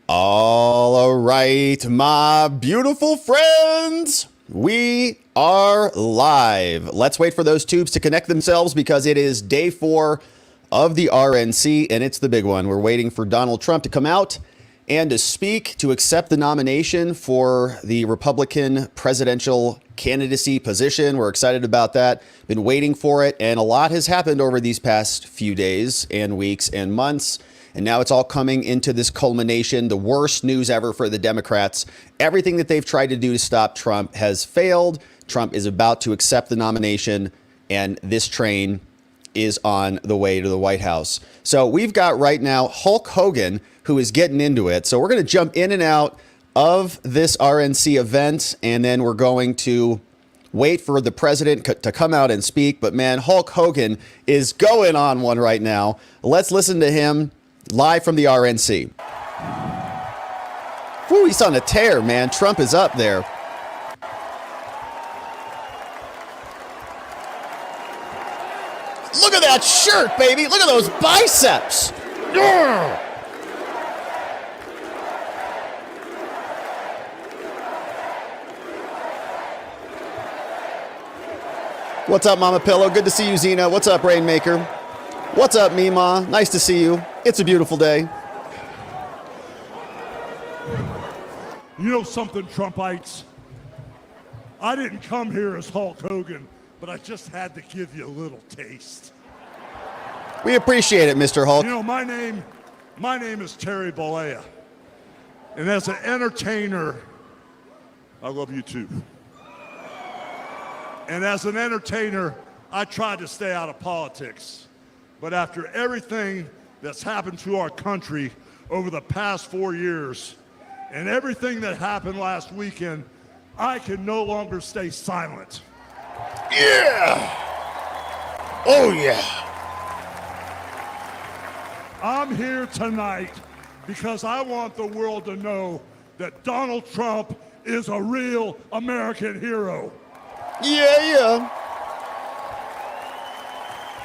All right, my beautiful friends, we are live. Let's wait for those tubes to connect themselves because it is day 4 of the RNC, and it's the big one. We're waiting for Donald Trump to come out and to speak, to accept the nomination for the Republican presidential candidacy position. We're excited about that. Been waiting for it, and a lot has happened over these past few days and weeks and months. And now it's all coming into this culmination, the worst news ever for the Democrats. Everything that they've tried to do to stop Trump has failed. Trump is about to accept the nomination, and this train is on the way to the White House. So we've got right now Hulk Hogan, who is getting into it. So we're going to jump in and out of this RNC event, and then we're going to wait for the president to come out and speak. But man, Hulk Hogan is going on one right now. Let's listen to him. Live from the RNC. Whew, he's on a tear, man. Trump is up there. Look at that shirt, baby. Look at those biceps. Urgh. What's up, Mama Pillow? Good to see you, Zena. What's up, Rainmaker? What's up, Mima? Nice to see you. It's a beautiful day. You know something, Trumpites? I didn't come here as Hulk Hogan, but I just had to give you a little taste. We appreciate it, Mr. Hulk. You know, my name is Terry Bollea. And as an entertainer, I love you too. And as an entertainer, I tried to stay out of politics. But after everything that's happened to our country over the past 4 years and everything that happened last weekend, I can no longer stay silent. Yeah! Oh, yeah. I'm here tonight because I want the world to know that Donald Trump is a real American hero. Yeah.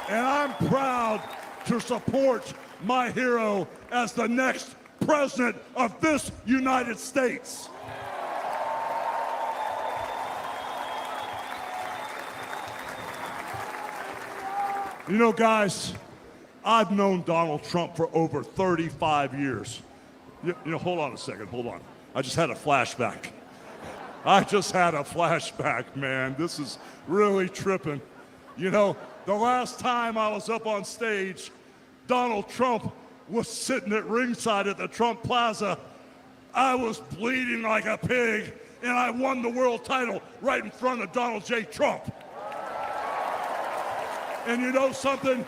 And I'm proud to support my hero as the next president of this United States. You know, guys, I've known Donald Trump for over 35 years. You know, hold on a second, hold on. I just had a flashback. Man. This is really tripping. You know, the last time I was up on stage, Donald Trump was sitting at ringside at the Trump Plaza. I was bleeding like a pig, and I won the world title right in front of Donald J. Trump. And you know something?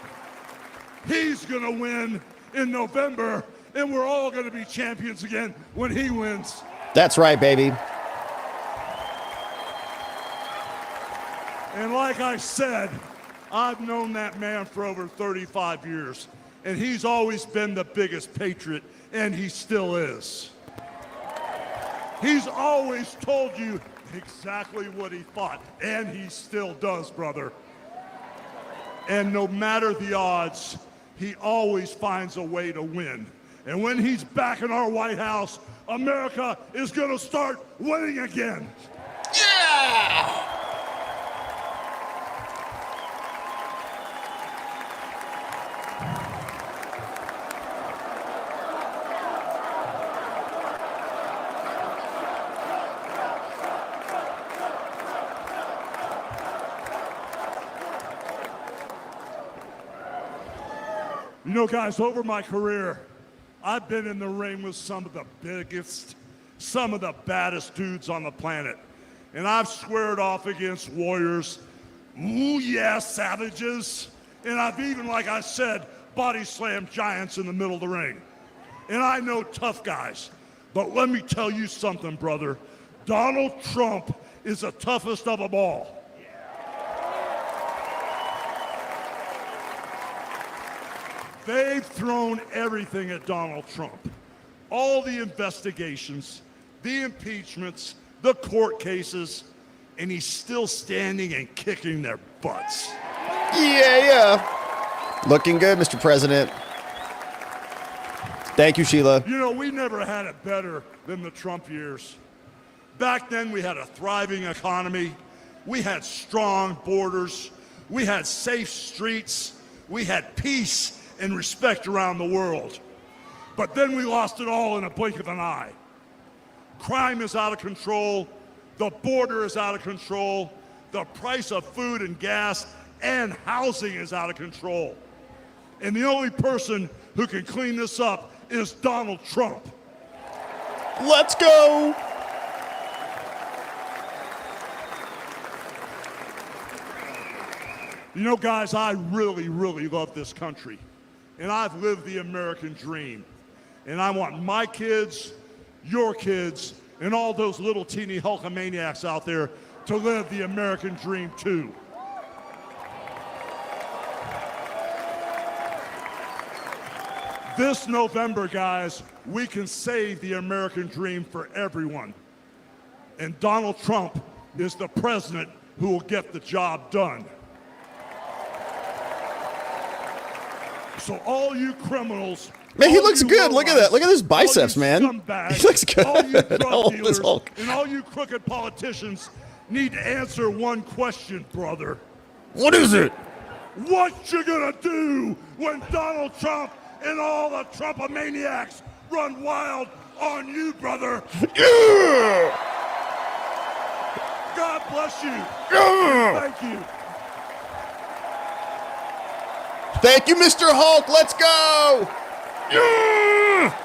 He's gonna win in November, and we're all gonna be champions again when he wins. That's right, baby. And like I said, I've known that man for over 35 years, and he's always been the biggest patriot, and he still is. He's always told you exactly what he thought, and he still does, brother. And no matter the odds, he always finds a way to win. And when he's back in our White House, America is gonna start winning again. Yeah! You know, guys, over my career, I've been in the ring with some of the biggest, some of the baddest dudes on the planet. And I've squared off against warriors, ooh yeah, savages. And I've even, like I said, body slammed giants in the middle of the ring. And I know tough guys. But let me tell you something, brother. Donald Trump is the toughest of them all. They've thrown everything at Donald Trump. All the investigations, the impeachments, the court cases, and he's still standing and kicking their butts. Yeah. Looking good, Mr. President. Thank you, Sheila. You know, we never had it better than the Trump years. Back then, we had a thriving economy. We had strong borders. We had safe streets. We had peace and respect around the world. But then we lost it all in a blink of an eye. Crime is out of control. The border is out of control. The price of food and gas and housing is out of control. And the only person who can clean this up is Donald Trump. Let's go. You know, guys, I really, really love this country. And I've lived the American dream. And I want my kids, your kids, and all those little teeny Hulkamaniacs out there to live the American dream too. This November, guys, we can save the American dream for everyone. And Donald Trump is the president who will get the job done. So all you criminals... Man, he looks good. Look at that. Look at his biceps, man. He looks good. All you drug How old dealers is Hulk? and all you crooked politicians need to answer one question, brother. What is it? What you gonna do when Donald Trump and all the Trumpomaniacs run wild on you, brother? Yeah! God bless you. Yeah! Thank you. Thank you, Mr. Hulk. Let's go. Yeah!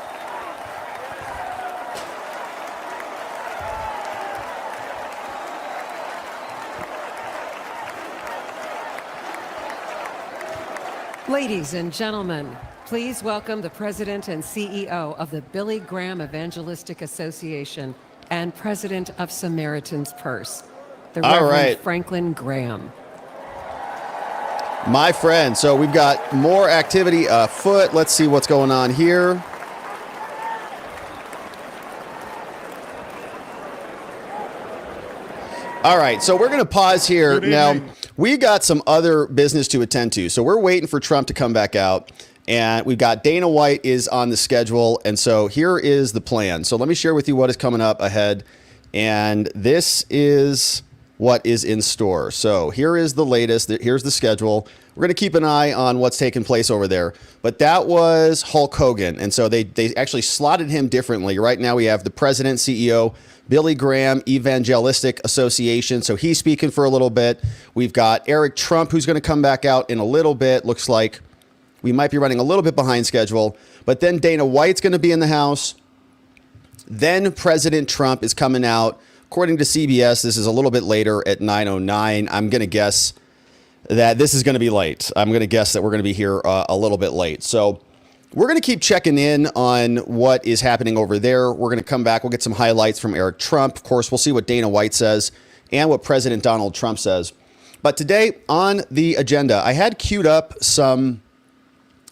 Ladies and gentlemen, please welcome the President and CEO of the Billy Graham Evangelistic Association and President of Samaritan's Purse, the Reverend Franklin Graham. My friend, so we've got more activity afoot. Let's see what's going on here. All right, so we're going to pause here. Now, we got some other business to attend to. So we're waiting for Trump to come back out. And we've got Dana White is on the schedule. And so here is the plan. So let me share with you what is coming up ahead. And this is what is in store. So here is the latest. Here's the schedule. We're going to keep an eye on what's taking place over there. But that was Hulk Hogan. And so they actually slotted him differently. Right now we have the president, CEO, Billy Graham Evangelistic Association. So he's speaking for a little bit. We've got Eric Trump, who's going to come back out in a little bit. Looks like we might be running a little bit behind schedule. But then Dana White's going to be in the house. Then President Trump is coming out. According to CBS, this is a little bit later at 9:09. I'm going to guess that this is going to be late. I'm going to guess that we're going to be here a little bit late. So we're going to keep checking in on what is happening over there. We're going to come back. We'll get some highlights from Eric Trump. Of course, we'll see what Dana White says and what President Donald Trump says. But today on the agenda, I had queued up some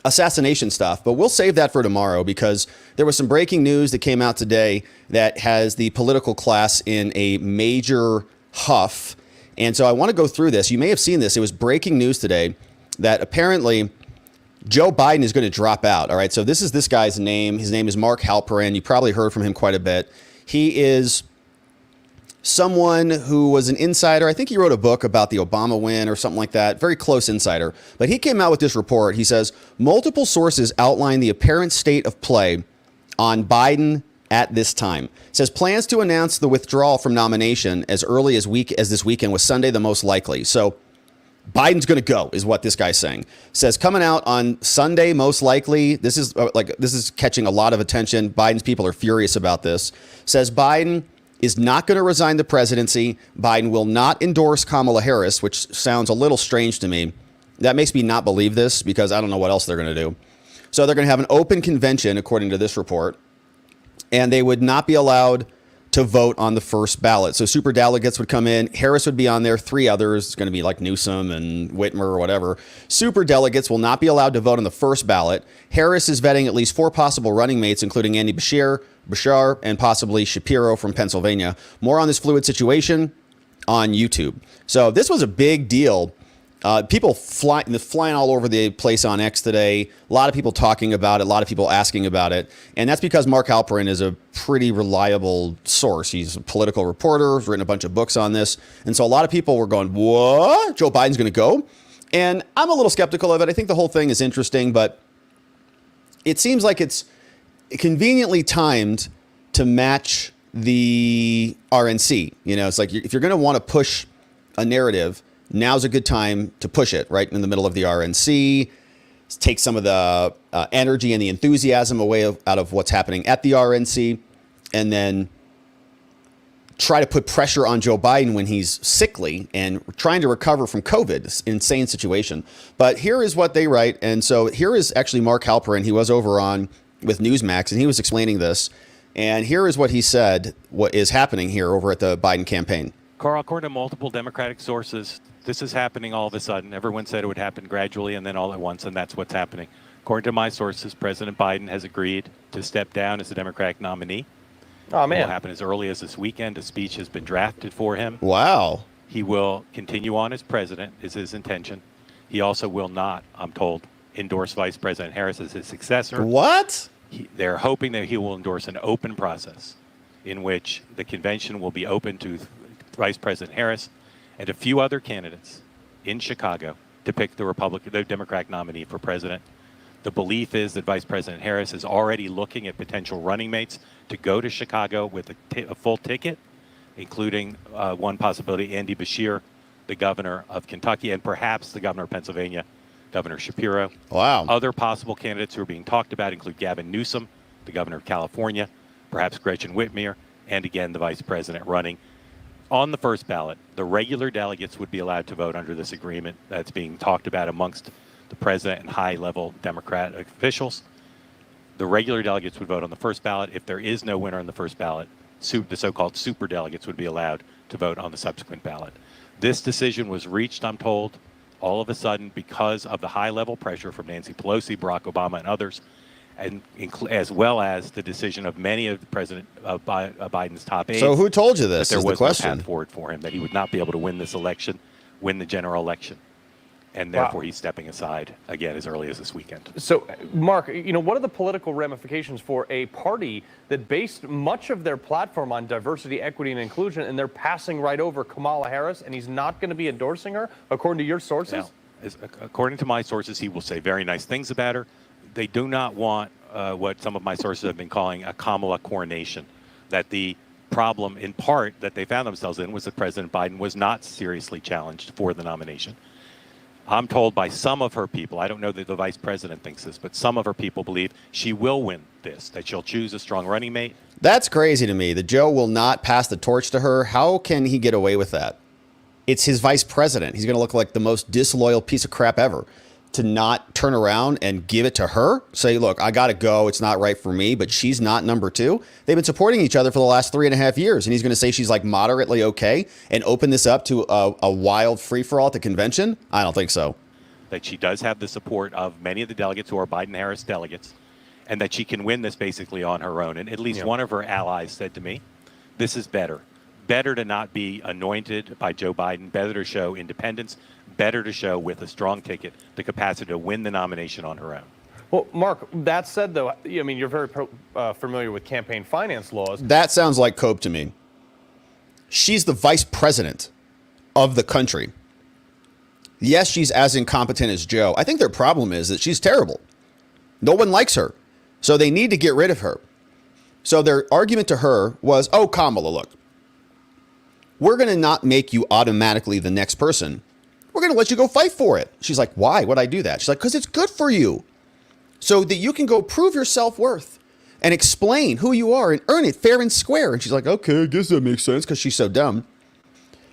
assassination stuff, but we'll save that for tomorrow because there was some breaking news that came out today that has the political class in a major huff. And so I want to go through this. You may have seen this. It was breaking news today that apparently Joe Biden is going to drop out. All right. So this is this guy's name. His name is Mark Halperin. You probably heard from him quite a bit. He is someone who was an insider. I think he wrote a book about the Obama win or something like that. Very close insider. But he came out with this report. He says multiple sources outline the apparent state of play on Biden at this time. It says plans to announce the withdrawal from nomination as early as this weekend was Sunday the most likely. So Biden's going to go is what this guy's saying. Says coming out on Sunday most likely. This is catching a lot of attention. Biden's people are furious about this. Says Biden is not going to resign the presidency. Biden will not endorse Kamala Harris, which sounds a little strange to me. That makes me not believe this because I don't know what else they're going to do. So they're going to have an open convention, according to this report, and they would not be allowed to vote on the first ballot. So super delegates would come in. Harris would be on there. 3 others. It's going to be like Newsom and Whitmer or whatever. Super delegates will not be allowed to vote on the first ballot. Harris is vetting at least 4 possible running mates, including Andy Bashir, and possibly Shapiro from Pennsylvania. More on this fluid situation on YouTube. So this was a big deal People flying all over the place on X today. A lot of people talking about it. A lot of people asking about it. And that's because Mark Halperin is a pretty reliable source. He's a political reporter, has written a bunch of books on this. And so a lot of people were going, what? Joe Biden's going to go? And I'm a little skeptical of it. I think the whole thing is interesting, but it seems like it's conveniently timed to match the RNC. You know, it's like if you're going to want to push a narrative, now's a good time to push it right in the middle of the RNC, take some of the energy and the enthusiasm away out of what's happening at the RNC, and then try to put pressure on Joe Biden when he's sickly and trying to recover from COVID. This insane situation. But here is what they write. And so here is actually Mark Halperin. He was over on with Newsmax, and he was explaining this. And here is what he said, what is happening here over at the Biden campaign. Carl, according to multiple Democratic sources, this is happening all of a sudden. Everyone said it would happen gradually and then all at once, and that's what's happening. According to my sources, President Biden has agreed to step down as the Democratic nominee. Oh, man. It will happen as early as this weekend. A speech has been drafted for him. Wow. He will continue on as president, is his intention. He also will not, I'm told, endorse Vice President Harris as his successor. What? They're hoping that he will endorse an open process in which the convention will be open to Vice President Harris and a few other candidates in Chicago to pick the Democratic nominee for president. The belief is that Vice President Harris is already looking at potential running mates to go to Chicago with a full ticket, including one possibility, Andy Beshear, the governor of Kentucky, and perhaps the governor of Pennsylvania, Governor Shapiro. Wow. Other possible candidates who are being talked about include Gavin Newsom, the governor of California, perhaps Gretchen Whitmer, and again, the vice president running. On the first ballot, the regular delegates would be allowed to vote under this agreement that's being talked about amongst the president and high-level Democratic officials. The regular delegates would vote on the first ballot. If there is no winner on the first ballot, the so-called super delegates would be allowed to vote on the subsequent ballot. This decision was reached, I'm told, all of a sudden because of the high-level pressure from Nancy Pelosi, Barack Obama, and others, and as well as the decision of many of President Biden's top aides. So who told you this? That there is was the no question. path forward for him, that he would not be able to win this election, win the general election, and therefore he's stepping aside again as early as this weekend. So, Mark, what are the political ramifications for a party that based much of their platform on diversity, equity, and inclusion, and they're passing right over Kamala Harris, and he's not going to be endorsing her, according to your sources? Now, according to my sources, he will say very nice things about her. They do not want what some of my sources have been calling a Kamala coronation, that the problem, in part, that they found themselves in was that President Biden was not seriously challenged for the nomination. I'm told by some of her people, I don't know that the vice president thinks this, but some of her people believe she will win this, that she'll choose a strong running mate. That's crazy to me that Joe will not pass the torch to her. How can he get away with that? It's his vice president. He's going to look like the most disloyal piece of crap ever to not turn around and give it to her. Say, look, I got to go. It's not right for me, but she's not number two. They've been supporting each other for the last 3.5 years. And he's going to say she's like moderately okay and open this up to a wild free-for-all at the convention? I don't think so. That she does have the support of many of the delegates who are Biden-Harris delegates, and that she can win this basically on her own. And at least one of her allies said to me, this is better. Better to not be anointed by Joe Biden, better to show independence, better to show with a strong ticket the capacity to win the nomination on her own. Well, Mark, that said, though, you're very familiar with campaign finance laws. That sounds like cope to me. She's the vice president of the country. Yes, she's as incompetent as Joe. I think their problem is that she's terrible. No one likes her. So they need to get rid of her. So their argument to her was, oh, Kamala, look, we're going to not make you automatically the next person. We're going to let you go fight for it. She's like, why would I do that? She's like, because it's good for you. So that you can go prove your self-worth and explain who you are and earn it fair and square. And she's like, okay, I guess that makes sense because she's so dumb.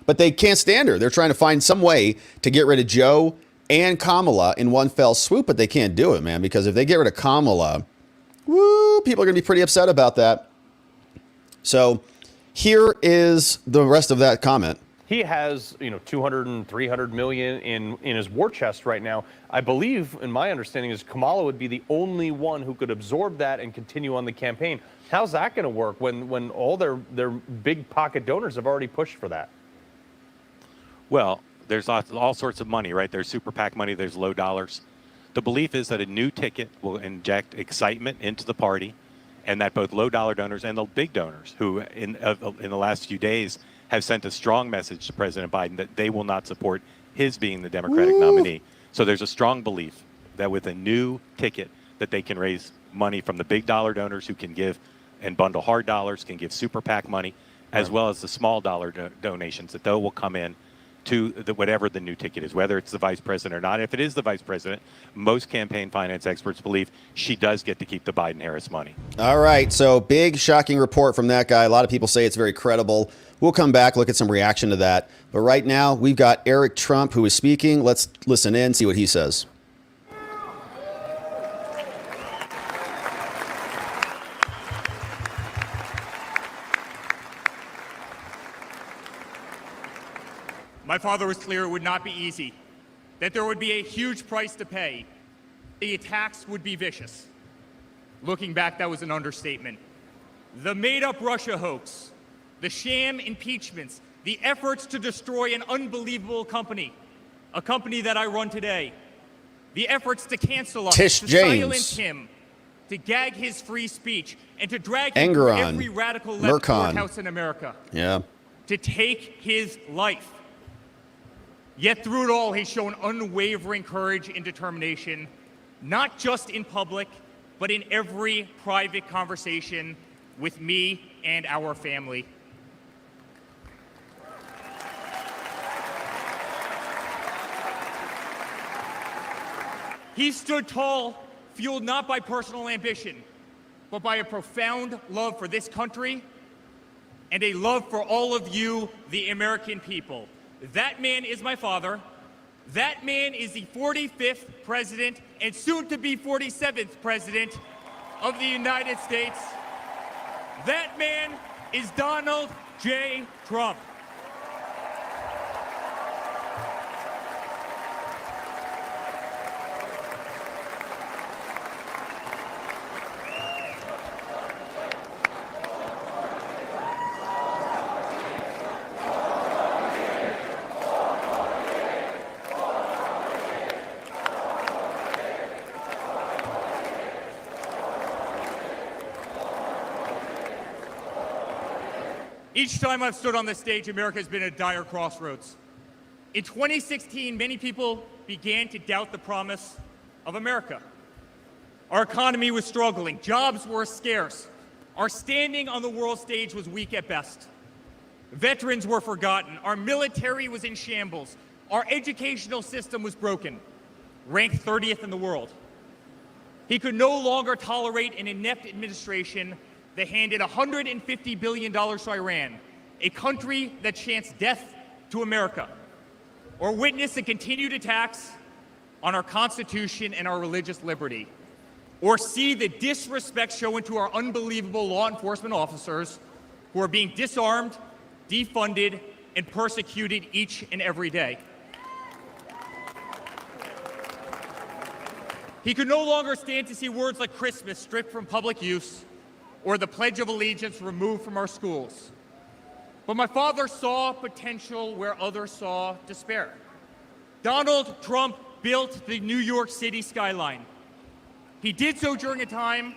But they can't stand her. They're trying to find some way to get rid of Joe and Kamala in one fell swoop, but they can't do it, man, because if they get rid of Kamala, woo, people are going to be pretty upset about that. So here is the rest of that comment. He has, 200 and 300 million in his war chest right now. I believe, and my understanding is Kamala would be the only one who could absorb that and continue on the campaign. How's that going to work when all their big pocket donors have already pushed for that? Well, There's all sorts of money, right? There's super PAC money, there's low dollars. The belief is that a new ticket will inject excitement into the party, and that both low dollar donors and the big donors who in the last few days have sent a strong message to President Biden that they will not support his being the Democratic nominee. So there's a strong belief that with a new ticket that they can raise money from the big dollar donors who can give and bundle hard dollars, can give super PAC money, as well as the small dollar donations that will come in to whatever the new ticket is, whether it's the vice president or not. If it is the vice president, most campaign finance experts believe she does get to keep the Biden-Harris money. All right, so big shocking report from that guy. A lot of people say it's very credible. We'll come back, look at some reaction to that. But right now, we've got Eric Trump, who is speaking. Let's listen in, see what he says. My father was clear it would not be easy, that there would be a huge price to pay. The attacks would be vicious. Looking back, that was an understatement. The made-up Russia hoax, the sham impeachments, the efforts to destroy an unbelievable company, a company that I run today, the efforts to cancel us, Tish to James. silence him, to gag his free speech, and to drag him Anger through on. every radical left Mercon. courthouse in America, Yeah. to take his life. Yet through it all, he's shown unwavering courage and determination, not just in public, but in every private conversation with me and our family. He stood tall, fueled not by personal ambition, but by a profound love for this country and a love for all of you, the American people. That man is my father. That man is the 45th president and soon to be 47th president of the United States. That man is Donald J. Trump. Each time I've stood on this stage, America has been at a dire crossroads. In 2016, many people began to doubt the promise of America. Our economy was struggling, jobs were scarce, our standing on the world stage was weak at best. Veterans were forgotten, our military was in shambles, our educational system was broken, ranked 30th in the world. He could no longer tolerate an inept administration that handed $150 billion to Iran, a country that chants death to America, or witness the continued attacks on our Constitution and our religious liberty, or see the disrespect shown to our unbelievable law enforcement officers who are being disarmed, defunded, and persecuted each and every day. He could no longer stand to see words like Christmas stripped from public use or the Pledge of Allegiance removed from our schools. But my father saw potential where others saw despair. Donald Trump built the New York City skyline. He did so during a time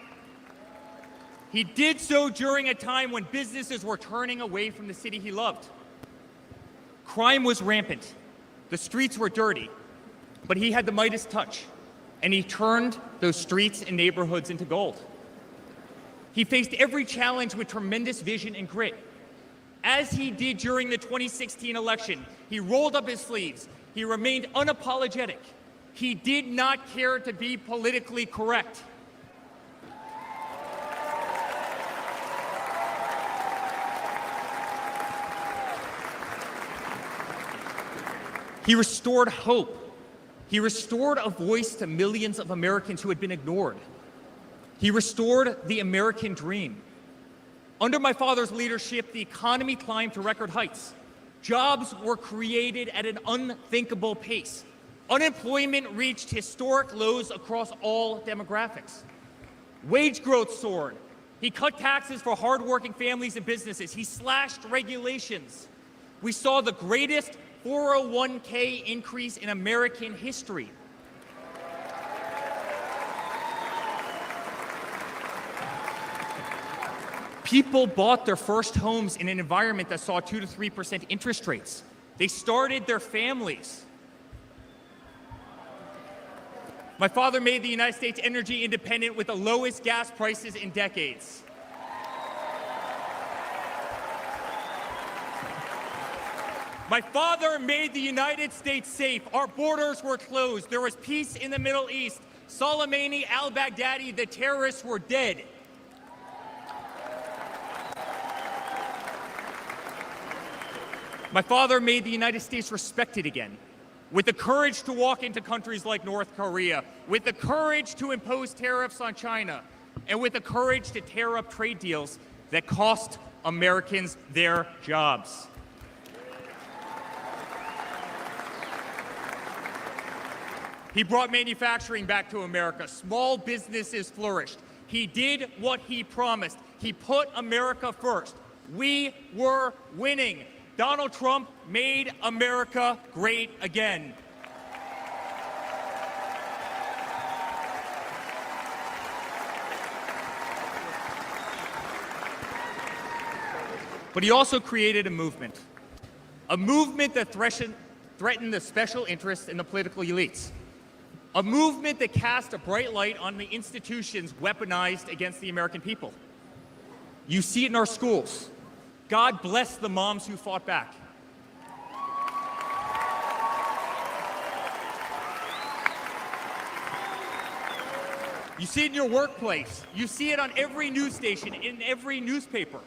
when businesses were turning away from the city he loved. Crime was rampant. The streets were dirty. But he had the Midas touch, and he turned those streets and neighborhoods into gold. He faced every challenge with tremendous vision and grit. As he did during the 2016 election, he rolled up his sleeves. He remained unapologetic. He did not care to be politically correct. He restored hope. He restored a voice to millions of Americans who had been ignored. He restored the American dream. Under my father's leadership, the economy climbed to record heights. Jobs were created at an unthinkable pace. Unemployment reached historic lows across all demographics. Wage growth soared. He cut taxes for hardworking families and businesses. He slashed regulations. We saw the greatest 401k increase in American history. People bought their first homes in an environment that saw 2 to 3% interest rates. They started their families. My father made the United States energy independent with the lowest gas prices in decades. My father made the United States safe. Our borders were closed. There was peace in the Middle East. Soleimani, al-Baghdadi, the terrorists were dead. My father made the United States respected again, with the courage to walk into countries like North Korea, with the courage to impose tariffs on China, and with the courage to tear up trade deals that cost Americans their jobs. He brought manufacturing back to America. Small businesses flourished. He did what he promised. He put America first. We were winning. Donald Trump made America great again. But he also created a movement that threatened the special interests and the political elites. A movement that cast a bright light on the institutions weaponized against the American people. You see it in our schools. God bless the moms who fought back. You see it in your workplace. You see it on every news station, in every newspaper.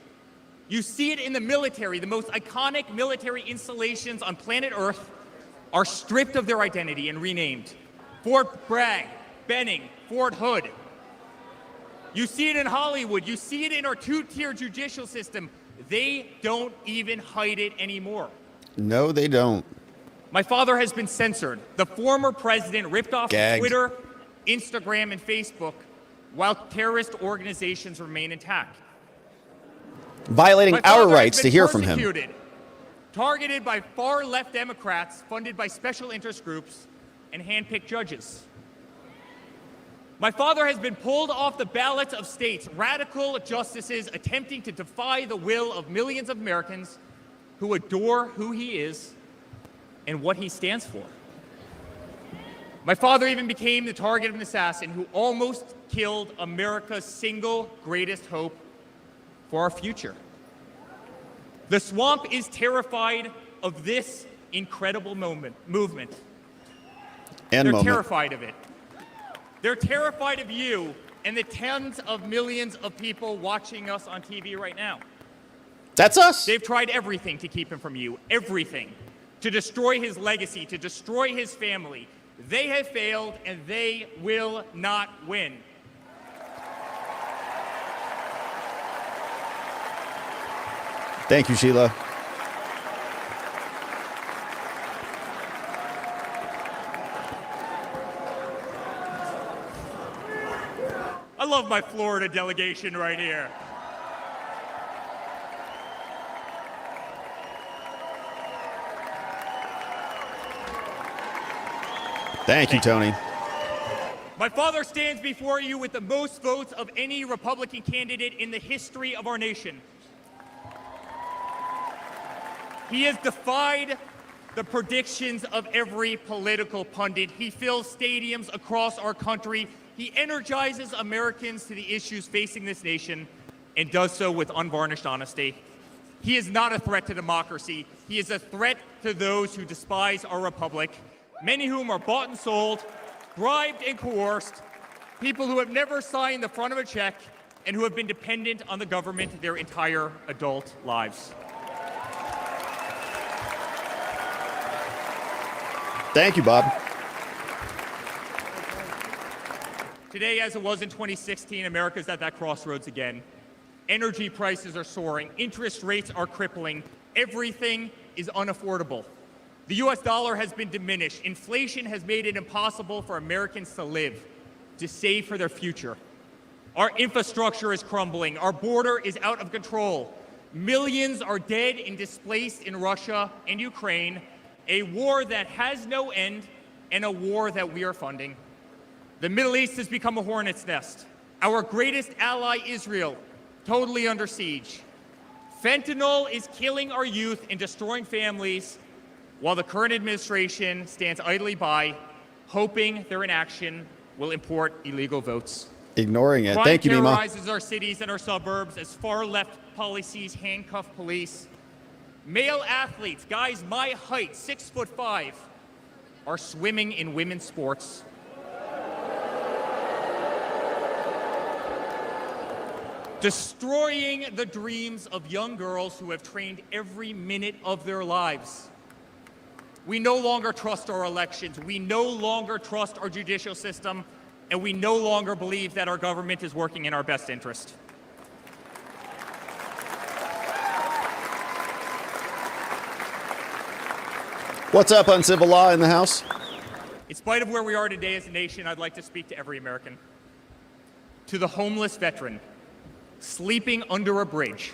You see it in the military. The most iconic military installations on planet Earth are stripped of their identity and renamed. Fort Bragg, Benning, Fort Hood. You see it in Hollywood. You see it in our two-tier judicial system. They don't even hide it anymore. No, they don't. My father has been censored. The former president ripped off Twitter, Instagram, and Facebook while terrorist organizations remain intact. Violating our rights to hear from him. Targeted by far-left Democrats, funded by special interest groups, and hand-picked judges. My father has been pulled off the ballots of states, radical justices attempting to defy the will of millions of Americans who adore who he is and what he stands for. My father even became the target of an assassin who almost killed America's single greatest hope for our future. The swamp is terrified of this incredible movement. They're terrified of it. They're terrified of you and the tens of millions of people watching us on TV right now. That's us. They've tried everything to keep him from you, everything, to destroy his legacy, to destroy his family. They have failed, and they will not win. Thank you, Sheila. I love my Florida delegation right here. Thank you, Tony. My father stands before you with the most votes of any Republican candidate in the history of our nation. He has defied the predictions of every political pundit. He fills stadiums across our country. He energizes Americans to the issues facing this nation and does so with unvarnished honesty. He is not a threat to democracy. He is a threat to those who despise our republic, many whom are bought and sold, bribed and coerced, people who have never signed the front of a check and who have been dependent on the government their entire adult lives. Thank you, Bob. Today, as it was in 2016, America's at that crossroads again. Energy prices are soaring. Interest rates are crippling. Everything is unaffordable. The US dollar has been diminished. Inflation has made it impossible for Americans to live, to save for their future. Our infrastructure is crumbling. Our border is out of control. Millions are dead and displaced in Russia and Ukraine, a war that has no end, and a war that we are funding. The Middle East has become a hornet's nest. Our greatest ally, Israel, totally under siege. Fentanyl is killing our youth and destroying families, while the current administration stands idly by, hoping their inaction will import illegal votes. Ignoring it. Crime Thank you, Mima. terrorizes our cities and our suburbs as far-left policies handcuff police. Male athletes, guys my height, 6'5", are swimming in women's sports. Destroying the dreams of young girls who have trained every minute of their lives. We no longer trust our elections. We no longer trust our judicial system. And we no longer believe that our government is working in our best interest. What's up, Uncivil Law in the House? In spite of where we are today as a nation, I'd like to speak to every American. To the homeless veteran sleeping under a bridge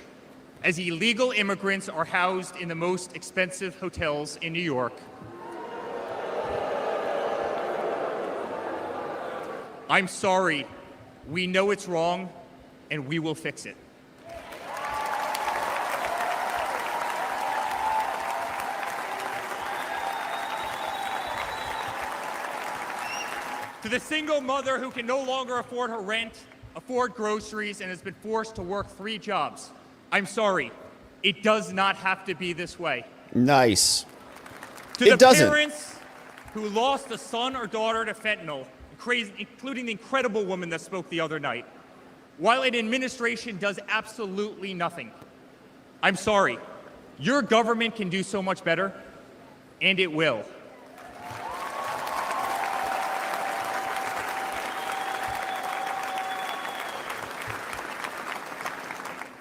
as illegal immigrants are housed in the most expensive hotels in New York. I'm sorry. We know it's wrong, and we will fix it. To the single mother who can no longer afford her rent, afford groceries, and has been forced to work 3 jobs, I'm sorry. It does not have to be this way. Nice. To It the doesn't. parents who lost a son or daughter to fentanyl, including the incredible woman that spoke the other night, while an administration does absolutely nothing, I'm sorry. Your government can do so much better, and it will.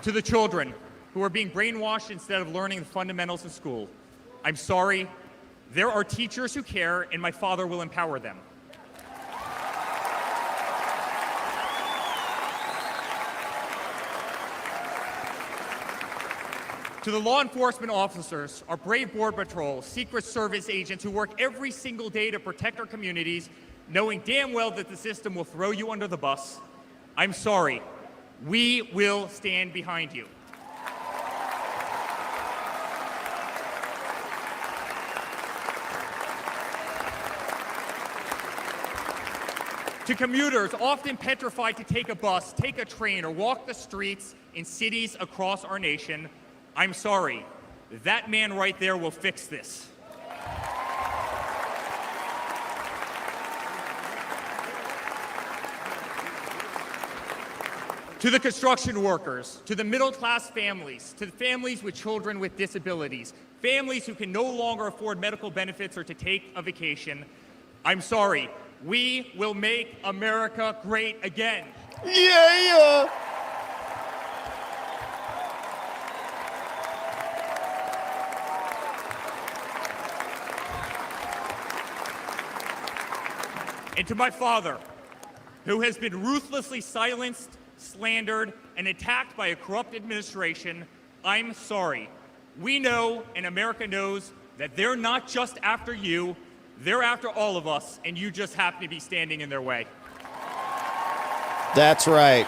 To the children who are being brainwashed instead of learning the fundamentals in school, I'm sorry. There are teachers who care, and my father will empower them. To the law enforcement officers, our brave Border Patrol, Secret Service agents who work every single day to protect our communities, knowing damn well that the system will throw you under the bus, I'm sorry. We will stand behind you. To commuters often petrified to take a bus, take a train, or walk the streets in cities across our nation, I'm sorry. That man right there will fix this. To the construction workers, to the middle-class families, to the families with children with disabilities, families who can no longer afford medical benefits or to take a vacation, I'm sorry. We will make America great again. Yeah. And to my father, who has been ruthlessly silenced, slandered, and attacked by a corrupt administration, I'm sorry. We know, and America knows, that they're not just after you, they're after all of us, and you just happen to be standing in their way. That's right.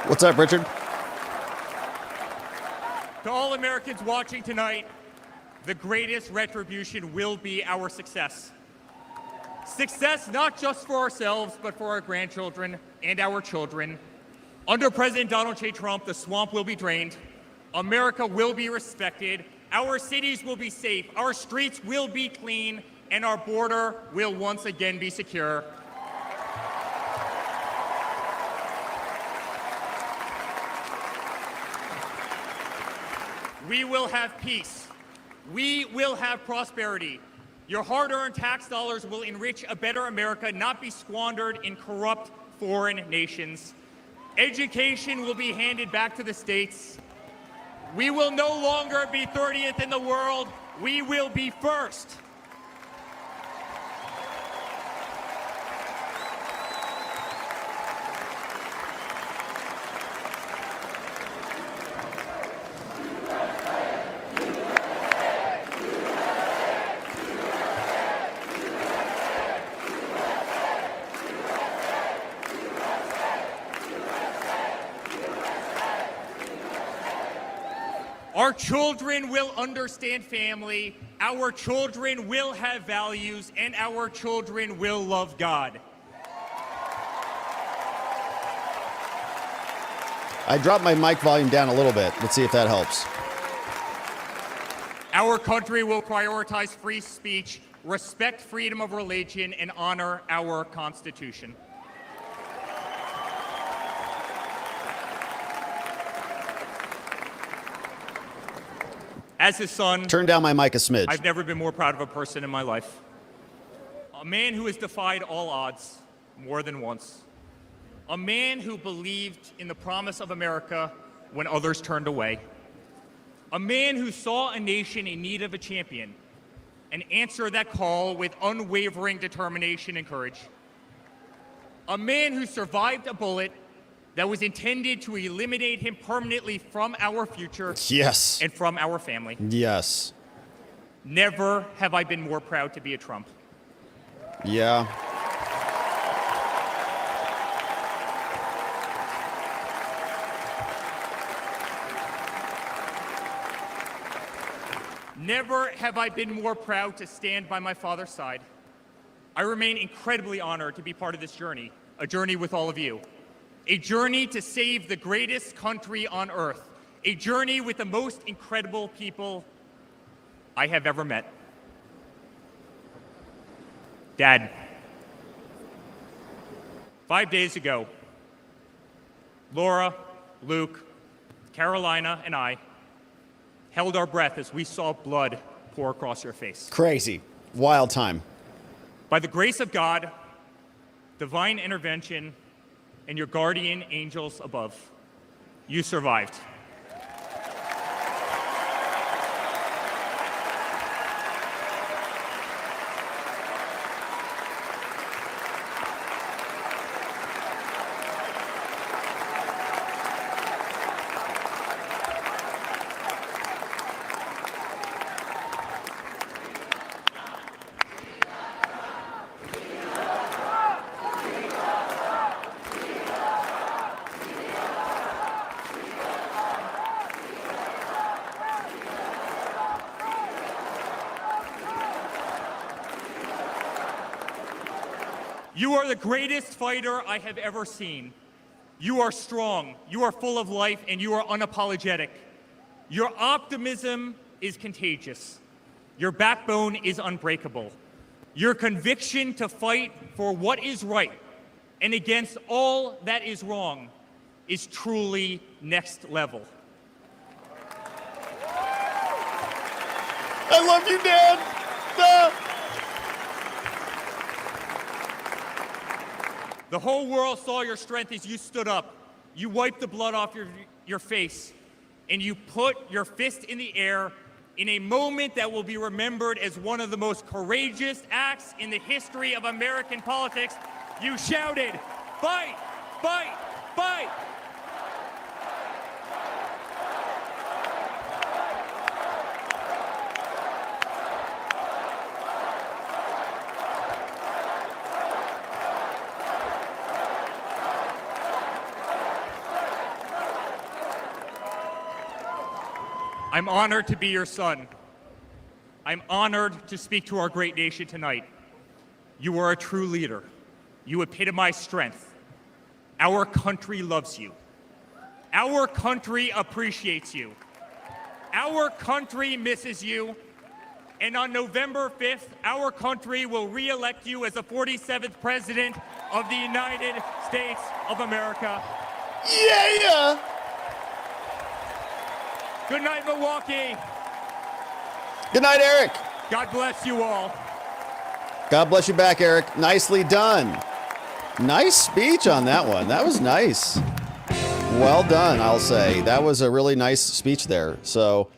What's up, Richard? To all Americans watching tonight, the greatest retribution will be our success. Success not just for ourselves, but for our grandchildren and our children. Under President Donald J. Trump, the swamp will be drained. America will be respected. Our cities will be safe. Our streets will be clean. And our border will once again be secure. We will have peace. We will have prosperity. Your hard-earned tax dollars will enrich a better America, not be squandered in corrupt foreign nations. Education will be handed back to the states. We will no longer be 30th in the world. We will be first. Our children will understand family, our children will have values, and our children will love God. I dropped my mic volume down a little bit. Let's see if that helps. Our country will prioritize free speech, respect freedom of religion, and honor our Constitution. As his son, Turn down my mic a smidge. I've never been more proud of a person in my life. A man who has defied all odds more than once. A man who believed in the promise of America when others turned away. A man who saw a nation in need of a champion and answered that call with unwavering determination and courage. A man who survived a bullet that was intended to eliminate him permanently from our future Yes. and from our family. Yes. Never have I been more proud to be a Trump. Yeah. Never have I been more proud to stand by my father's side. I remain incredibly honored to be part of this journey, a journey with all of you. A journey to save the greatest country on earth. A journey with the most incredible people I have ever met. Dad, 5 days ago, Laura, Luke, Carolina, and I held our breath as we saw blood pour across your face. Crazy. Wild time. By the grace of God, divine intervention, and your guardian angels above, you survived. You are the greatest fighter I have ever seen. You are strong, you are full of life, and you are unapologetic. Your optimism is contagious. Your backbone is unbreakable. Your conviction to fight for what is right and against all that is wrong is truly next level. I love you, Dad. The whole world saw your strength as you stood up. You wiped the blood off your face, and you put your fist in the air in a moment that will be remembered as one of the most courageous acts in the history of American politics. You shouted, "Fight! Fight! Fight!" I'm honored to be your son. I'm honored to speak to our great nation tonight. You are a true leader. You epitomize strength. Our country loves you. Our country appreciates you. Our country misses you. And on November 5th, our country will re-elect you as the 47th President of the United States of America. Yeah. Good night, Milwaukee. Good night, Eric. God bless you all. God bless you back, Eric. Nicely done. Nice speech on that one. That was nice. Well done, I'll say. That was a really nice speech there. So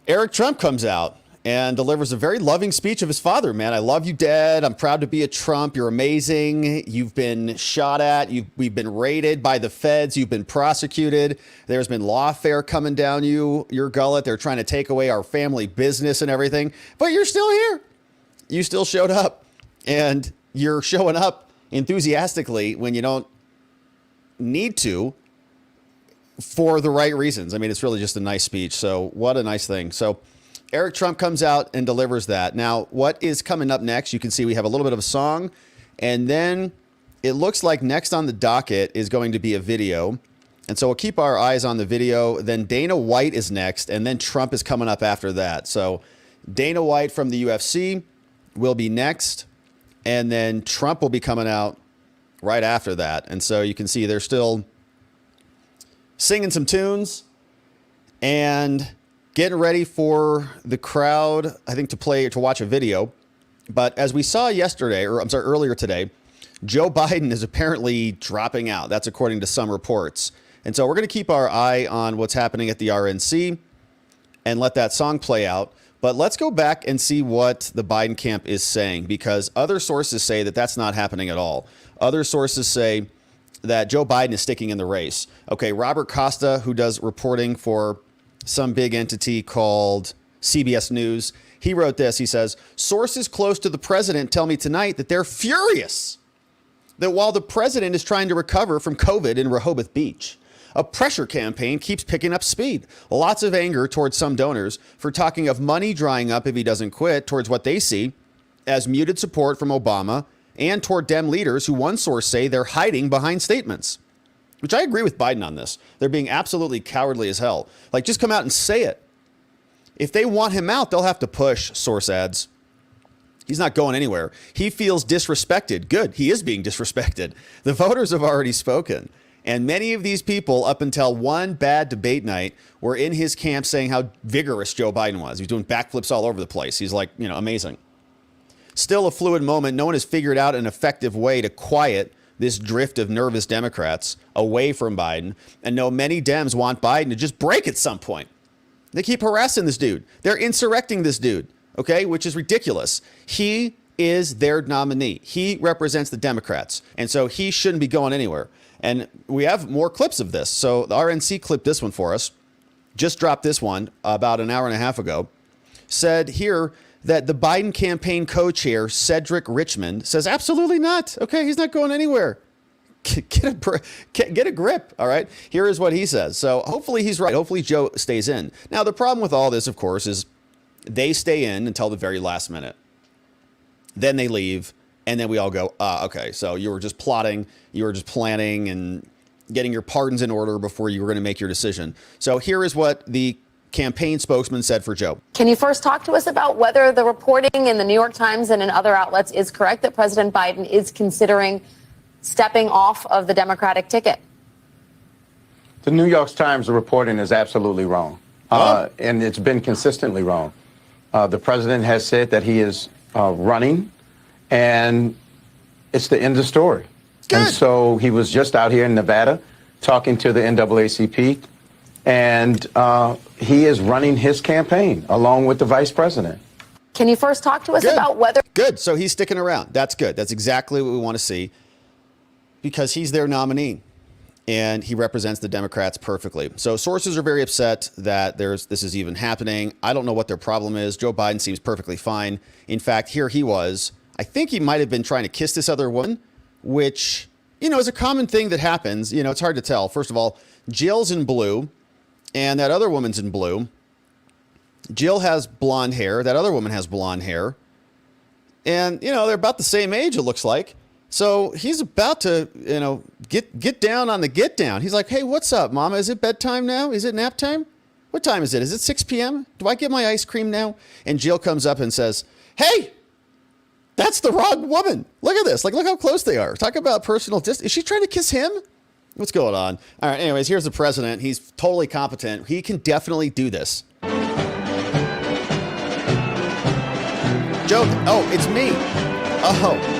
Eric Trump comes out and delivers a very loving speech of his father. Man, I love you, Dad. I'm proud to be a Trump. You're amazing. You've been shot at. We've been raided by the feds. You've been prosecuted. There's been lawfare coming down your gullet. They're trying to take away our family business and everything. But you're still here. You still showed up. And you're showing up enthusiastically when you don't need to for the right reasons. I mean, it's really just a nice speech. So what a nice thing. So Eric Trump comes out and delivers that. Now, what is coming up next? You can see we have a little bit of a song, and then it looks like next on the docket is going to be a video. And so we'll keep our eyes on the video. Then Dana White is next, and then Trump is coming up after that. So Dana White from the UFC will be next, and then Trump will be coming out right after that. And so you can see they're still singing some tunes and getting ready for the crowd, I think, to watch a video. But as we saw earlier today, Joe Biden is apparently dropping out. That's according to some reports. And so we're going to keep our eye on what's happening at the RNC and let that song play out. But let's go back and see what the Biden camp is saying, because other sources say that that's not happening at all. Other sources say that Joe Biden is sticking in the race. Okay, Robert Costa, who does reporting for some big entity called CBS News, he wrote this. He says, sources close to the president tell me tonight that they're furious that while the president is trying to recover from COVID in Rehoboth Beach, a pressure campaign keeps picking up speed. Lots of anger towards some donors for talking of money drying up if he doesn't quit, towards what they see as muted support from Obama, and toward Dem leaders who, one source say, they're hiding behind statements. Which I agree with Biden on this. They're being absolutely cowardly as hell. Like, just come out and say it. If they want him out, they'll have to push, source adds. He's not going anywhere. He feels disrespected. Good. He is being disrespected. The voters have already spoken. And many of these people, up until one bad debate night, were in his camp saying how vigorous Joe Biden was. He was doing backflips all over the place. He's like, amazing. Still a fluid moment. No one has figured out an effective way to quiet this drift of nervous Democrats away from Biden. And no, many Dems want Biden to just break at some point. They keep harassing this dude. They're insurrecting this dude, okay, which is ridiculous. He is their nominee. He represents the Democrats. And so he shouldn't be going anywhere. And we have more clips of this. So the RNC clipped this one for us. Just dropped this one about an hour and a half ago. Said here that the Biden campaign co-chair, Cedric Richmond, says absolutely not. Okay, he's not going anywhere. Get a grip, all right? Here is what he says. So hopefully he's right. Hopefully Joe stays in. Now, the problem with all this, of course, is they stay in until the very last minute. Then they leave, and then we all go, okay, so you were just plotting, you were just planning and getting your pardons in order before you were going to make your decision. So here is what the campaign spokesman said for Joe. Can you first talk to us about whether the reporting in the New York Times and in other outlets is correct that President Biden is considering stepping off of the Democratic ticket? The New York Times reporting is absolutely wrong, and it's been consistently wrong. The president has said that he is running, and it's the end of the story. Good. And so he was just out here in Nevada talking to the NAACP, and he is running his campaign along with the vice president. Can you first talk to us about whether... Good. So he's sticking around. That's good. That's exactly what we want to see, because he's their nominee and he represents the Democrats perfectly. So sources are very upset that this is even happening. I don't know what their problem is. Joe Biden seems perfectly fine. In fact, here he was. I think he might have been trying to kiss this other woman, which, is a common thing that happens. It's hard to tell. First of all, Jill's in blue and that other woman's in blue. Jill has blonde hair. That other woman has blonde hair. And, they're about the same age, it looks like. So he's about to, get down on the get down. He's like, hey, what's up, Mama? Is it bedtime now? Is it nap time? What time is it? Is it 6 p.m.? Do I get my ice cream now? And Jill comes up and says, hey, that's the wrong woman. Look at this. Look how close they are. Talk about personal distance. Is she trying to kiss him? What's going on? All right. Anyways, here's the president. He's totally competent. He can definitely do this. Joe. Oh, it's me. Oh.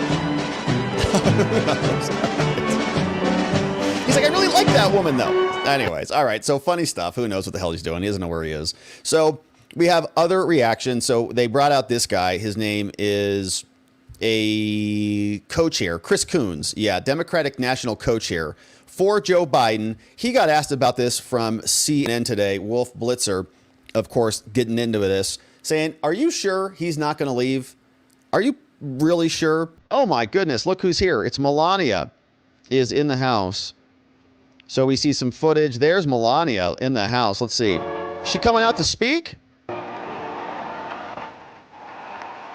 He's like, I really like that woman, though. Anyways, all right. So funny stuff. Who knows what the hell he's doing? He doesn't know where he is. So we have other reactions. So they brought out this guy. His name is a co-chair, Chris Coons. Yeah, Democratic National Co-Chair for Joe Biden. He got asked about this from CNN today. Wolf Blitzer, of course, getting into this, saying, are you sure he's not going to leave? Are you really sure? Oh, my goodness. Look who's here. It's Melania is in the house. So we see some footage. There's Melania in the house. Let's see. Is she coming out to speak?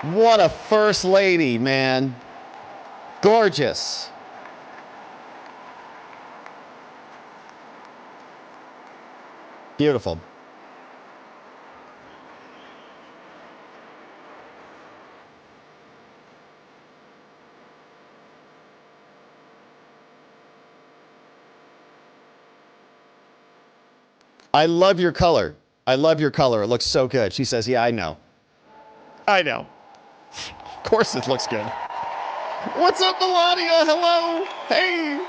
What a first lady, man. Gorgeous. Beautiful. I love your color. I love your color. It looks so good. She says, yeah, I know. I know. Of course it looks good. What's up, Melania? Hello. Hey.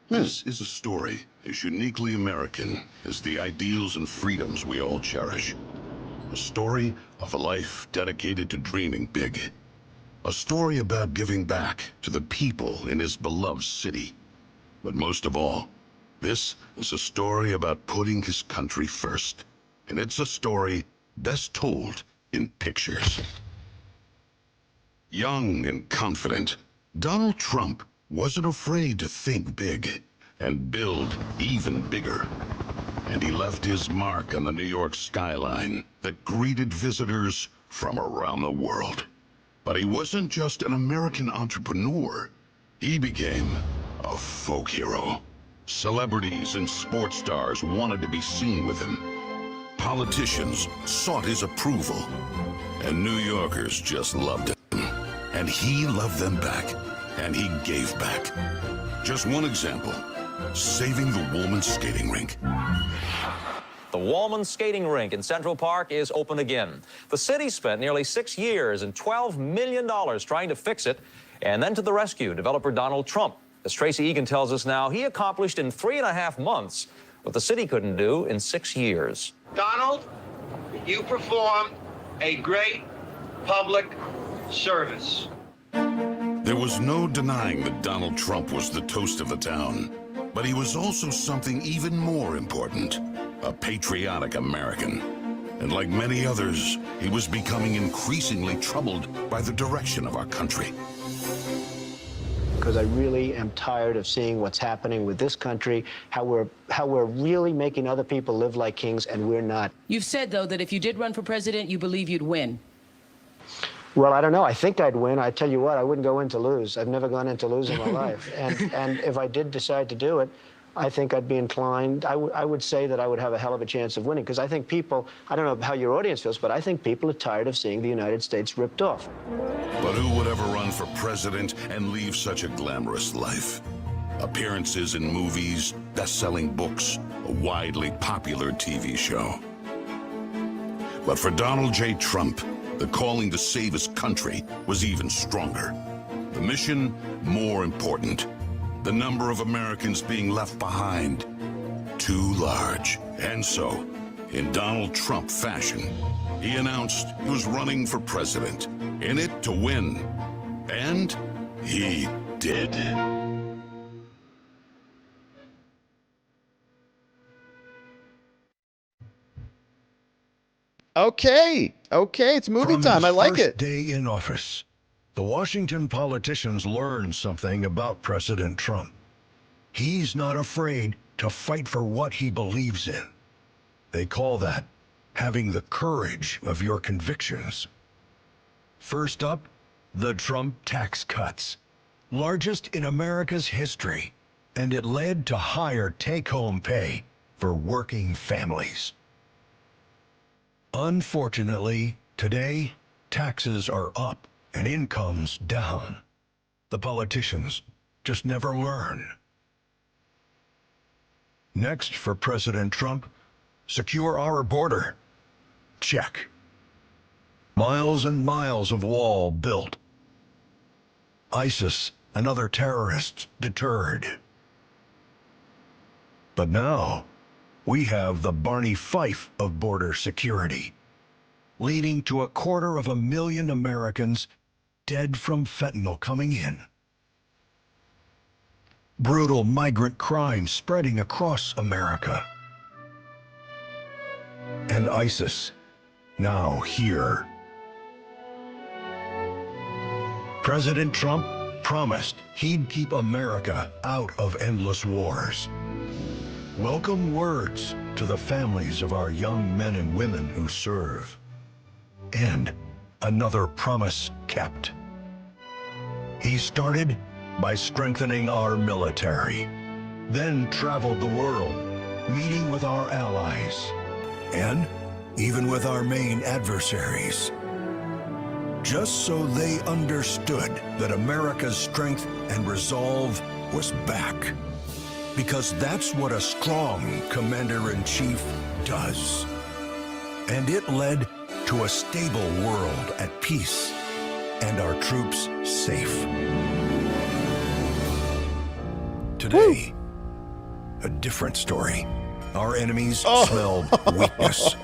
This is a story as uniquely American as the ideals and freedoms we all cherish. A story of a life dedicated to dreaming big. A story about giving back to the people in his beloved city. But most of all, this is a story about putting his country first. And it's a story best told in pictures. Young and confident, Donald Trump wasn't afraid to think big and build even bigger. And he left his mark on the New York skyline that greeted visitors from around the world. But he wasn't just an American entrepreneur. He became a folk hero. Celebrities and sports stars wanted to be seen with him. Politicians sought his approval. And New Yorkers just loved him. And he loved them back. And he gave back. Just one example, saving the Woolman skating rink. The Woolman skating rink in Central Park is open again. The city spent nearly 6 years and $12 million trying to fix it. And then to the rescue, developer Donald Trump. As Tracy Egan tells us now, he accomplished in 3.5 months what the city couldn't do in 6 years. Donald, you performed a great public service. There was no denying that Donald Trump was the toast of the town. But he was also something even more important, a patriotic American. And like many others, he was becoming increasingly troubled by the direction of our country. Because I really am tired of seeing what's happening with this country, how we're really making other people live like kings, and we're not. You've said, though, that if you did run for president, you believe you'd win. Well, I don't know. I think I'd win. I tell you what, I wouldn't go in to lose. I've never gone in to lose in my life. And if I did decide to do it, I think I'd be inclined. I would say that I would have a hell of a chance of winning, because I think people, I don't know how your audience feels, but I think people are tired of seeing the United States ripped off. But who would ever run for president and leave such a glamorous life? Appearances in movies, best-selling books, a widely popular TV show. But for Donald J. Trump, the calling to save his country was even stronger. The mission, more important. The number of Americans being left behind, too large. And so, in Donald Trump fashion, he announced he was running for president, in it to win. And he did. Okay, it's movie time. I like it. First day in office, the Washington politicians learned something about President Trump. He's not afraid to fight for what he believes in. They call that having the courage of your convictions. First up, the Trump tax cuts, largest in America's history, and it led to higher take-home pay for working families. Unfortunately, today, taxes are up and incomes down. The politicians just never learn. Next for President Trump, secure our border. Check. Miles and miles of wall built. ISIS and other terrorists deterred. But now, we have the Barney Fife of border security, leading to 250,000 Americans dead from fentanyl coming in. Brutal migrant crime spreading across America. And ISIS, now here. President Trump promised he'd keep America out of endless wars. Welcome words to the families of our young men and women who serve. And another promise kept. He started by strengthening our military, then traveled the world, meeting with our allies, and even with our main adversaries, just so they understood that America's strength and resolve was back. Because that's what a strong commander-in-chief does. And it led to a stable world at peace and our troops safe. Today, a different story. Our enemies smelled weakness,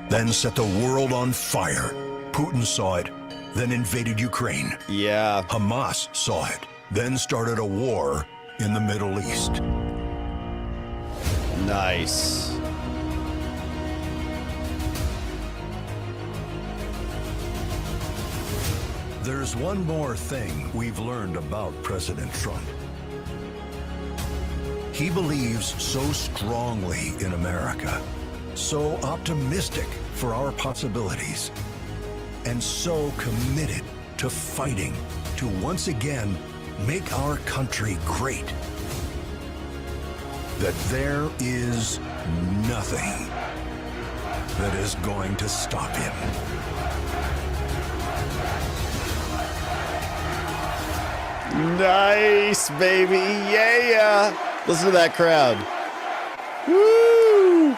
then set the world on fire. Putin saw it, then invaded Ukraine. Yeah. Hamas saw it, then started a war in the Middle East. Nice. There's one more thing we've learned about President Trump. He believes so strongly in America, so optimistic for our possibilities, and so committed to fighting to once again make our country great, that there is nothing that is going to stop him. Nice, baby. Yeah. Listen to that crowd. Woo!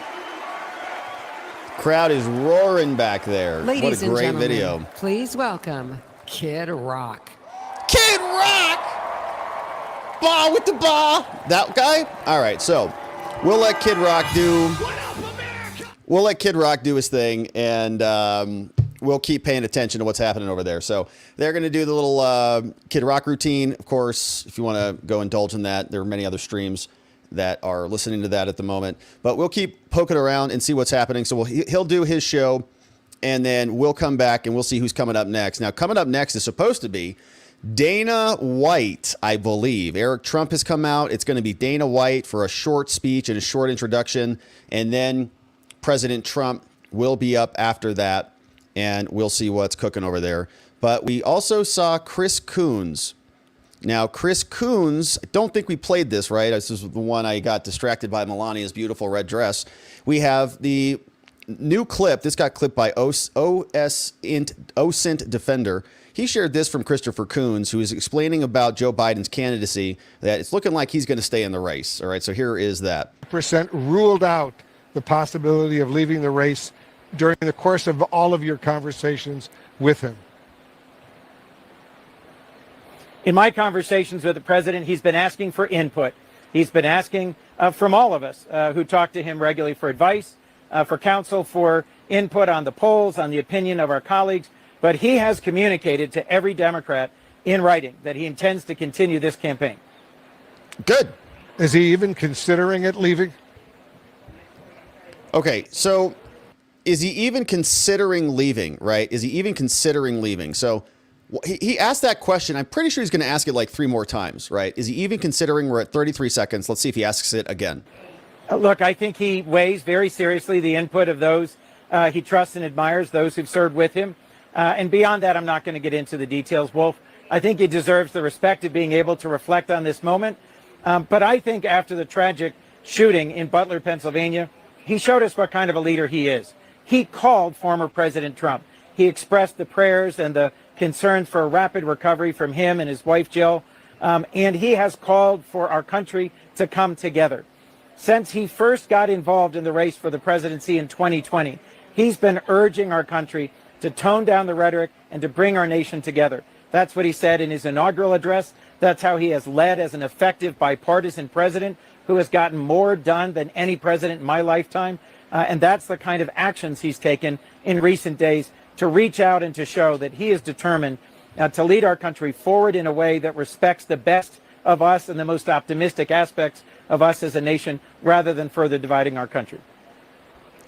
Crowd is roaring back there. Ladies what a great and gentlemen, video. Please welcome Kid Rock. Kid Rock! Bar with the bar. That guy? All right, so we'll let Kid Rock do his thing, and we'll keep paying attention to what's happening over there. So they're going to do the little Kid Rock routine. Of course, if you want to go indulge in that, there are many other streams that are listening to that at the moment. But we'll keep poking around and see what's happening. So he'll do his show, and then we'll come back and we'll see who's coming up next. Now, coming up next is supposed to be Dana White, I believe. Eric Trump has come out. It's going to be Dana White for a short speech and a short introduction, and then President Trump will be up after that. And we'll see what's cooking over there. But we also saw Chris Coons. Now, Chris Coons, I don't think we played this, right? This is the one I got distracted by Melania's beautiful red dress. We have the new clip. This got clipped by OSINT Defender. He shared this from Christopher Coons, who is explaining about Joe Biden's candidacy, that it's looking like he's going to stay in the race. All right, so here is that. % ruled out the possibility of leaving the race during the course of all of your conversations with him? In my conversations with the president, he's been asking for input. He's been asking from all of us who talk to him regularly for advice, for counsel, for input on the polls, on the opinion of our colleagues. But he has communicated to every Democrat in writing that he intends to continue this campaign. Good. Is he even considering it, leaving? Okay, so is he even considering leaving, right? Is he even considering leaving? So he asked that question. I'm pretty sure he's going to ask it like 3 more times, right? Is he even considering? We're at 33 seconds. Let's see if he asks it again. Look, I think he weighs very seriously the input of those he trusts and admires, those who've served with him. And beyond that, I'm not going to get into the details, Wolf. I think he deserves the respect of being able to reflect on this moment. But I think after the tragic shooting in Butler, Pennsylvania, he showed us what kind of a leader he is. He called former President Trump. He expressed the prayers and the concerns for a rapid recovery from him and his wife, Jill. And he has called for our country to come together. Since he first got involved in the race for the presidency in 2020, he's been urging our country to tone down the rhetoric and to bring our nation together. That's what he said in his inaugural address. That's how he has led as an effective bipartisan president who has gotten more done than any president in my lifetime. And that's the kind of actions he's taken in recent days to reach out and to show that he is determined to lead our country forward in a way that respects the best of us and the most optimistic aspects of us as a nation, rather than further dividing our country.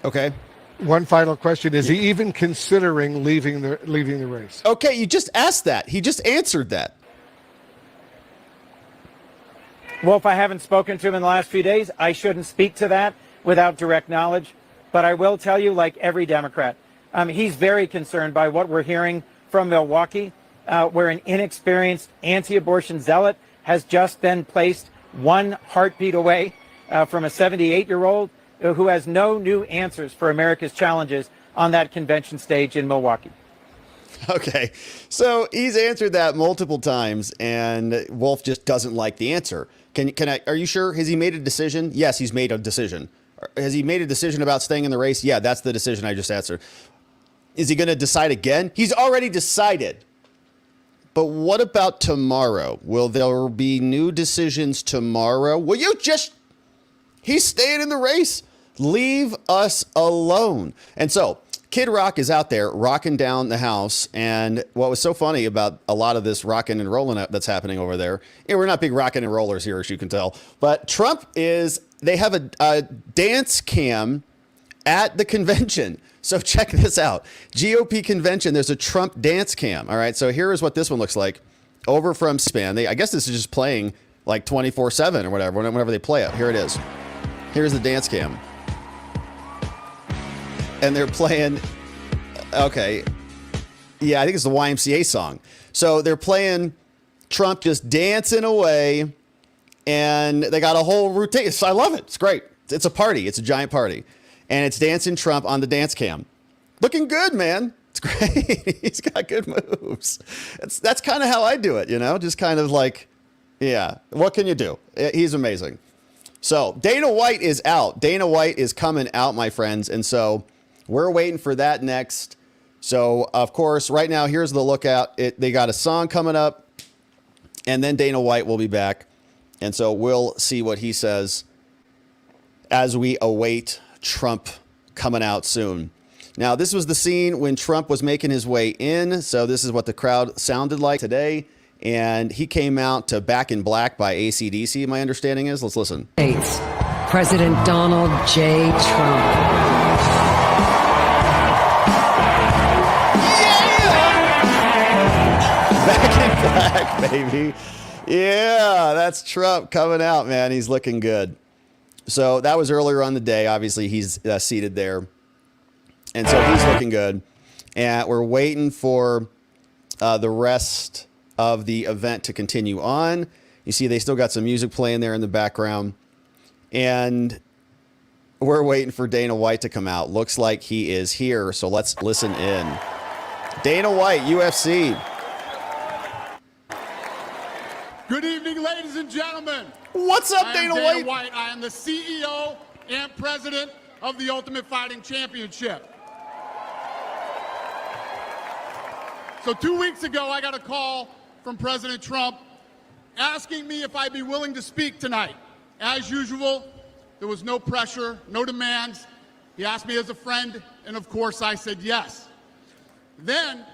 Okay. One final question. Is he even considering leaving the race? Okay, you just asked that. He just answered that. Well, if I haven't spoken to him in the last few days, I shouldn't speak to that without direct knowledge. But I will tell you, like every Democrat, he's very concerned by what we're hearing from Milwaukee, where an inexperienced anti-abortion zealot has just been placed one heartbeat away from a 78-year-old who has no new answers for America's challenges on that convention stage in Milwaukee. Okay, so he's answered that multiple times, and Wolf just doesn't like the answer. Are you sure? Has he made a decision? Yes, he's made a decision. Has he made a decision about staying in the race? Yeah, that's the decision I just answered. Is he going to decide again? He's already decided. But what about tomorrow? Will there be new decisions tomorrow? He's staying in the race. Leave us alone. And so Kid Rock is out there rocking down the house. And what was so funny about a lot of this rocking and rolling that's happening over there, we're not big rocking and rollers here, as you can tell, but they have a dance cam at the convention. So check this out. GOP convention, there's a Trump dance cam. All right, so here is what this one looks like over from Span. I guess this is just playing like 24/7 or whatever, whenever they play it. Here it is. Here's the dance cam. And they're playing, okay, yeah, I think it's the YMCA song. So they're playing Trump just dancing away, and they got a whole routine. So I love it. It's great. It's a party. It's a giant party. And it's dancing Trump on the dance cam. Looking good, man. It's great. He's got good moves. That's kind of how I do it, just kind of like, yeah, what can you do? He's amazing. So Dana White is out. Dana White is coming out, my friends. And so we're waiting for that next. So, of course, right now, here's the lookout. They got a song coming up, and then Dana White will be back. And so we'll see what he says as we await Trump coming out soon. Now, this was the scene when Trump was making his way in. So this is what the crowd sounded like today. And he came out to Back in Black by AC/DC, my understanding is. Let's listen. President Donald J. Trump. Back in Black, baby. Yeah, that's Trump coming out, man. He's looking good. So that was earlier on the day. Obviously, he's seated there. And so he's looking good. And we're waiting for the rest of the event to continue on. You see, they still got some music playing there in the background. And we're waiting for Dana White to come out. Looks like he is here. So let's listen in. Dana White, UFC. Good evening, ladies and gentlemen. What's up, Dana White? I am the CEO and president of the Ultimate Fighting Championship. So 2 weeks ago, I got a call from President Trump asking me if I'd be willing to speak tonight. As usual, there was no pressure, no demands. He asked me as a friend, and of course I said yes. Then,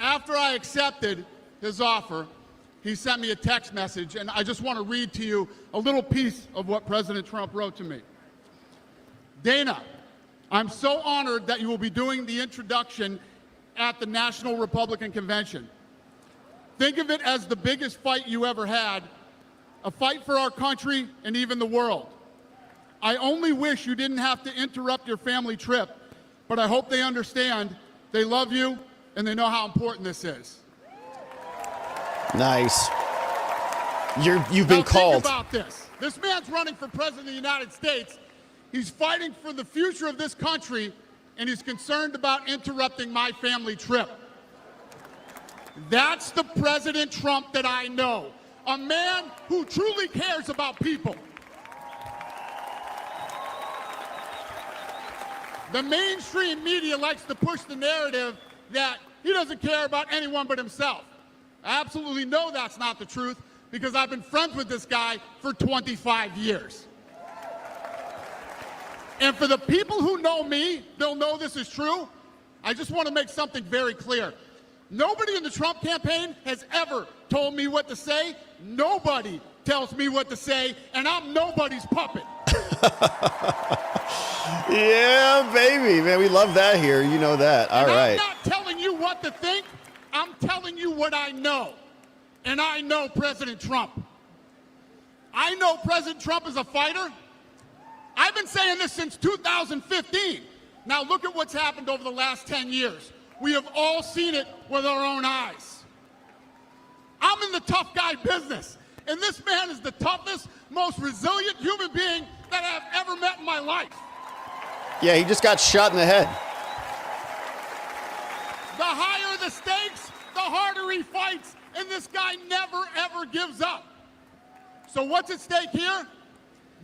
after I accepted his offer, he sent me a text message, and I just want to read to you a little piece of what President Trump wrote to me. Dana, I'm so honored that you will be doing the introduction at the National Republican Convention. Think of it as the biggest fight you ever had, a fight for our country and even the world. I only wish you didn't have to interrupt your family trip, but I hope they understand they love you and they know how important this is. Nice. You've been called. Think about this. This man's running for president of the United States. He's fighting for the future of this country, and he's concerned about interrupting my family trip. That's the President Trump that I know. A man who truly cares about people. The mainstream media likes to push the narrative that he doesn't care about anyone but himself. I absolutely know that's not the truth because I've been friends with this guy for 25 years. And for the people who know me, they'll know this is true. I just want to make something very clear. Nobody in the Trump campaign has ever told me what to say. Nobody tells me what to say, and I'm nobody's puppet. Yeah, baby, man, we love that here. You know that. All right. I'm not telling you what to think. I'm telling you what I know. And I know President Trump. I know President Trump is a fighter. I've been saying this since 2015. Now look at what's happened over the last 10 years. We have all seen it with our own eyes. I'm in the tough guy business, and this man is the toughest, most resilient human being that I've ever met in my life. Yeah, he just got shot in the head. The higher the stakes, the harder he fights, and this guy never, ever gives up. So what's at stake here?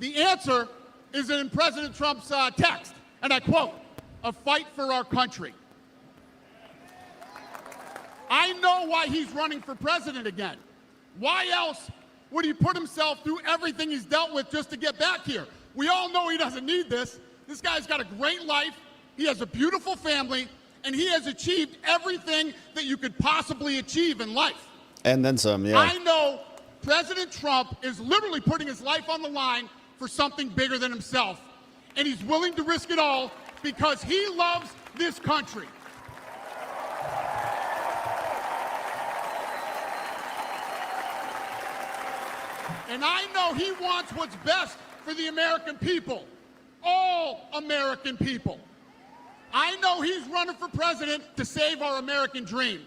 The answer is in President Trump's text, and I quote, "A fight for our country." I know why he's running for president again. Why else would he put himself through everything he's dealt with just to get back here? We all know he doesn't need this. This guy's got a great life, he has a beautiful family, and he has achieved everything that you could possibly achieve in life. And then some, yeah. I know President Trump is literally putting his life on the line for something bigger than himself, and he's willing to risk it all because he loves this country. And I know he wants what's best for the American people, all American people. I know he's running for president to save our American dream.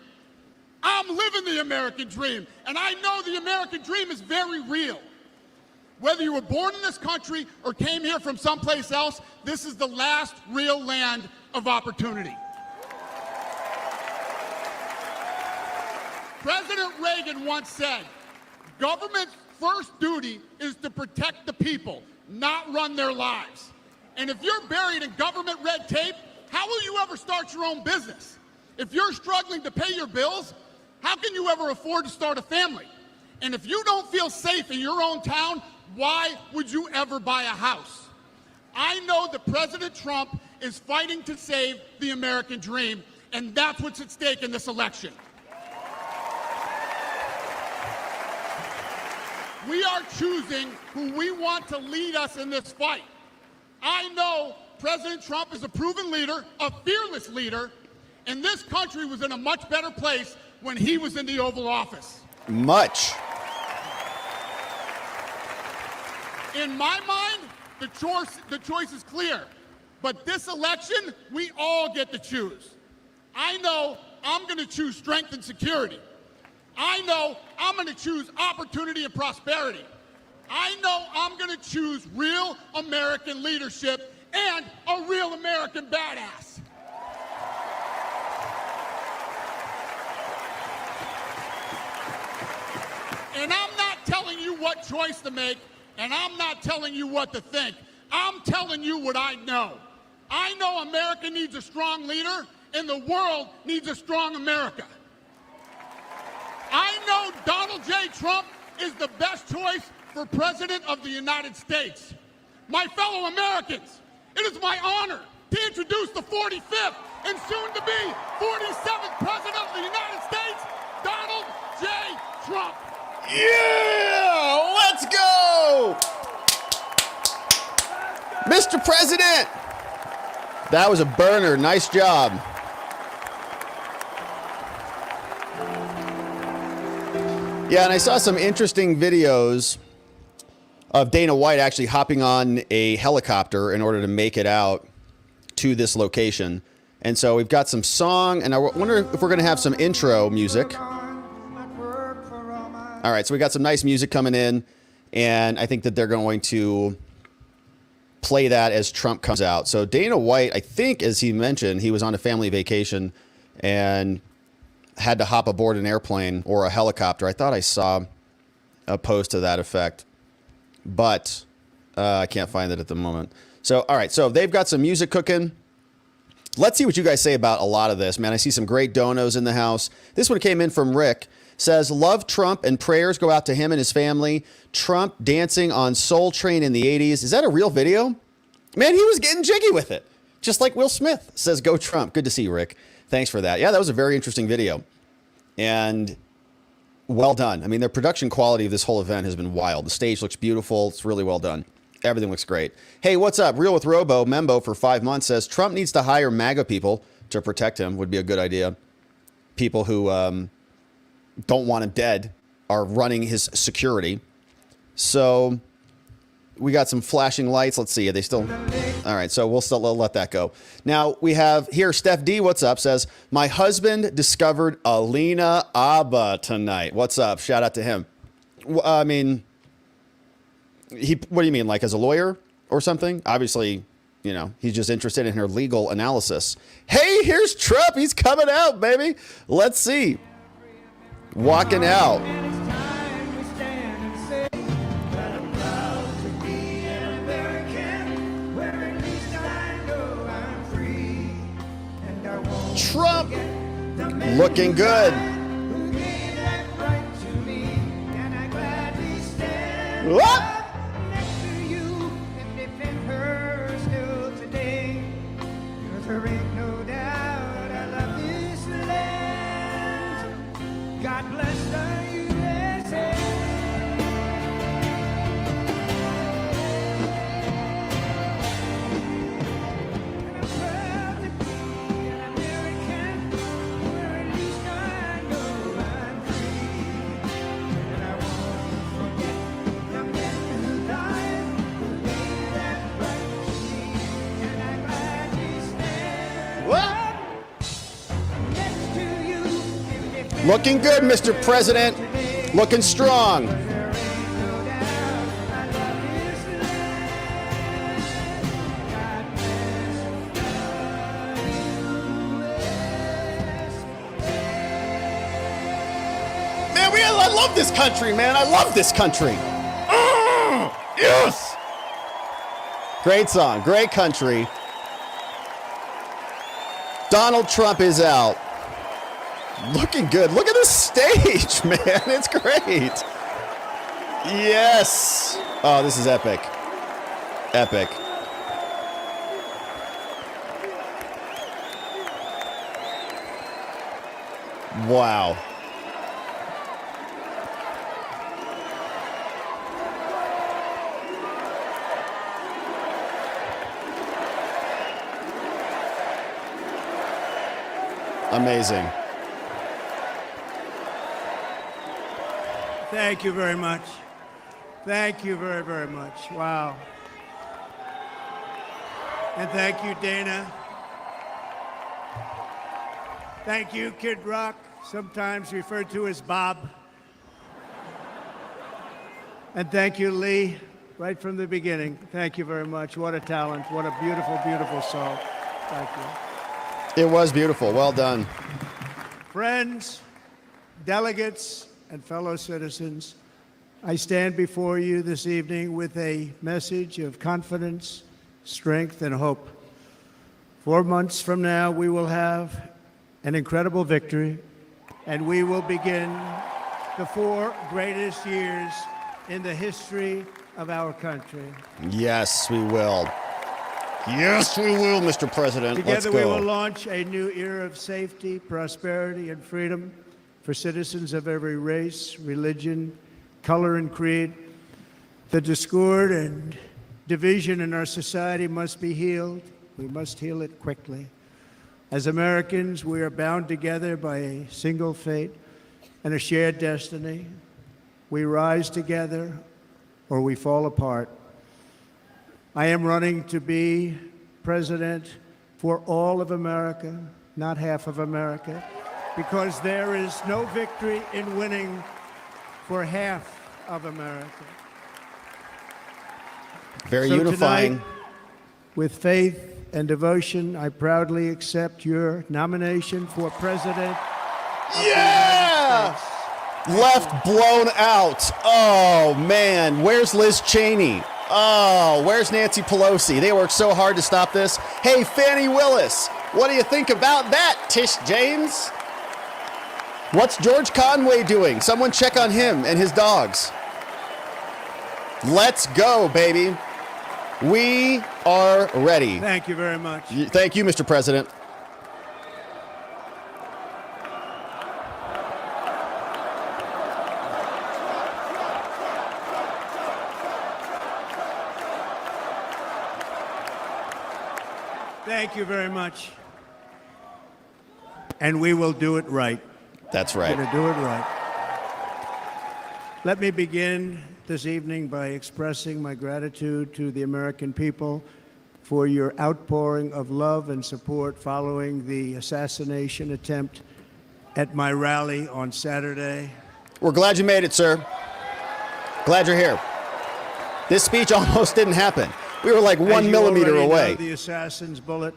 I'm living the American dream, and I know the American dream is very real. Whether you were born in this country or came here from someplace else, this is the last real land of opportunity. President Reagan once said, "Government's first duty is to protect the people, not run their lives." And if you're buried in government red tape, how will you ever start your own business? If you're struggling to pay your bills, how can you ever afford to start a family? And if you don't feel safe in your own town, why would you ever buy a house? I know that President Trump is fighting to save the American dream, and that's what's at stake in this election. We are choosing who we want to lead us in this fight. I know President Trump is a proven leader, a fearless leader, and this country was in a much better place when he was in the Oval Office. Much. In my mind, the choice is clear. But this election, we all get to choose. I know I'm going to choose strength and security. I know I'm going to choose opportunity and prosperity. I know I'm going to choose real American leadership and a real American badass. And I'm not telling you what choice to make, and I'm not telling you what to think. I'm telling you what I know. I know America needs a strong leader, and the world needs a strong America. I know Donald J. Trump is the best choice for President of the United States. My fellow Americans, it is my honor to introduce the 45th and soon-to-be 47th President of the United States, Donald J. Trump. Yeah! Let's go! Mr. President! That was a burner. Nice job. Yeah, and I saw some interesting videos of Dana White actually hopping on a helicopter in order to make it out to this location. And so we've got some song, and I wonder if we're going to have some intro music. All right, so we got some nice music coming in, and I think that they're going to play that as Trump comes out. So Dana White, I think, as he mentioned, he was on a family vacation and had to hop aboard an airplane or a helicopter. I thought I saw a post to that effect, but I can't find it at the moment. So, all right, so they've got some music cooking. Let's see what you guys say about a lot of this, man. I see some great donos in the house. This one came in from Rick. says, love Trump and prayers go out to him and his family. Trump dancing on Soul Train in the 80s. Is that a real video? Man, he was getting jiggy with it. Just like Will Smith says, go Trump. Good to see you, Rick. Thanks for that. Yeah, that was a very interesting video. And well done. I mean, the production quality of this whole event has been wild. The stage looks beautiful. It's really well done. Everything looks great. Hey, what's up? Real with Robo, Membo for 5 months says, Trump needs to hire MAGA people to protect him. Would be a good idea. People who don't want him dead are running his security. So we got some flashing lights. Let's see. Are they still? All right. So we'll still let that go. Now we have here, Steph D, what's up? Says, my husband discovered Alina Abba tonight. What's up? Shout out to him. I mean, what do you mean? Like as a lawyer or something? Obviously, you know, he's just interested in her legal analysis. Hey, here's Trump. He's coming out, baby. Let's see. Walking out. Trump looking good. What? Looking good, Mr. President. Looking strong. Man, I love this country, man. I love this country. Yes. Great song. Great country. Donald Trump is out. Looking good. Look at this stage, man. It's great. Yes. Oh, this is epic. Epic. Wow. Amazing. Thank you very much. Thank you very, very much. Wow. And thank you, Dana. Thank you, Kid Rock, sometimes referred to as Bob. And thank you, Lee, right from the beginning. Thank you very much. What a talent. What a beautiful, beautiful song. Thank you. It was beautiful. Well done. Friends, delegates, and fellow citizens, I stand before you this evening with a message of confidence, strength, and hope. 4 months from now, we will have an incredible victory, and we will begin the 4 greatest years in the history of our country. Yes, we will. Yes, we will, Mr. President. Let's Together go. we will launch a new era of safety, prosperity, and freedom for citizens of every race, religion, color, and creed. The discord and division in our society must be healed. We must heal it quickly. As Americans, we are bound together by a single fate and a shared destiny. We rise together or we fall apart. I am running to be president for all of America, not half of America, because there is no victory in winning for half of America. Very so unifying. Tonight, with faith and devotion, I proudly accept your nomination for president of the United States. Left blown out. Oh, man. Where's Liz Cheney? Oh, where's Nancy Pelosi? They worked so hard to stop this. Hey, Fannie Willis, what do you think about that, Tish James? What's George Conway doing? Someone check on him and his dogs. Let's go, baby. We are ready. Thank you very much. Thank you, Mr. President. Thank you very much. And we will do it right. That's right. We're going to do it right. Let me begin this evening by expressing my gratitude to the American people for your outpouring of love and support following the assassination attempt at my rally on Saturday. We're glad you made it, sir. Glad you're here. This speech almost didn't happen. We were like 1 millimeter away. The assassin's bullet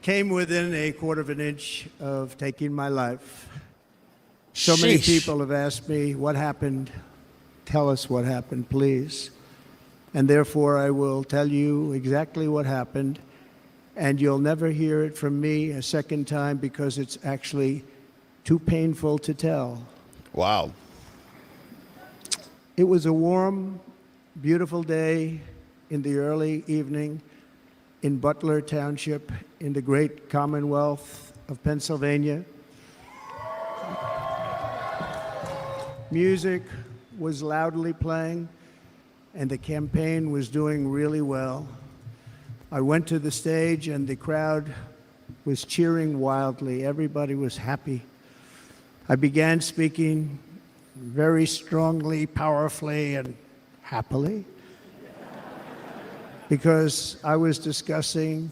came within a quarter of an inch of taking my life. So many people have asked me, what happened? Tell us what happened, please. And therefore, I will tell you exactly what happened. And you'll never hear it from me a second time because it's actually too painful to tell. Wow. It was a warm, beautiful day in the early evening in Butler Township in the great Commonwealth of Pennsylvania. Music was loudly playing, and the campaign was doing really well. I went to the stage, and the crowd was cheering wildly. Everybody was happy. I began speaking very strongly, powerfully, and happily, because I was discussing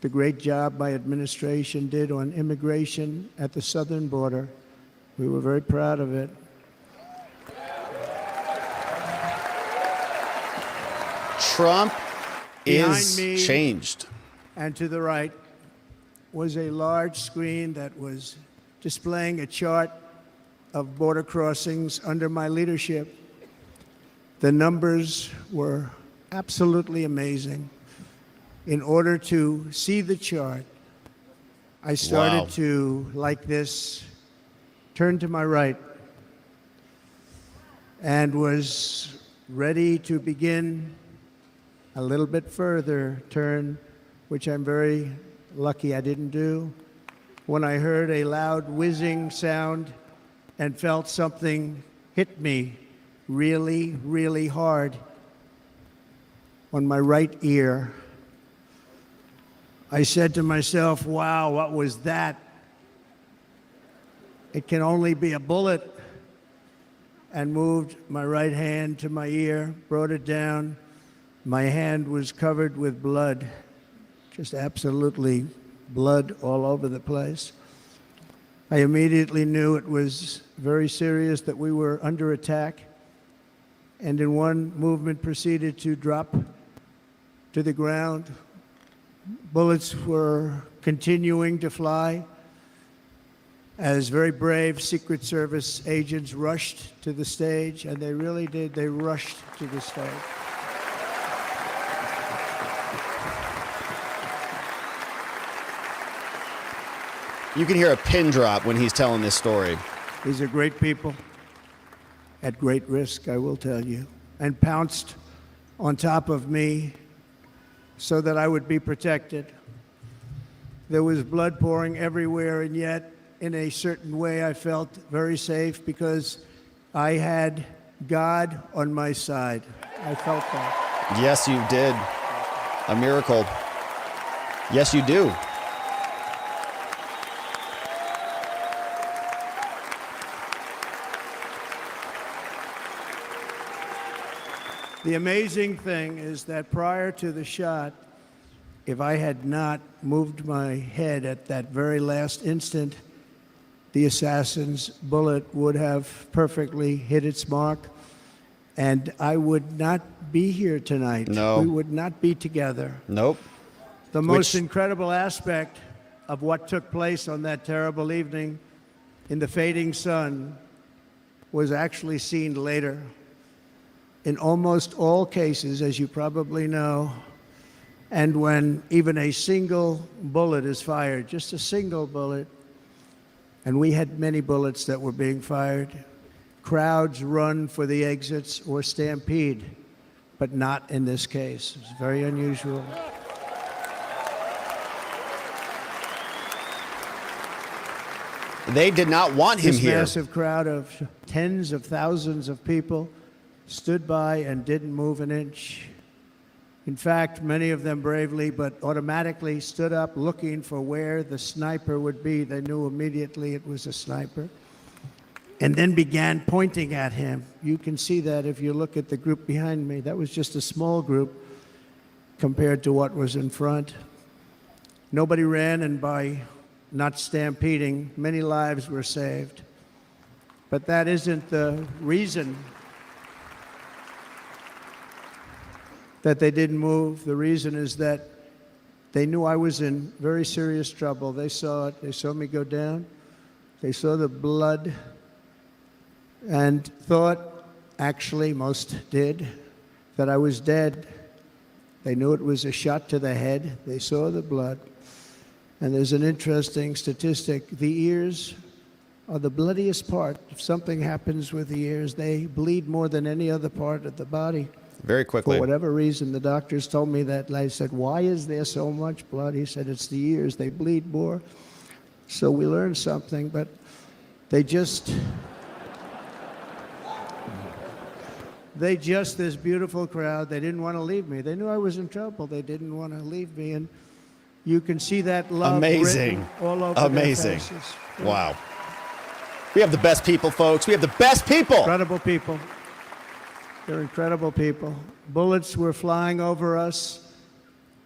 the great job my administration did on immigration at the southern border. We were very proud of it. Trump Behind is me, changed. And to the right was a large screen that was displaying a chart of border crossings under my leadership. The numbers were absolutely amazing. In order to see the chart, I started to, like this, turn to my right and was ready to begin a little bit further turn, which I'm very lucky I didn't do, when I heard a loud whizzing sound and felt something hit me really, really hard on my right ear. I said to myself, wow, what was that? It can only be a bullet. And moved my right hand to my ear, brought it down. My hand was covered with blood, just absolutely blood all over the place. I immediately knew it was very serious, that we were under attack, and in one movement proceeded to drop to the ground. Bullets were continuing to fly as very brave Secret Service agents rushed to the stage, and they really did. They rushed to the stage. You can hear a pin drop when he's telling this story. These are great people at great risk, I will tell you, and pounced on top of me so that I would be protected. There was blood pouring everywhere, and yet, in a certain way, I felt very safe because I had God on my side. I felt that. Yes, you did. A miracle. Yes, you do. The amazing thing is that prior to the shot, if I had not moved my head at that very last instant, the assassin's bullet would have perfectly hit its mark, and I would not be here tonight. No. We would not be together. Nope. The most incredible aspect of what took place on that terrible evening in the fading sun was actually seen later. In almost all cases, as you probably know, and when even a single bullet is fired, just a single bullet, and we had many bullets that were being fired. Crowds run for the exits or stampede, but not in this case. It's very unusual. They did not want him This here. massive crowd of tens of thousands of people stood by and didn't move an inch. In fact, many of them bravely but automatically stood up looking for where the sniper would be. They knew immediately it was a sniper. And then began pointing at him. You can see that if you look at the group behind me. That was just a small group compared to what was in front. Nobody ran, and by not stampeding, many lives were saved. But that isn't the reason that they didn't move. The reason is that they knew I was in very serious trouble. They saw it. They saw me go down. They saw the blood and thought, actually most did, that I was dead. They knew it was a shot to the head. They saw the blood. And there's an interesting statistic. The ears are the bloodiest part. If something happens with the ears, they bleed more than any other part of the body. Very quickly. For whatever reason, the doctors told me that. And I said, why is there so much blood? He said, it's the ears. They bleed more. So we learned something, but this beautiful crowd, they didn't want to leave me. They knew I was in trouble. They didn't want to leave me. And you can see that love written all over their faces. Wow. We have the best people, folks. We have the best people. Incredible people. They're incredible people. Bullets were flying over us,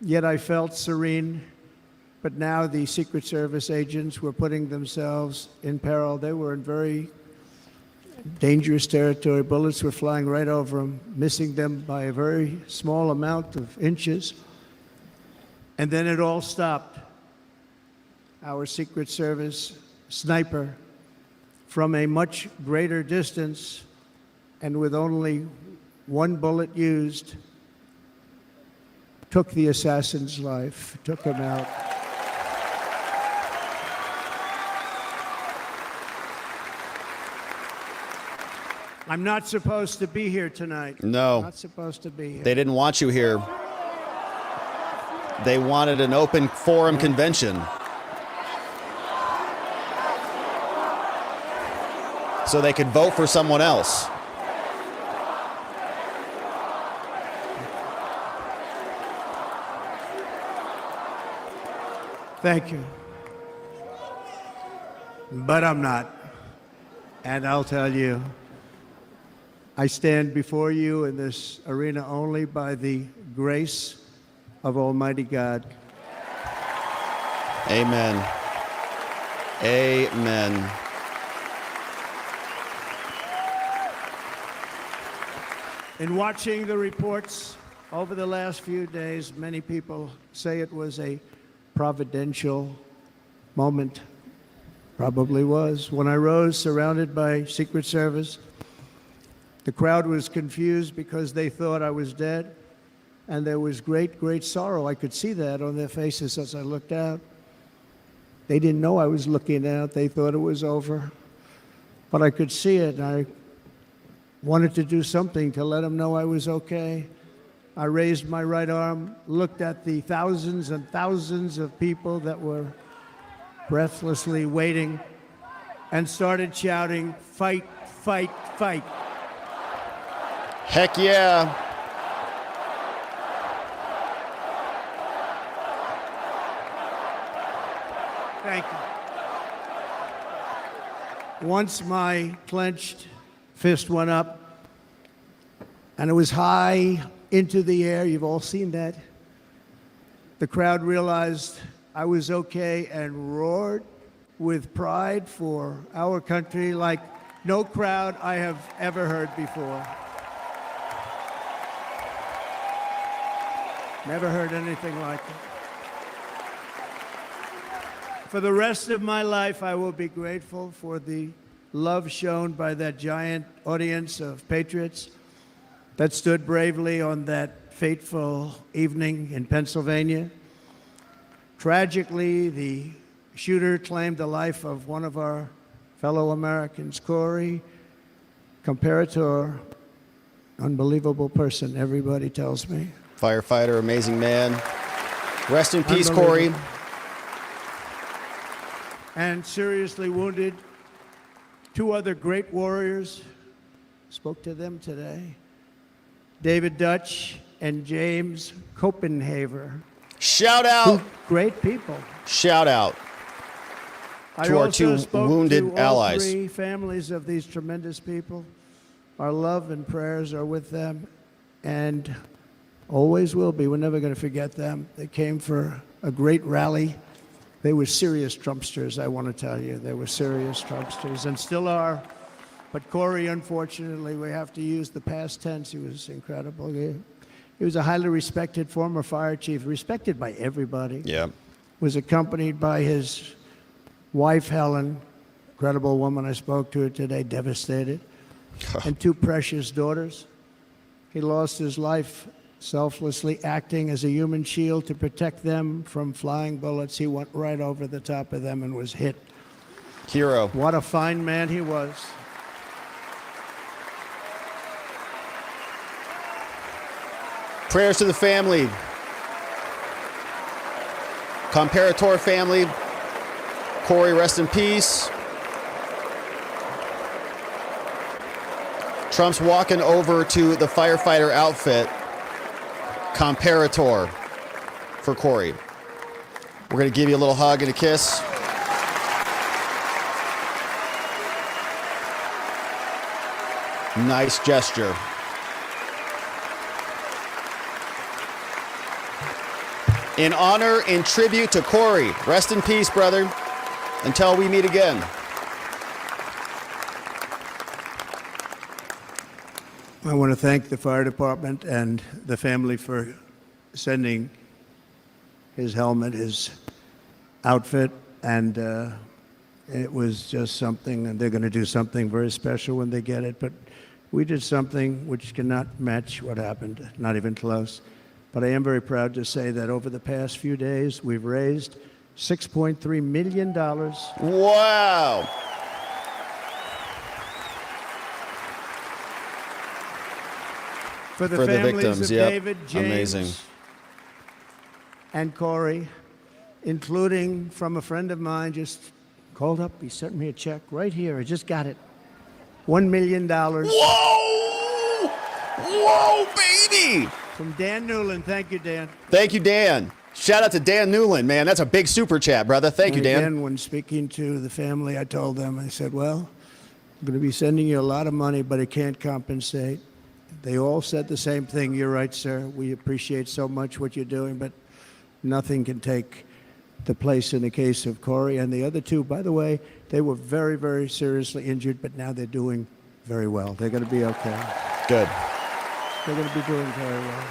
yet I felt serene. But now the Secret Service agents were putting themselves in peril. They were in very dangerous territory. Bullets were flying right over them, missing them by a very small amount of inches. And then it all stopped. Our Secret Service sniper, from a much greater distance and with only one bullet used, took the assassin's life, took him out. I'm not supposed to be here tonight. No. Not supposed to be here. They didn't want you here. They wanted an open forum convention. So they could vote for someone else. Thank you. But I'm not. And I'll tell you, I stand before you in this arena only by the grace of Almighty God. Amen. Amen. In watching the reports over the last few days, many people say it was a providential moment. Probably was. When I rose surrounded by Secret Service, the crowd was confused because they thought I was dead, and there was great, great sorrow. I could see that on their faces as I looked out. They didn't know I was looking out. They thought it was over. But I could see it, and I wanted to do something to let them know I was okay. I raised my right arm, looked at the thousands and thousands of people that were breathlessly waiting, and started shouting, "Fight, fight, fight." Heck yeah. Thank you. Once my clenched fist went up, and it was high into the air. You've all seen that. The crowd realized I was okay and roared with pride for our country like no crowd I have ever heard before. Never heard anything like it. For the rest of my life, I will be grateful for the love shown by that giant audience of patriots that stood bravely on that fateful evening in Pennsylvania. Tragically, the shooter claimed the life of one of our fellow Americans, Corey, comparator, unbelievable person, everybody tells me. Firefighter, amazing man. Rest in peace, Corey. And seriously wounded. 2 other great warriors. Spoke to them today. David Dutch and James Copenhaver. Shout out. 2 great people. Shout out I to our also 2 spoke wounded to all allies. 3 families of these tremendous people. Our love and prayers are with them, and always will be. We're never going to forget them. They came for a great rally. They were serious Trumpsters, I want to tell you. They were serious Trumpsters, and still are. But Corey, unfortunately, we have to use the past tense. He was incredible. He was a highly respected former fire chief, respected by everybody. Yeah. Was accompanied by his wife, Helen, incredible woman. I spoke to her today, devastated, and 2 precious daughters. He lost his life selflessly, acting as a human shield to protect them from flying bullets. He went right over the top of them and was hit. Hero. What a fine man he was. Prayers to the family. Comparator family. Corey, rest in peace. Trump's walking over to the firefighter outfit. Comparator for Corey. We're going to give you a little hug and a kiss. Nice gesture. In honor and tribute to Corey. Rest in peace, brother. Until we meet again. I want to thank the fire department and the family for sending his helmet, his outfit, and it was just something, and they're going to do something very special when they get it. But we did something which cannot match what happened, not even close. But I am very proud to say that over the past few days, we've raised $6.3 million. Wow. For the families victims, of yep. David, James, Amazing. and Corey, including from a friend of mine, just called up. He sent me a check right here. I just got it. $1 million. Whoa! Whoa, baby! From Dan Newland. Thank you, Dan. Thank you, Dan. Shout out to Dan Newland, man. That's a big super chat, brother. Thank you, Dan. Again, when speaking to the family, I told them, I said, well, I'm going to be sending you a lot of money, but it can't compensate. They all said the same thing. You're right, sir. We appreciate so much what you're doing, but nothing can take the place in the case of Corey. And the other 2, by the way, they were very, very seriously injured, but now they're doing very well. They're going to be okay. Good. They're going to be doing very well.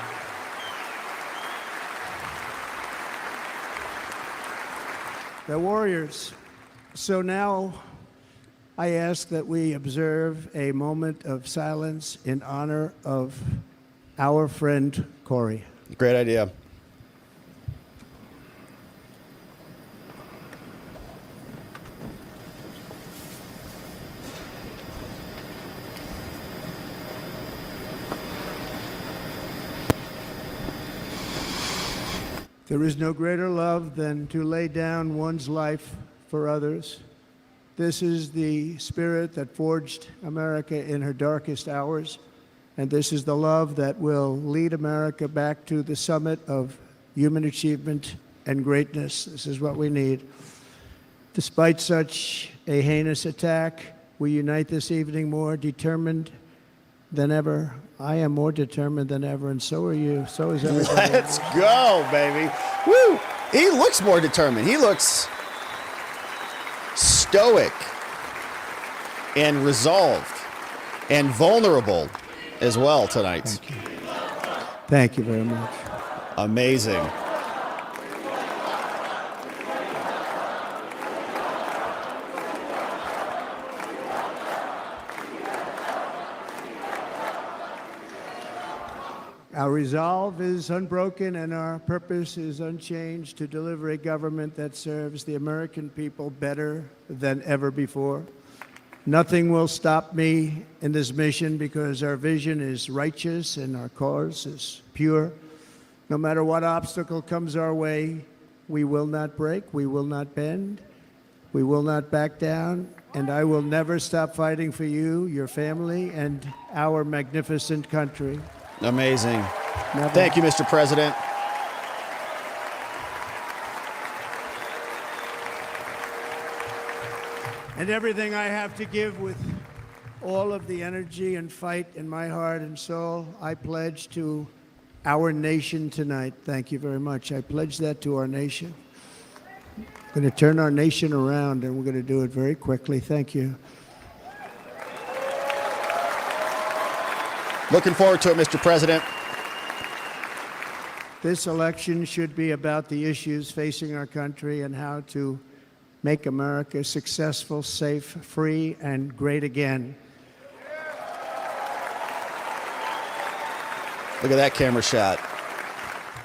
They're warriors. So now I ask that we observe a moment of silence in honor of our friend Corey. Great idea. There is no greater love than to lay down one's life for others. This is the spirit that forged America in her darkest hours, and this is the love that will lead America back to the summit of human achievement and greatness. This is what we need. Despite such a heinous attack, we unite this evening more determined than ever. I am more determined than ever, and so are you. So is everybody. Let's go, baby. Woo! He looks more determined. He looks stoic and resolved and vulnerable as well tonight. Thank you. Thank you very much. Amazing. Our resolve is unbroken and our purpose is unchanged to deliver a government that serves the American people better than ever before. Nothing will stop me in this mission because our vision is righteous and our cause is pure. No matter what obstacle comes our way, we will not break, we will not bend, we will not back down, and I will never stop fighting for you, your family, and our magnificent country. Amazing. Never. Thank you, Mr. President. And everything I have to give with all of the energy and fight in my heart and soul, I pledge to our nation tonight. Thank you very much. I pledge that to our nation. I'm going to turn our nation around, and we're going to do it very quickly. Thank you. Looking forward to it, Mr. President. This election should be about the issues facing our country and how to make America successful, safe, free, and great again. Look at that camera shot.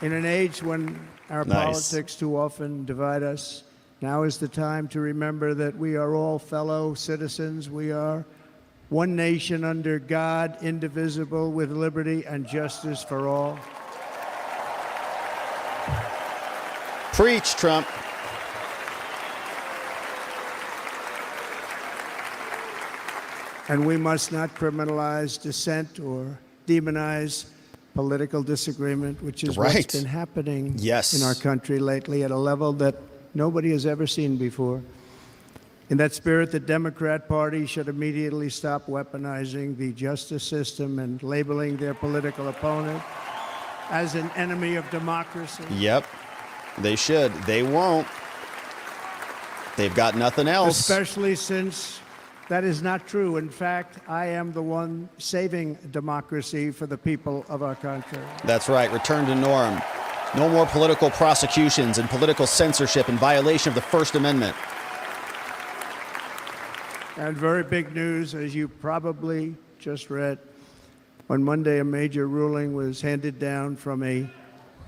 In an age when our politics too often divide us, now is the time to remember that we are all fellow citizens. We are one nation under God, indivisible, with liberty and justice for all. Preach, Trump. And we must not criminalize dissent or demonize political disagreement, which is Right. what's been happening Yes. in our country lately at a level that nobody has ever seen before. In that spirit, the Democrat Party should immediately stop weaponizing the justice system and labeling their political opponent as an enemy of democracy. Yep. They should. They won't. They've got nothing else. Especially since that is not true. In fact, I am the one saving democracy for the people of our country. That's right. Return to norm. No more political prosecutions and political censorship in violation of the First Amendment. And very big news, as you probably just read. On Monday, a major ruling was handed down from a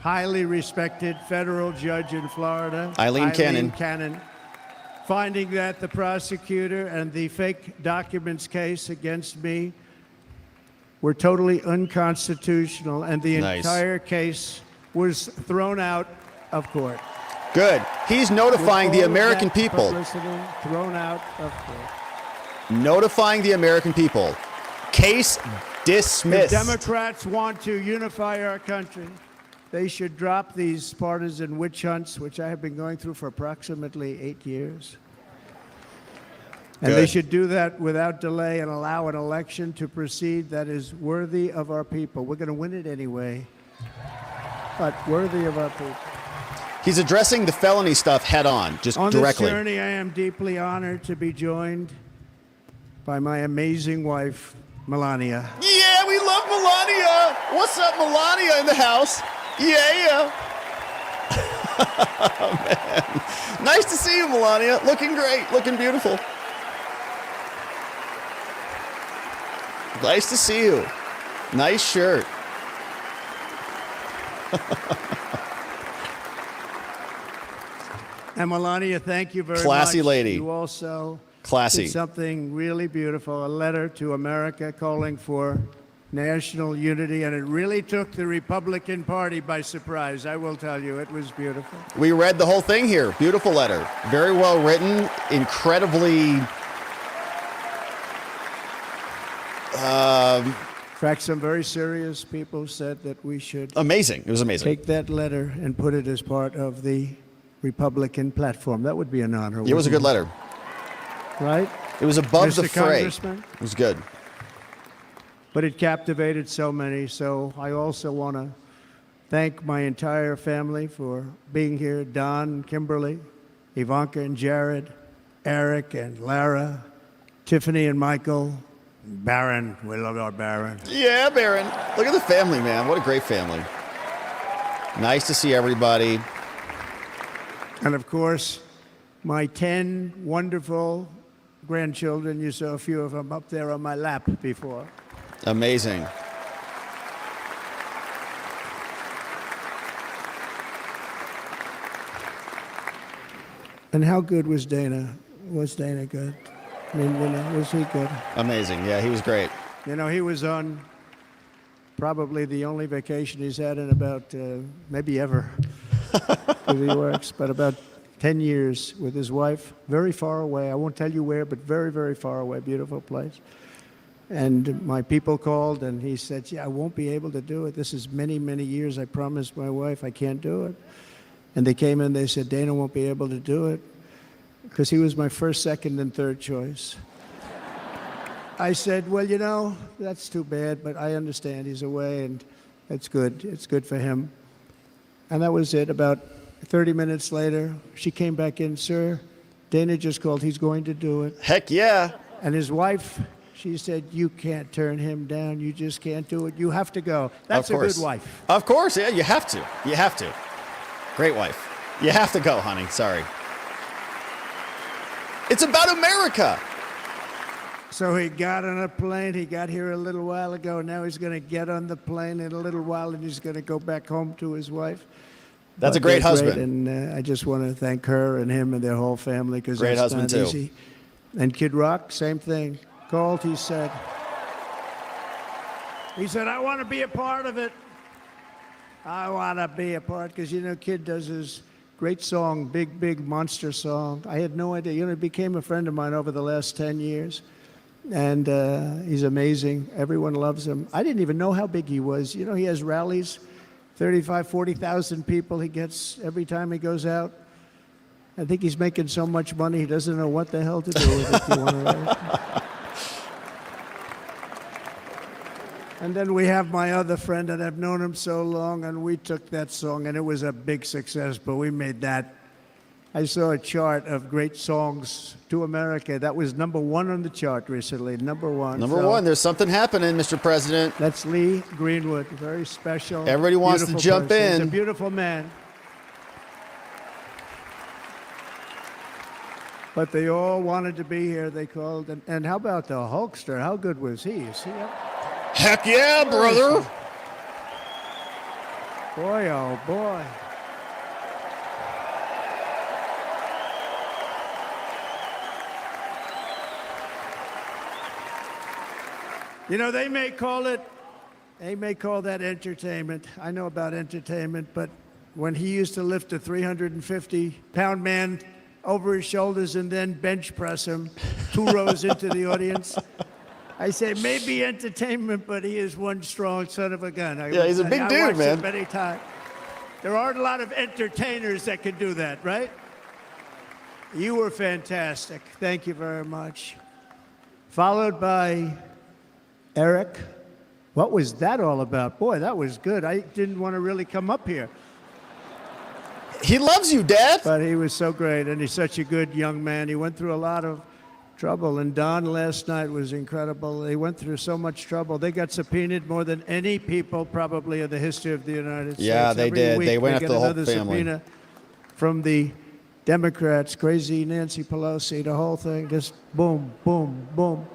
highly respected federal judge in Florida, Eileen Cannon, finding that the prosecutor and the fake documents case against me were totally unconstitutional, and the entire case was thrown out of court. Good. He's notifying the American people. Thrown out of court. Notifying the American people. Case dismissed. If Democrats want to unify our country, they should drop these partisan witch hunts, which I have been going through for approximately 8 years. And Good. they should do that without delay and allow an election to proceed that is worthy of our people. We're going to win it anyway, but worthy of our people. He's addressing the felony stuff head on, just directly. On this journey, I am deeply honored to be joined by my amazing wife, Melania. Yeah, we love Melania. What's up, Melania in the house? Yeah. Oh, man. Nice to see you, Melania. Looking great. Looking beautiful. Nice to see you. Nice shirt. And Melania, thank you very much. Classy lady. You also Classy. did something really beautiful, a letter to America calling for national unity, and it really took the Republican Party by surprise. I will tell you, it was beautiful. We read the whole thing here. Beautiful letter. Very well written. Incredibly... In fact, some very serious people said that we should... Amazing. It was amazing. Take that letter and put it as part of the Republican platform. That would be an honor. It was a good letter. Right? It was above Mr. the fray. Congressman? It was good. But it captivated so many. So I also want to thank my entire family for being here. Don, Kimberly, Ivanka and Jared, Eric and Lara, Tiffany and Michael, Barron. We love our Barron. Yeah, Baron. Look at the family, man. What a great family. Nice to see everybody. And of course, my 10 wonderful grandchildren. You saw a few of them up there on my lap before. Amazing. And how good was Dana? Was Dana good? I mean, was he good? Amazing. Yeah, he was great. He was on probably the only vacation he's had in about maybe ever, because he works, but about 10 years with his wife, very far away. I won't tell you where, but very, very far away. Beautiful place. And my people called, and he said, I won't be able to do it. This is many, many years. I promised my wife I can't do it. And they came in, they said, Dana won't be able to do it, because he was my first, second, and third choice. I said, well, that's too bad, but I understand he's away, and it's good. It's good for him. And that was it. About 30 minutes later, she came back in, sir, Dana just called. He's going to do it. Heck yeah. And his wife, she said, you can't turn him down. You just can't do it. You have to go. That's a good wife. Of course, yeah, you have to. You have to. Great wife. You have to go, honey. Sorry. It's about America. So he got on a plane. He got here a little while ago. Now he's going to get on the plane in a little while, and he's going to go back home to his wife. That's a great husband. And I just want to thank her and him and their whole family, because great that's husband not too. Easy. And Kid Rock, same thing. Called, he said, I want to be a part of it. I want to be a part, because, Kid does his great song, Big, Big Monster song. I had no idea. He became a friend of mine over the last 10 years. And he's amazing. Everyone loves him. I didn't even know how big he was. He has rallies, 35, 40,000 people he gets every time he goes out. I think he's making so much money, he doesn't know what the hell to do with it. If you want to And then we have my other friend, and I've known him so long, and we took that song, and it was a big success, but we made that. I saw a chart of great songs to America. That was #1 on the chart recently, #1. Number one, there's something happening, Mr. President. That's Lee Greenwood, very special. Everybody wants to jump person. in. He's a beautiful man. But they all wanted to be here. They called. And how about the Hulkster? How good was he? Is he up? Heck yeah, brother. Boy, oh boy. They may call that entertainment. I know about entertainment, but when he used to lift a 350-pound man over his shoulders and then bench press him 2 rows into the audience, I say maybe entertainment, but he is one strong son of a gun. Yeah, he's a big dude, I watched man. him many times. There aren't a lot of entertainers that can do that, right? You were fantastic. Thank you very much. Followed by Eric. What was that all about? Boy, that was good. I didn't want to really come up here. He loves you, Dad. But he was so great, and he's such a good young man. He went through a lot of trouble, and Don last night was incredible. They went through so much trouble. They got subpoenaed more than any people probably in the history of the United States. Yeah, they Every did. week They went after the whole another family. subpoena from the Democrats, crazy Nancy Pelosi, the whole thing, just boom, boom, boom.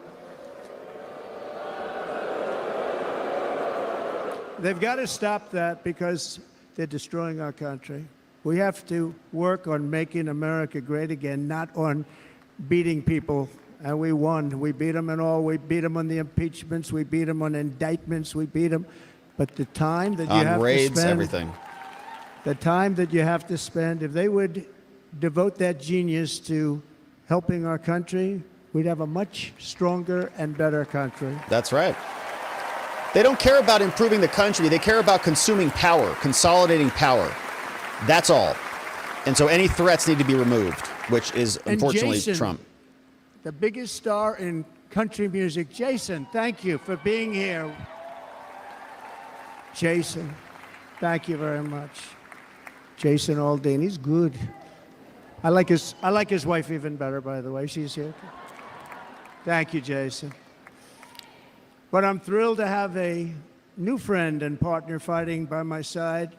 They've got to stop that because they're destroying our country. We have to work on making America great again, not on beating people. And we won. We beat them in all. We beat them on the impeachments. We beat them on indictments. We beat them. But the time that you On have raids, to spend, everything. the time that you have to spend, if they would devote that genius to helping our country, we'd have a much stronger and better country. That's right. They don't care about improving the country. They care about consuming power, consolidating power. That's all. And so any threats need to be removed, which is unfortunately Jason, Trump. The biggest star in country music. Jason, thank you for being here. Jason, thank you very much. Jason Aldean, he's good. I like his wife even better, by the way. She's here. Thank you, Jason. But I'm thrilled to have a new friend and partner fighting by my side.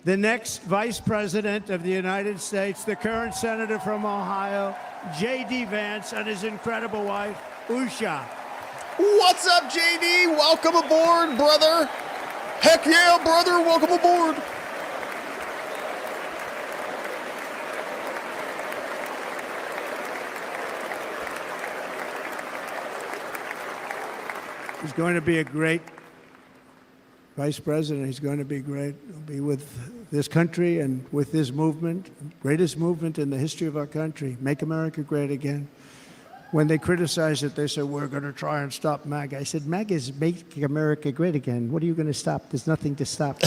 The next Vice President of the United States, the current Senator from Ohio, J.D. Vance, and his incredible wife, Usha. What's up, J.D.? Welcome aboard, brother. Heck yeah, brother. Welcome aboard. He's going to be a great vice president. He's going to be great. He'll be with this country and with this movement, greatest movement in the history of our country, Make America Great Again. When they criticize it, they say, we're going to try and stop MAGA. I said, MAGA is Make America Great Again. What are you going to stop? There's nothing to stop.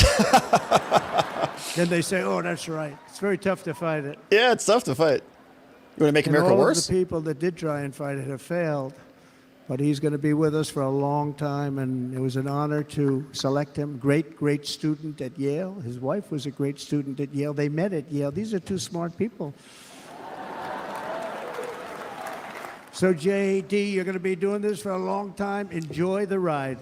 Then they say, oh, that's right. It's very tough to fight it. Yeah, it's tough to fight. You want to make America all worse? Of the people that did try and fight it have failed. But he's going to be with us for a long time, and it was an honor to select him. Great student at Yale. His wife was a great student at Yale. They met at Yale. These are two smart people. So, JD, you're going to be doing this for a long time. Enjoy the ride.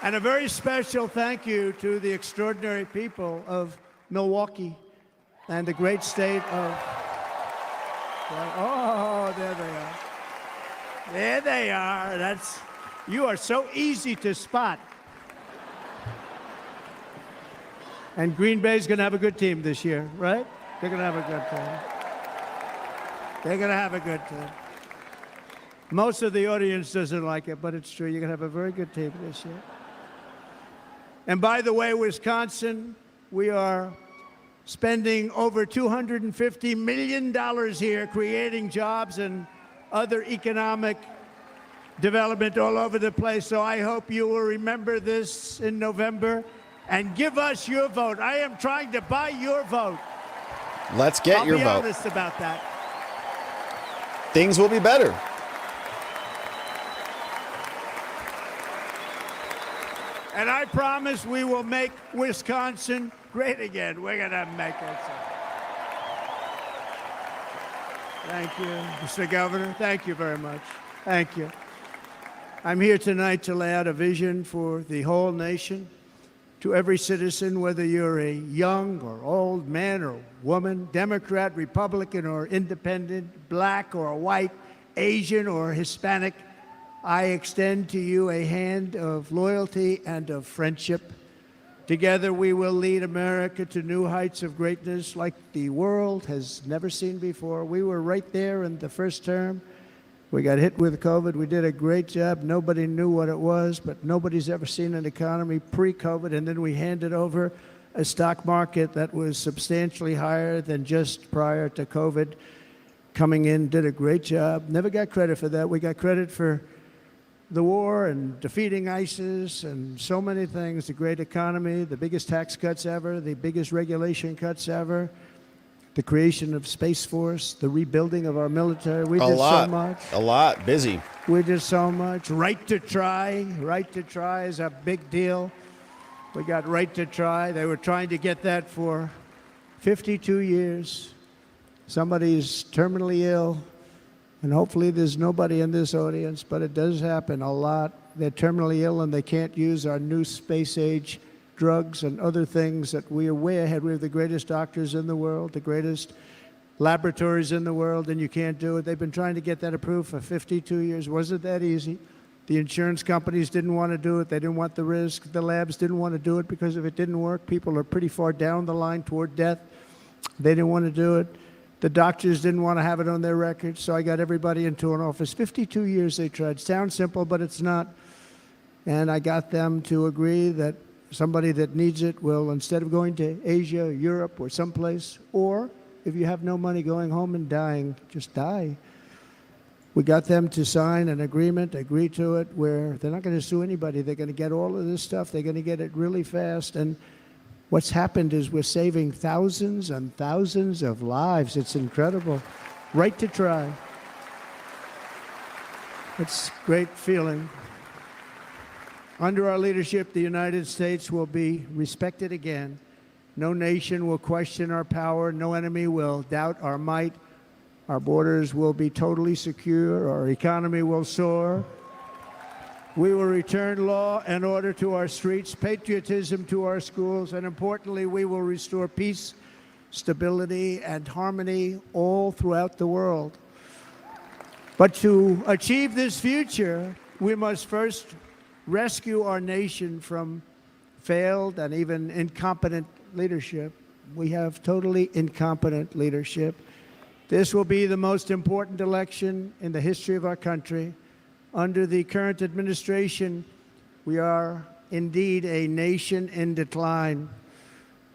And a very special thank you to the extraordinary people of Milwaukee and the great state of... Oh, there they are. There they are. You are so easy to spot. And Green Bay's going to have a good team this year, right? They're going to have a good team. They're going to have a good team. Most of the audience doesn't like it, but it's true. You're going to have a very good team this year. And by the way, Wisconsin, we are spending over $250 million here, creating jobs and other economic development all over the place. So I hope you will remember this in November and give us your vote. I am trying to buy your vote. Let's get your vote. I'll be honest about that. Things will be better. And I promise we will make Wisconsin great again. We're going to make it. Thank you, Mr. Governor. Thank you very much. Thank you. I'm here tonight to lay out a vision for the whole nation, to every citizen, whether you're a young or old man or woman, Democrat, Republican, or independent, black or white, Asian or Hispanic. I extend to you a hand of loyalty and of friendship. Together we will lead America to new heights of greatness like the world has never seen before. We were right there in the first term. We got hit with COVID. We did a great job. Nobody knew what it was, but nobody's ever seen an economy pre-COVID. And then we handed over a stock market that was substantially higher than just prior to COVID. Coming in, did a great job. Never got credit for that. We got credit for the war and defeating ISIS and so many things, the great economy, the biggest tax cuts ever, the biggest regulation cuts ever, the creation of Space Force, the rebuilding of our military. We did so much. A lot. Busy. We did so much. Right to try. Right to try is a big deal. We got right to try. They were trying to get that for 52 years. Somebody's terminally ill. And hopefully there's nobody in this audience, but it does happen a lot. They're terminally ill and they can't use our new space-age drugs and other things that we are way ahead. We have the greatest doctors in the world, the greatest laboratories in the world, and you can't do it. They've been trying to get that approved for 52 years. Wasn't that easy? The insurance companies didn't want to do it. They didn't want the risk. The labs didn't want to do it because if it didn't work, people are pretty far down the line toward death. They didn't want to do it. The doctors didn't want to have it on their records, so I got everybody into an office. 52 years they tried. Sounds simple, but it's not. And I got them to agree that somebody that needs it will, instead of going to Asia, Europe, or someplace, or if you have no money going home and dying, just die. We got them to sign an agreement, agree to it, where they're not going to sue anybody. They're going to get all of this stuff. They're going to get it really fast. And what's happened is we're saving thousands and thousands of lives. It's incredible. Right to try. It's a great feeling. Under our leadership, the United States will be respected again. No nation will question our power. No enemy will doubt our might. Our borders will be totally secure. Our economy will soar. We will return law and order to our streets, patriotism to our schools, and importantly, we will restore peace, stability, and harmony all throughout the world. But to achieve this future, we must first rescue our nation from failed and even incompetent leadership. We have totally incompetent leadership. This will be the most important election in the history of our country. Under the current administration, we are indeed a nation in decline.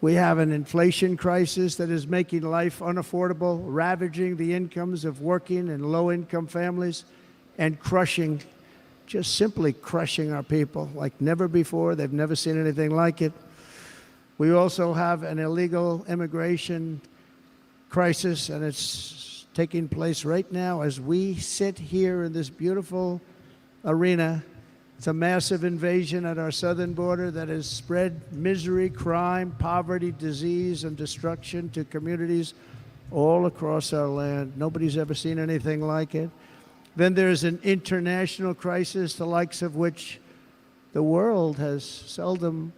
We have an inflation crisis that is making life unaffordable, ravaging the incomes of working and low-income families, and crushing, just simply crushing our people like never before. They've never seen anything like it. We also have an illegal immigration crisis, and it's taking place right now as we sit here in this beautiful arena. It's a massive invasion at our southern border that has spread misery, crime, poverty, disease, and destruction to communities all across our land. Nobody's ever seen anything like it. Then there's an international crisis, the likes of which the world has seldom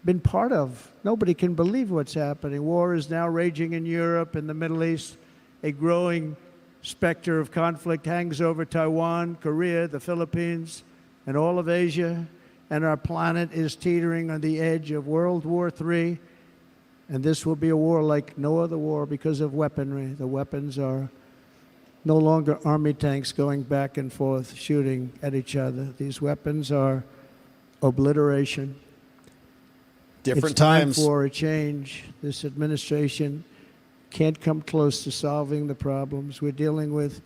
been part of. Nobody can believe what's happening. War is now raging in Europe and the Middle East. A growing specter of conflict hangs over Taiwan, Korea, the Philippines, and all of Asia. And our planet is teetering on the edge of World War III. And this will be a war like no other war because of weaponry. The weapons are no longer army tanks going back and forth shooting at each other. These weapons are obliteration. Different it's time times for a change. This administration can't come close to solving the problems. We're dealing with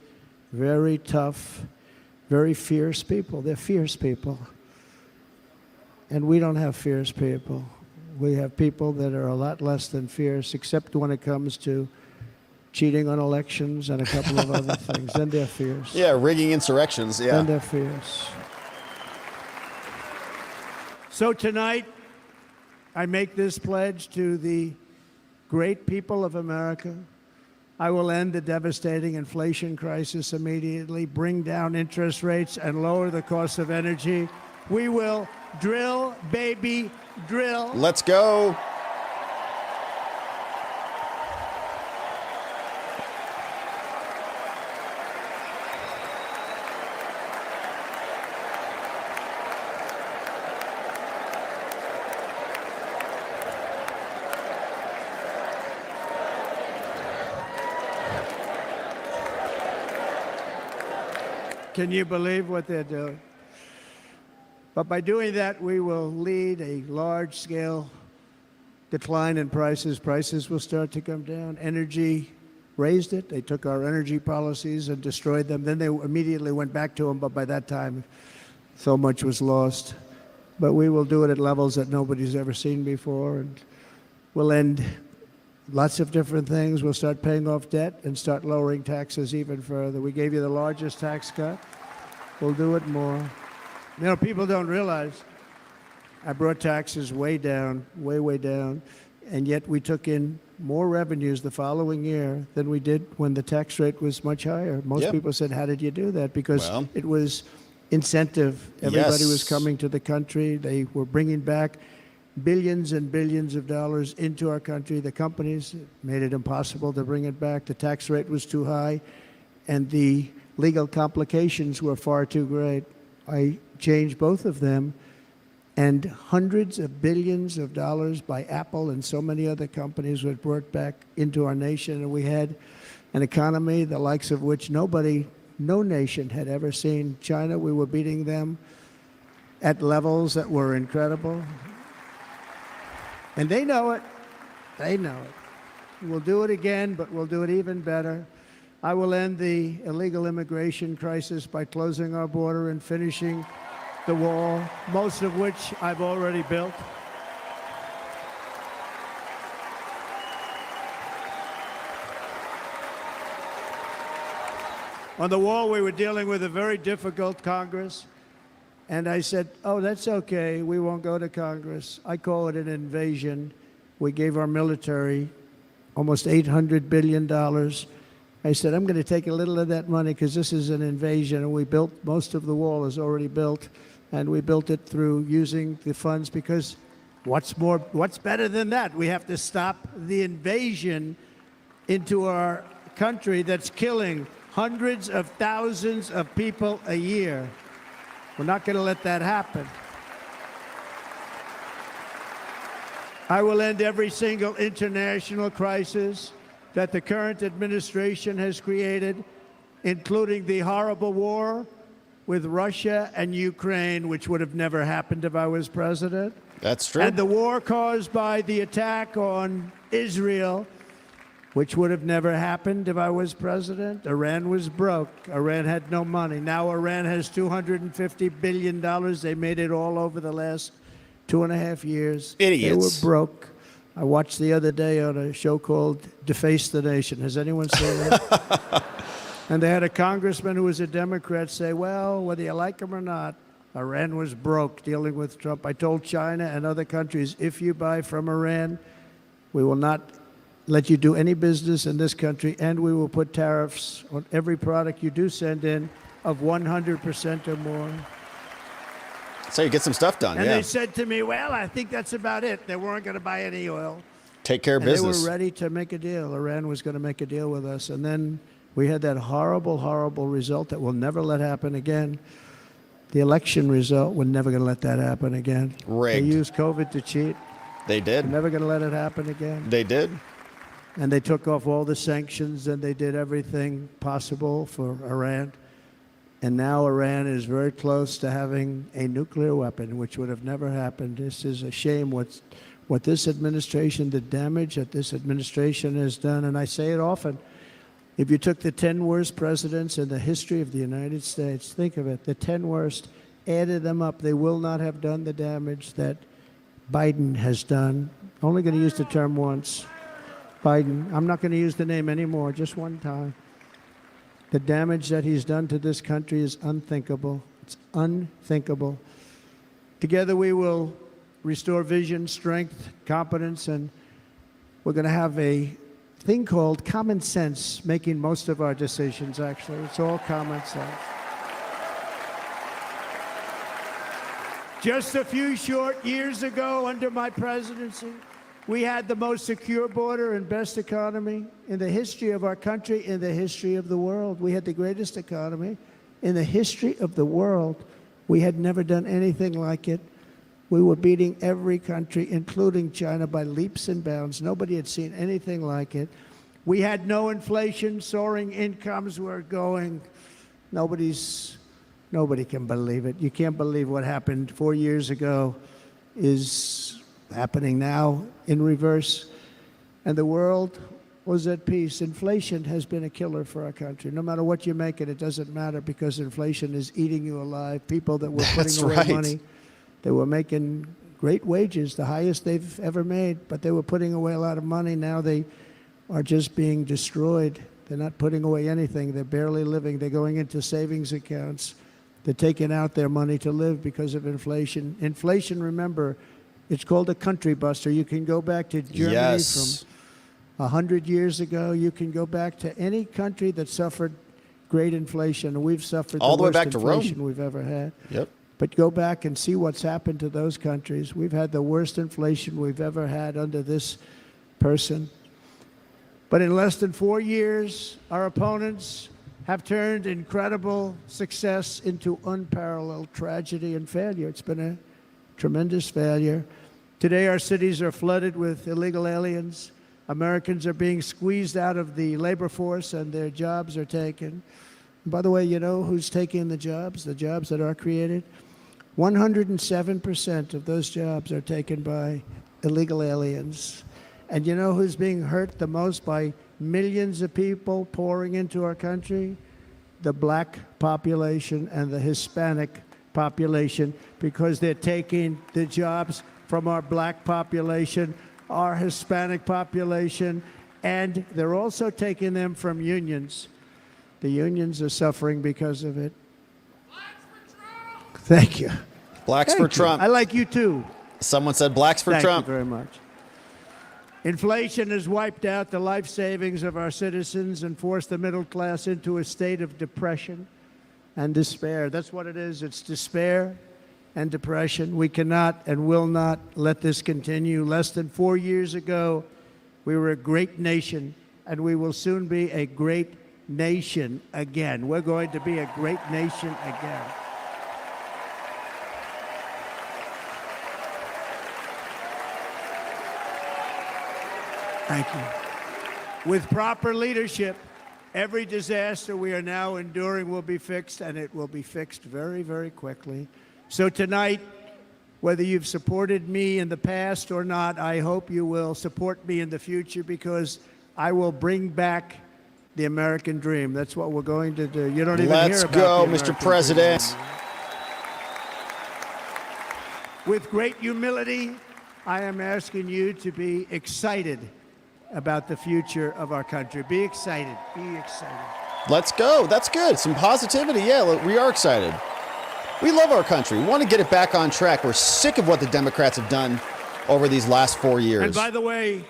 very tough, very fierce people. They're fierce people. And we don't have fierce people. We have people that are a lot less than fierce, except when it comes to cheating on elections and a couple of other things. Then they're fierce. Yeah, rigging insurrections. Yeah. Then they're fierce. So tonight, I make this pledge to the great people of America. I will end the devastating inflation crisis immediately, bring down interest rates, and lower the cost of energy. We will drill, baby, drill. Let's go. Can you believe what they're doing? But by doing that, we will lead a large-scale decline in prices. Prices will start to come down. Energy raised it. They took our energy policies and destroyed them. Then they immediately went back to them, but by that time, so much was lost. But we will do it at levels that nobody's ever seen before, and we'll end lots of different things. We'll start paying off debt and start lowering taxes even further. We gave you the largest tax cut. We'll do it more. You know, people don't realize I brought taxes way down, way down, and yet we took in more revenues the following year than we did when the tax rate was much higher. Most people said, how did you do that? Because it was incentive. Everybody was coming to the country. They were bringing back billions and billions of dollars into our country. The companies made it impossible to bring it back. The tax rate was too high, and the legal complications were far too great. I changed both of them, and hundreds of billions of dollars by Apple and so many other companies were brought back into our nation, and we had an economy the likes of which no nation had ever seen. China, we were beating them at levels that were incredible. And they know it. They know it. We'll do it again, but we'll do it even better. I will end the illegal immigration crisis by closing our border and finishing the wall, most of which I've already built. On the wall, we were dealing with a very difficult Congress. And I said, oh, that's okay. We won't go to Congress. I call it an invasion. We gave our military almost $800 billion. I said, I'm going to take a little of that money because this is an invasion. And we built, most of the wall is already built. And we built it through using the funds because what's better than that? We have to stop the invasion into our country that's killing hundreds of thousands of people a year. We're not going to let that happen. I will end every single international crisis that the current administration has created, including the horrible war with Russia and Ukraine, which would have never happened if I was president. That's true. And the war caused by the attack on Israel, which would have never happened if I was president. Iran was broke. Iran had no money. Now Iran has $250 billion. They made it all over the last 2.5 years. Idiots. They were broke. I watched the other day on a show called Deface the Nation. Has anyone seen that? And they had a congressman who was a Democrat say, well, whether you like him or not, Iran was broke dealing with Trump. I told China and other countries, if you buy from Iran, we will not let you do any business in this country, and we will put tariffs on every product you do send in of 100% or more. So you get some stuff done, And yeah. they said to me, well, I think that's about it. They weren't going to buy any oil. Take care of And business. they were ready to make a deal. Iran was going to make a deal with us. And then we had that horrible, horrible result that we'll never let happen again. The election result, we're never going to let that happen again. Rigged. They used COVID to cheat. They did. We're never going to let it happen again. They did. And they took off all the sanctions, and they did everything possible for Iran. And now Iran is very close to having a nuclear weapon, which would have never happened. This is a shame what this administration, the damage that this administration has done. And I say it often, if you took the 10 worst presidents in the history of the United States, think of it, the 10 worst, added them up, they will not have done the damage that Biden has done. Only going to use the term once. Biden, I'm not going to use the name anymore, just one time. The damage that he's done to this country is unthinkable. It's unthinkable. Together we will restore vision, strength, competence, and we're going to have a thing called common sense making most of our decisions, actually. It's all common sense. Just a few short years ago, under my presidency, we had the most secure border and best economy in the history of our country, in the history of the world. We had the greatest economy in the history of the world. We had never done anything like it. We were beating every country, including China, by leaps and bounds. Nobody had seen anything like it. We had no inflation, soaring incomes were going. Nobody can believe it. You can't believe what happened 4 years ago is happening now in reverse. And the world was at peace. Inflation has been a killer for our country. No matter what you make it, it doesn't matter because inflation is eating you alive. People that were putting away money, they were making great wages, the highest they've ever made, but they were putting away a lot of money. Now they are just being destroyed. They're not putting away anything. They're barely living. They're going into savings accounts. They're taking out their money to live because of inflation. Inflation, remember, it's called a country buster. You can go back to Germany from 100 years ago. You can go back to any country that suffered great inflation. We've suffered all the way worst back to inflation Rome we've ever had. Yep. But go back and see what's happened to those countries. We've had the worst inflation we've ever had under this person. But in less than 4 years, our opponents have turned incredible success into unparalleled tragedy and failure. It's been a tremendous failure. Today, our cities are flooded with illegal aliens. Americans are being squeezed out of the labor force and their jobs are taken. And by the way, you know who's taking the jobs that are created? 107% of those jobs are taken by illegal aliens. And you know who's being hurt the most by millions of people pouring into our country? The black population and the Hispanic population, because they're taking the jobs from our black population, our Hispanic population, and they're also taking them from unions. The unions are suffering because of it. Thank you. Blacks for Trump. I like you too. Someone said blacks for Trump. Thank you very much. Inflation has wiped out the life savings of our citizens and forced the middle class into a state of depression and despair. That's what it is. It's despair and depression. We cannot and will not let this continue. Less than 4 years ago, we were a great nation, and we will soon be a great nation again. We're going to be a great nation again. Thank you. With proper leadership, every disaster we are now enduring will be fixed, and it will be fixed very, very quickly. So tonight, whether you've supported me in the past or not, I hope you will support me in the future, because I will bring back the American dream. That's what we're going to do. You don't even Let's hear about go, the Mr. American President. dream. With great humility, I am asking you to be excited about the future of our country. Be excited. Be excited. Let's go. That's good. Some positivity. Yeah, look, we are excited. We love our country. We want to get it back on track. We're sick of what the Democrats have done over these last 4 years. And by the way,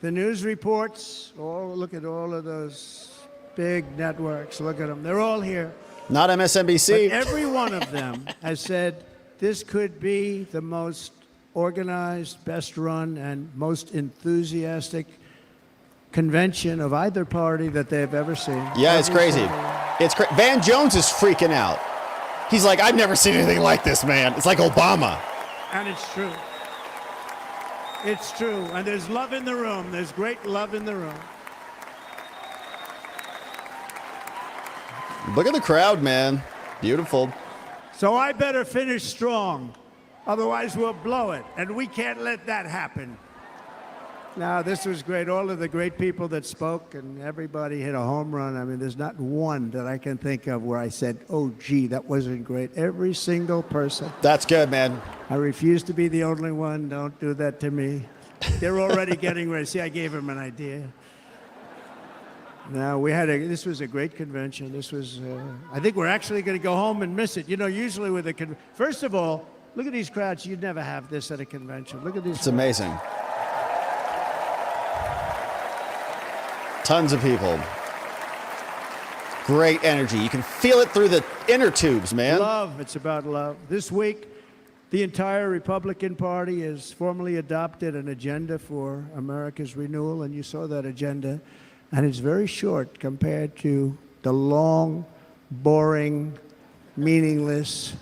the news reports, look at all of those big networks. Look at them. They're all here. Not MSNBC. But every one of them has said this could be the most organized, best run, and most enthusiastic convention of either party that they've ever seen. Yeah, it's crazy. It's Van Jones is freaking out. He's like, I've never seen anything like this, man. It's like Obama. And it's true. It's true. And there's love in the room. There's great love in the room. Look at the crowd, man. Beautiful. So I better finish strong. Otherwise, we'll blow it. And we can't let that happen. Now, this was great. All of the great people that spoke, and everybody hit a home run. I mean, there's not one that I can think of where I said, oh, gee, that wasn't great. Every single person. That's good, man. I refuse to be the only one. Don't do that to me. They're already getting ready. See, I gave them an idea. Now, this was a great convention. This was, I think we're actually going to go home and miss it. You know, usually with a first of all, look at these crowds. You'd never have this at a convention. Look at these. It's amazing. Tons of people. Great energy. You can feel it through the inner tubes, man. Love. It's about love. This week, the entire Republican Party has formally adopted an agenda for America's renewal, and you saw that agenda. And it's very short compared to the long, boring, meaningless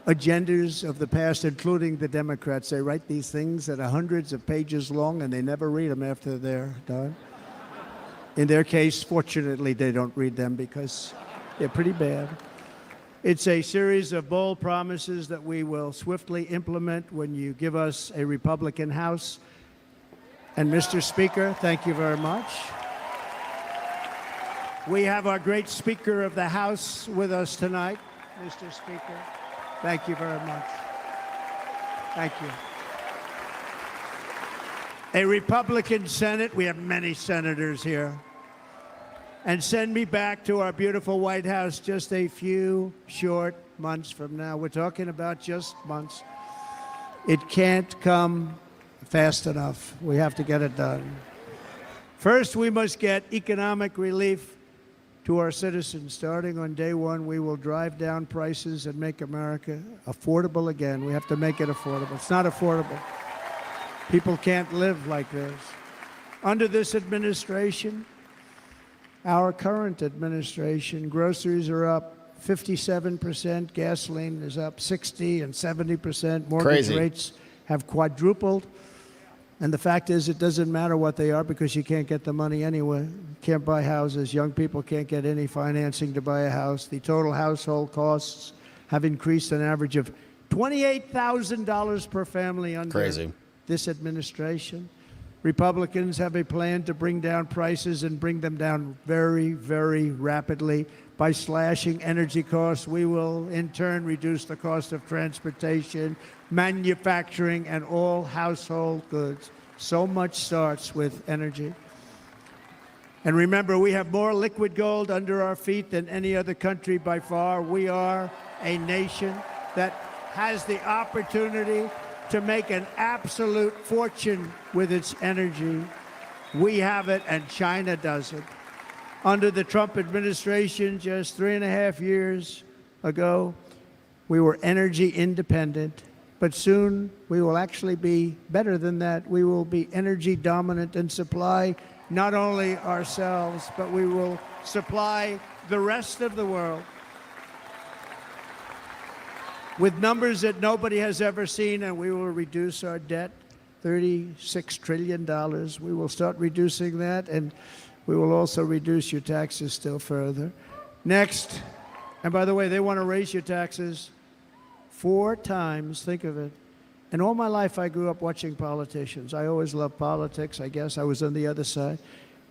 agendas of the past, including the Democrats. They write these things that are hundreds of pages long, and they never read them after they're done. In their case, fortunately, they don't read them because they're pretty bad. It's a series of bold promises that we will swiftly implement when you give us a Republican House. And Mr. Speaker, thank you very much. We have our great Speaker of the House with us tonight. Mr. Speaker, thank you very much. Thank you. A Republican Senate, we have many senators here. And send me back to our beautiful White House just a few short months from now. We're talking about just months. It can't come fast enough. We have to get it done. First, we must get economic relief to our citizens. Starting on day one, we will drive down prices and make America affordable again. We have to make it affordable. It's not affordable. People can't live like this. Under this administration, our current administration, groceries are up 57%, gasoline is up 60 and 70%, mortgage rates have quadrupled. And the fact is, it doesn't matter what they are because you can't get the money anyway. You can't buy houses. Young people can't get any financing to buy a house. The total household costs have increased an average of $28,000 per family under this administration. Republicans have a plan to bring down prices and bring them down very, very rapidly. By slashing energy costs, we will in turn reduce the cost of transportation, manufacturing, and all household goods. So much starts with energy. And remember, we have more liquid gold under our feet than any other country by far. We are a nation that has the opportunity to make an absolute fortune with its energy. We have it, and China doesn't. Under the Trump administration, just 3.5 years ago, we were energy independent, but soon we will actually be better than that. We will be energy dominant and supply not only ourselves, but we will supply the rest of the world with numbers that nobody has ever seen, and we will reduce our debt $36 trillion. We will start reducing that, and we will also reduce your taxes still further. Next, and by the way, they want to raise your taxes 4 times, think of it. And all my life I grew up watching politicians. I always loved politics, I guess. I was on the other side.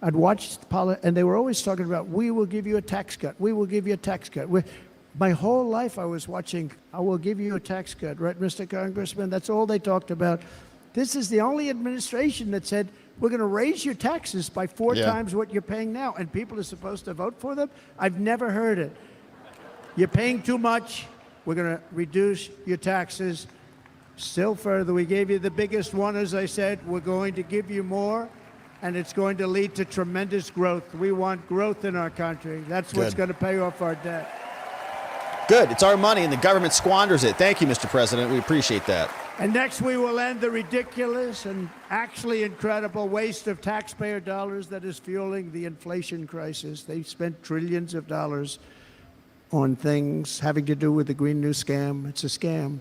I'd watch and they were always talking about, we will give you a tax cut. We will give you a tax cut. My whole life I was watching, I will give you a tax cut, right, Mr. Congressman? That's all they talked about. This is the only administration that said, we're going to raise your taxes by 4 times what you're paying now, and people are supposed to vote for them? I've never heard it. You're paying too much. We're going to reduce your taxes still further. We gave you the biggest one, as I said. We're going to give you more, and it's going to lead to tremendous growth. We want growth in our country. That's what's going to pay off our debt. Good. It's our money, and the government squanders it. Thank you, Mr. President. We appreciate that. And next, we will end the ridiculous and actually incredible waste of taxpayer dollars that is fueling the inflation crisis. They spent trillions of dollars on things having to do with the Green New Scam. It's a scam.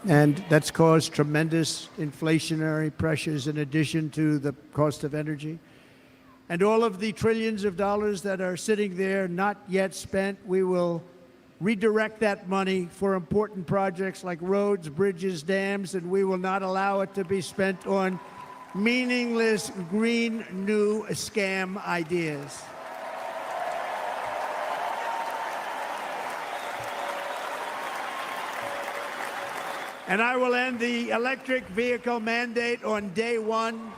And that's caused tremendous inflationary pressures in addition to the cost of energy. And all of the trillions of dollars that are sitting there not yet spent, we will redirect that money for important projects like roads, bridges, dams, and we will not allow it to be spent on meaningless Green New Scam ideas. And I will end the electric vehicle mandate on day 1.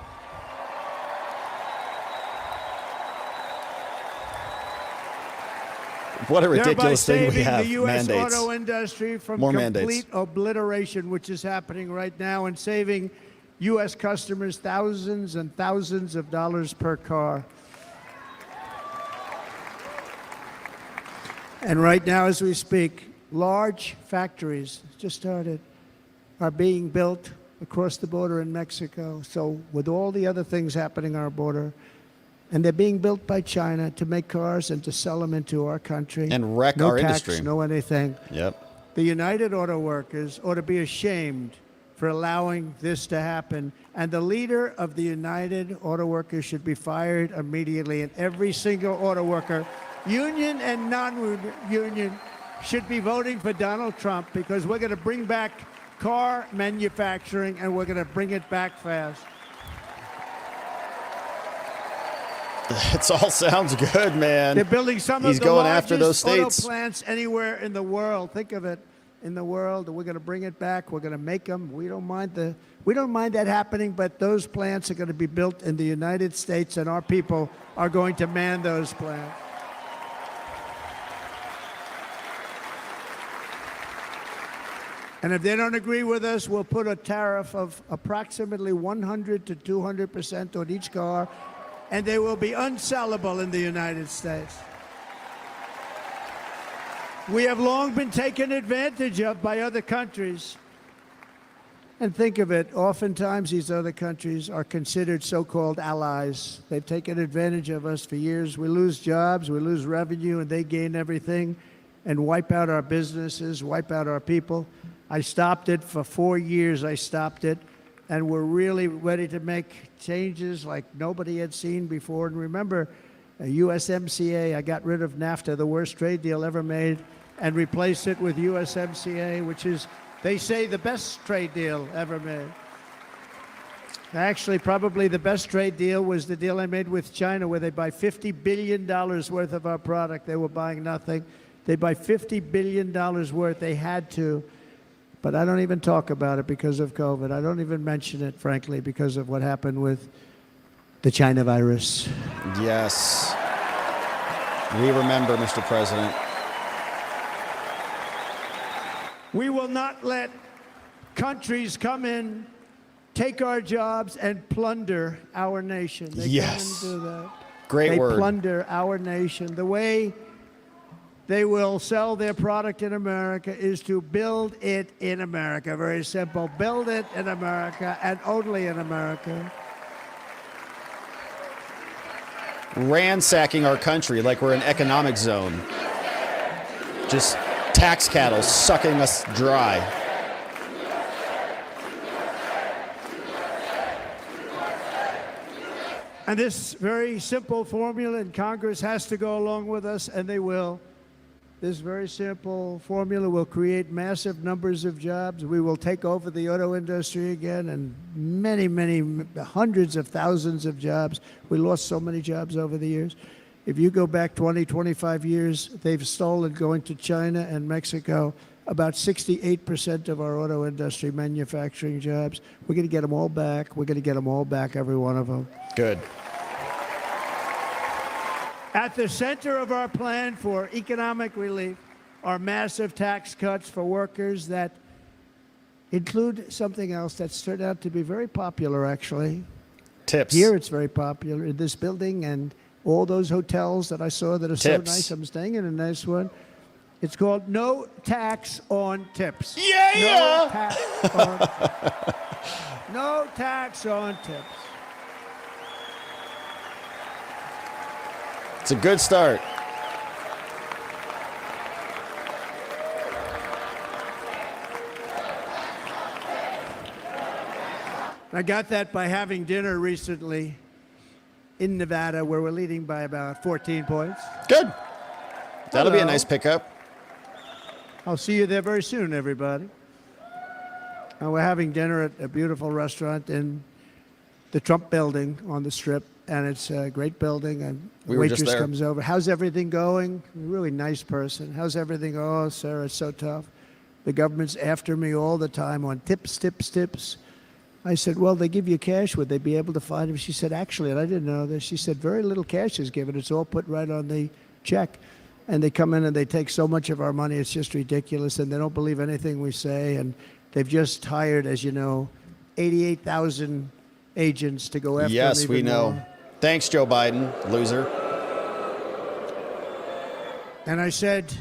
What a ridiculous thing we have. The U.S. Mandates. auto industry from More complete mandates. obliteration, which is happening right now, and saving U.S. customers thousands and thousands of dollars per car. And right now, as we speak, large factories just started are being built across the border in Mexico. So with all the other things happening on our border, and they're being built by China to make cars and to sell them into our country. And wreck our industry. No anything. Yep. The United Auto Workers ought to be ashamed for allowing this to happen. And the leader of the United Auto Workers should be fired immediately. And every single auto worker, union and non-union, should be voting for Donald Trump, because we're going to bring back car manufacturing, and we're going to bring it back fast. It all sounds good, man. They're building some He's of the going largest after those states. auto plants anywhere in the world. Think of it, in the world. We're going to bring it back. We're going to make them. We don't mind that happening, but those plants are going to be built in the United States, and our people are going to man those plants. And if they don't agree with us, we'll put a tariff of approximately 100 to 200% on each car, and they will be unsellable in the United States. We have long been taken advantage of by other countries. And think of it, oftentimes these other countries are considered so-called allies. They've taken advantage of us for years. We lose jobs, we lose revenue, and they gain everything and wipe out our businesses, wipe out our people. I stopped it for 4 years. I stopped it, and we're really ready to make changes like nobody had seen before. And remember, USMCA, I got rid of NAFTA, the worst trade deal ever made, and replaced it with USMCA, which is, they say, the best trade deal ever made. Actually, probably the best trade deal was the deal I made with China, where they buy $50 billion worth of our product. They were buying nothing. They buy $50 billion worth. They had to. But I don't even talk about it because of COVID. I don't even mention it, frankly, because of what happened with the China virus. Yes. We remember, Mr. President. We will not let countries come in, take our jobs, and plunder our nation. They Yes. can do that. Great word. They plunder our nation. The way they will sell their product in America is to build it in America. Very simple. Build it in America and only in America. Ransacking our country like we're an economic zone. Just tax cattle sucking us dry. And this very simple formula, and Congress has to go along with us, and they will. This very simple formula will create massive numbers of jobs. We will take over the auto industry again, and many, many hundreds of thousands of jobs. We lost so many jobs over the years. If you go back 20, 25 years, they've stolen, going to China and Mexico, about 68% of our auto industry manufacturing jobs. We're going to get them all back. We're going to get them all back, every one of them. Good. At the center of our plan for economic relief are massive tax cuts for workers that include something else that's turned out to be very popular, actually. Tips. Here it's very popular in this building and all those hotels that I saw that are Tips. so nice. I'm staying in a nice one. It's called no tax on tips. Yeah! No tax on, no tax on tips. It's a good start. I got that by having dinner recently in Nevada, where we're leading by about 14 points. Good. That'll be a Hello. nice pickup. I'll see you there very soon, everybody. And we're having dinner at a beautiful restaurant in the Trump building on the Strip, and it's a great building. And the We were just waitress there. comes over. How's everything going? Really nice person. How's everything? Oh, sir, it's so tough. The government's after me all the time on tips, tips, tips. I said, well, they give you cash. Would they be able to find him? She said, actually, and I didn't know this. She said, very little cash is given. It's all put right on the check. And they come in and they take so much of our money, it's just ridiculous. And they don't believe anything we say. And they've just hired, as you know, 88,000 agents to go after Yes, them we even know. more. Thanks, Joe Biden, loser. And I said,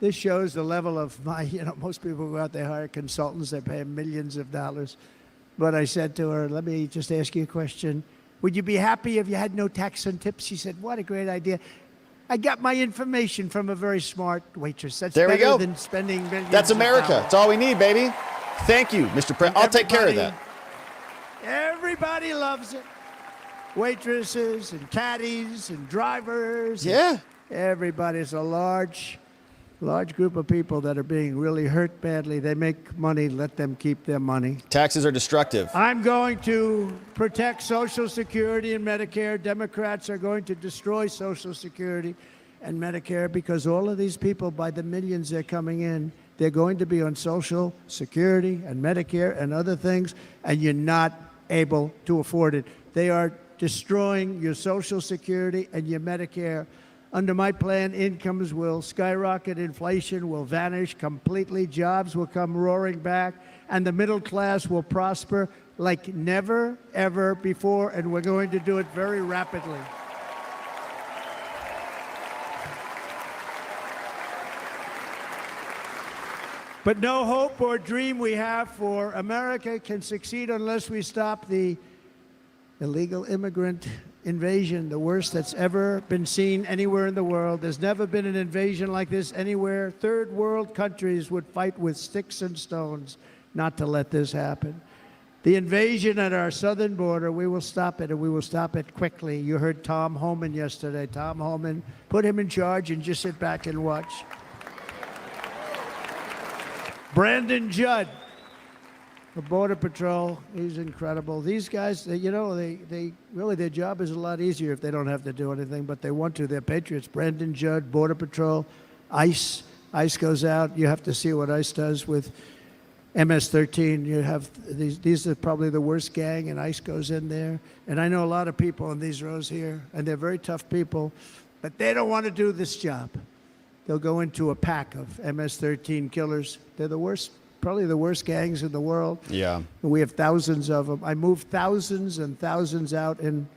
this shows the level of my, most people go out, they hire consultants, they pay them millions of dollars. But I said to her, let me just ask you a question. Would you be happy if you had no tax on tips? She said, what a great idea. I got my information from a very smart waitress. That's There we better go. than spending millions That's of America. dollars. That's all we need, baby. Thank you, Mr. President. I'll take care of that. Everybody loves it. Waitresses and caddies and drivers. Yeah. Everybody. It's a large group of people that are being really hurt badly. They make money. Let them keep their money. Taxes are destructive. I'm going to protect Social Security and Medicare. Democrats are going to destroy Social Security and Medicare because all of these people, by the millions they're coming in, they're going to be on Social Security and Medicare and other things, and you're not able to afford it. They are destroying your Social Security and your Medicare. Under my plan, incomes will skyrocket, inflation will vanish completely, jobs will come roaring back, and the middle class will prosper like never, ever before, and we're going to do it very rapidly. But no hope or dream we have for America can succeed unless we stop the illegal immigrant invasion, the worst that's ever been seen anywhere in the world. There's never been an invasion like this anywhere. Third world countries would fight with sticks and stones not to let this happen. The invasion at our southern border, we will stop it, and we will stop it quickly. You heard Tom Homan yesterday. Tom Homan, put him in charge and just sit back and watch. Brandon Judd, the Border Patrol, he's incredible. These guys, they really, their job is a lot easier if they don't have to do anything, but they want to. They're patriots. Brandon Judd, Border Patrol, ICE. ICE goes out. You have to see what ICE does with MS-13. You have these are probably the worst gang, and ICE goes in there. And I know a lot of people in these rows here, and they're very tough people, but they don't want to do this job. They'll go into a pack of MS-13 killers. They're the worst, probably the worst gangs in the world. Yeah. And we have thousands of them. I moved thousands and thousands out in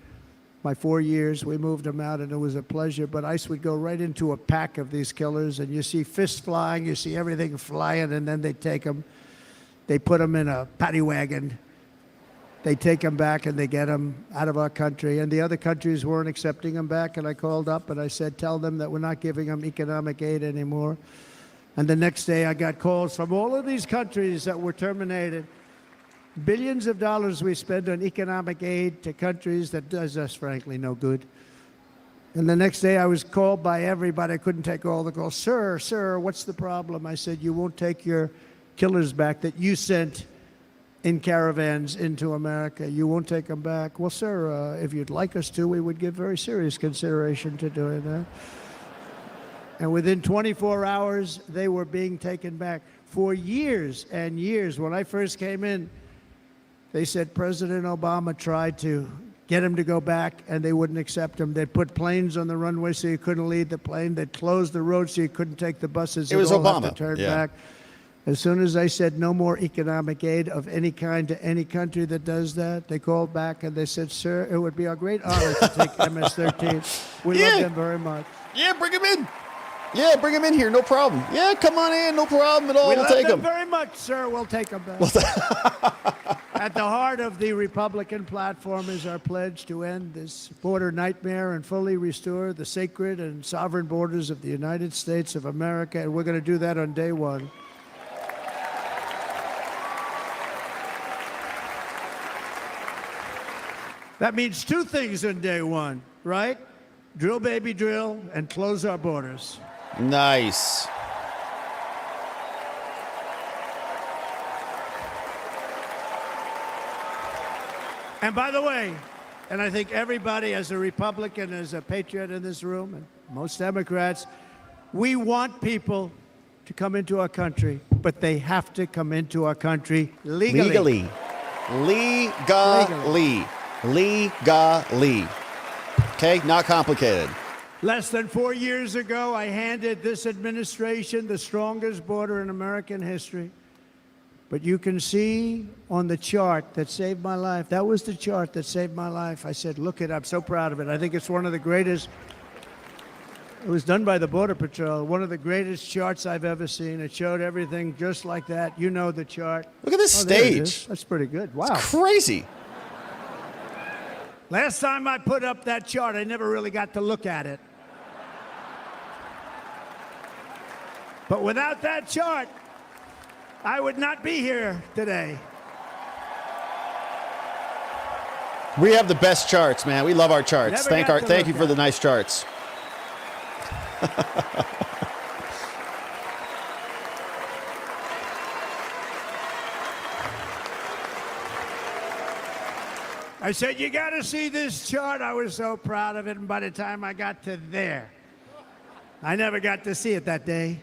my 4 years. We moved them out, and it was a pleasure. But ICE would go right into a pack of these killers, and you see fists flying, you see everything flying, and then they take them. They put them in a paddy wagon. They take them back, and they get them out of our country. And the other countries weren't accepting them back, and I called up, and I said, tell them that we're not giving them economic aid anymore. And the next day, I got calls from all of these countries that were terminated. Billions of dollars we spend on economic aid to countries that does us, frankly, no good. And the next day I was called by everybody. I couldn't take all the calls. Sir, what's the problem? I said, you won't take your killers back that you sent in caravans into America. You won't take them back. Well, sir, if you'd like us to, we would give very serious consideration to doing that. And within 24 hours, they were being taken back. For years and years, when I first came in, they said President Obama tried to get him to go back, and they wouldn't accept him. They'd put planes on the runway so you couldn't leave the plane. They'd close the road so you couldn't take the buses. It was They'd all Obama. have to turn Yeah. back. As soon as I said no more economic aid of any kind to any country that does that, they called back and they said, sir, it would be a great honor to take MS-13. We love them very much. Yeah, bring him in. Yeah, bring him in here. No problem. Yeah, come on in. No problem at all. We We'll love take them him. very much, sir. We'll take them back. At the heart of the Republican platform is our pledge to end this border nightmare and fully restore the sacred and sovereign borders of the United States of America, and we're going to do that on day one. That means two things on day one, right? Drill, baby, drill, and close our borders. Nice. And by the way, and I think everybody as a Republican, as a patriot in this room, and most Democrats, we want people to come into our country, but they have to come into our country legally. Legally. Okay, not complicated. Less than 4 years ago, I handed this administration the strongest border in American history. But you can see on the chart that saved my life, that was the chart that saved my life. I said, look it, I'm so proud of it. I think it's one of the greatest, it was done by the Border Patrol, one of the greatest charts I've ever seen. It showed everything just like that. You know the chart. Look at this There it stage. is. That's pretty good. Wow. It's crazy. Last time I put up that chart, I never really got to look at it. But without that chart, I would not be here today. We have the best charts, man. We love our charts. Never got to Thank you look for at the it. nice charts. I said, you got to see this chart. I was so proud of it. And by the time I got to there, I never got to see it that day.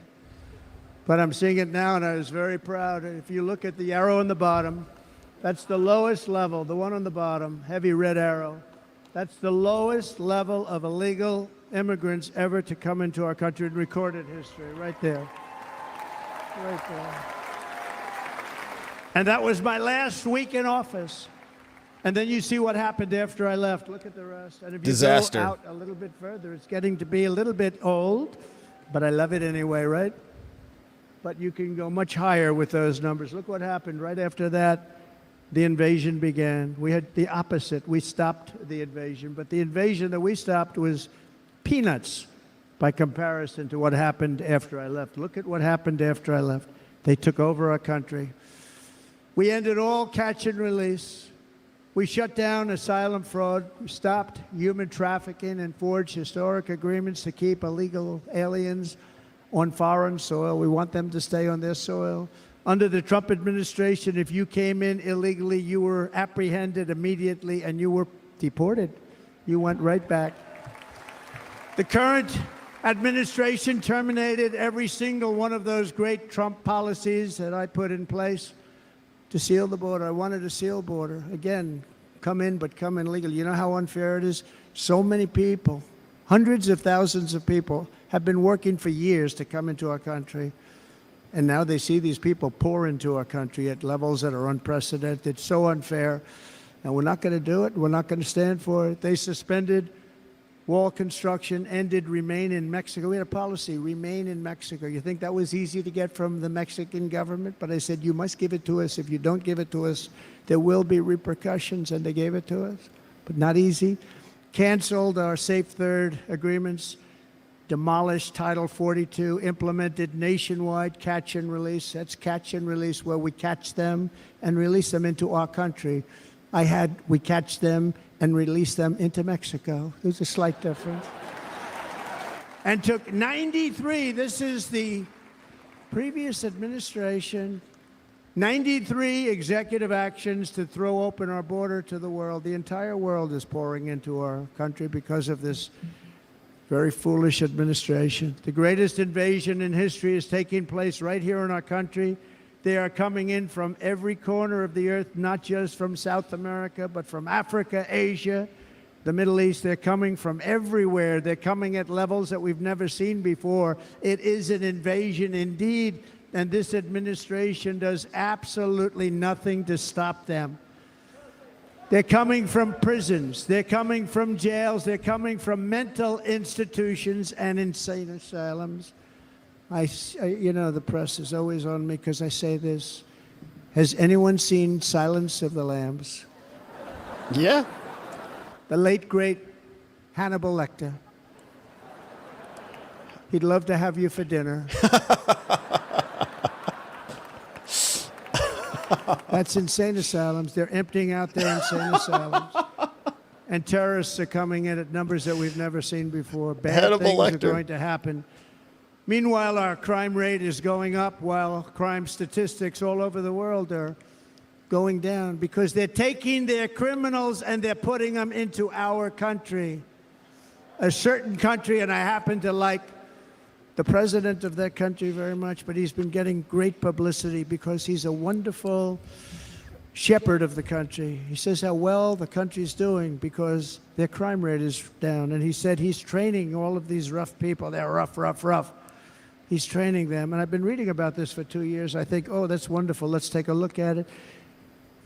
But I'm seeing it now, and I was very proud. If you look at the arrow on the bottom, that's the lowest level, the one on the bottom, heavy red arrow. That's the lowest level of illegal immigrants ever to come into our country in recorded history, right there. Right there. And that was my last week in office. And then you see what happened after I left. Look at the rest. And if you Disaster. go out a little bit further, it's getting to be a little bit old, but I love it anyway, right? But you can go much higher with those numbers. Look what happened right after that. The invasion began. We had the opposite. We stopped the invasion. But the invasion that we stopped was peanuts by comparison to what happened after I left. Look at what happened after I left. They took over our country. We ended all catch and release. We shut down asylum fraud. We stopped human trafficking and forged historic agreements to keep illegal aliens on foreign soil. We want them to stay on their soil. Under the Trump administration, if you came in illegally, you were apprehended immediately and you were deported. You went right back. The current administration terminated every single one of those great Trump policies that I put in place to seal the border. I wanted a sealed border. Again, come in, but come in legally. You know how unfair it is? So many people, hundreds of thousands of people, have been working for years to come into our country. And now they see these people pour into our country at levels that are unprecedented, so unfair. And we're not going to do it. We're not going to stand for it. They suspended wall construction, ended remain in Mexico. We had a policy, remain in Mexico. You think that was easy to get from the Mexican government? But I said, you must give it to us. If you don't give it to us, there will be repercussions. And they gave it to us, but not easy. Canceled our Safe Third agreements. demolished Title 42, implemented nationwide catch and release. That's catch and release, where we catch them and release them into our country. We catch them and release them into Mexico. There's a slight difference. And took 93, this is the previous administration, 93 executive actions to throw open our border to the world. The entire world is pouring into our country because of this very foolish administration. The greatest invasion in history is taking place right here in our country. They are coming in from every corner of the earth, not just from South America, but from Africa, Asia, the Middle East. They're coming from everywhere. They're coming at levels that we've never seen before. It is an invasion indeed, and this administration does absolutely nothing to stop them. They're coming from prisons. They're coming from jails. They're coming from mental institutions and insane asylums. You know, the press is always on me because I say this. Has anyone seen Silence of the Lambs? Yeah. The late, great Hannibal Lecter. He'd love to have you for dinner. That's insane asylums. They're emptying out their insane asylums. And terrorists are coming in at numbers that we've never seen before. Bad things are going to happen. Meanwhile, our crime rate is going up while crime statistics all over the world are going down because they're taking their criminals and they're putting them into our country. A certain country, and I happen to like the president of that country very much, but he's been getting great publicity because he's a wonderful shepherd of the country. He says how well the country's doing because their crime rate is down. And he said he's training all of these rough people. They're rough. He's training them. And I've been reading about this for 2 years. I think, oh, that's wonderful. Let's take a look at it.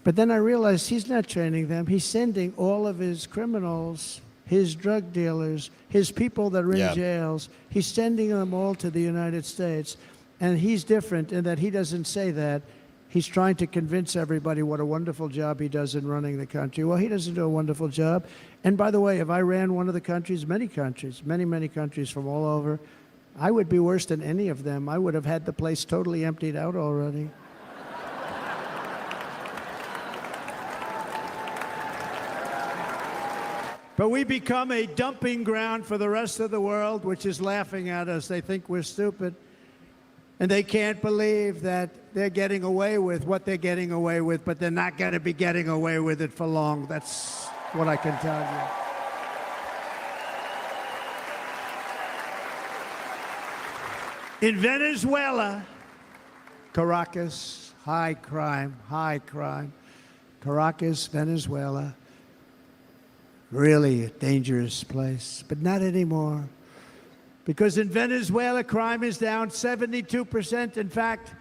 But then I realized he's not training them. He's sending all of his criminals, his drug dealers, his people that are in jails. He's sending them all to the United States. And he's different in that he doesn't say that. He's trying to convince everybody what a wonderful job he does in running the country. Well, he doesn't do a wonderful job. And by the way, if I ran one of the countries, many countries from all over, I would be worse than any of them. I would have had the place totally emptied out already. But we become a dumping ground for the rest of the world, which is laughing at us. They think we're stupid. And they can't believe that they're getting away with what they're getting away with, but they're not going to be getting away with it for long. That's what I can tell you. In Venezuela, Caracas, high crime. Caracas, Venezuela, really a dangerous place, but not anymore. Because in Venezuela, crime is down 72%. In fact,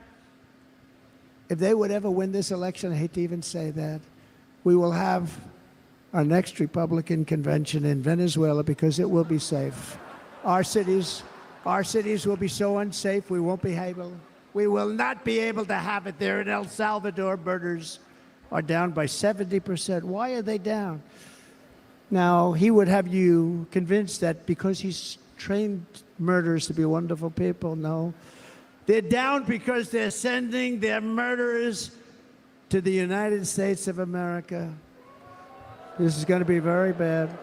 if they would ever win this election, I hate to even say that, we will have our next Republican convention in Venezuela because it will be safe. Our cities will be so unsafe, we will not be able to have it there. In El Salvador, murders are down by 70%. Why are they down? Now, he would have you convinced that because he's trained murderers to be wonderful people. No. They're down because they're sending their murderers to the United States of America. This is going to be very bad.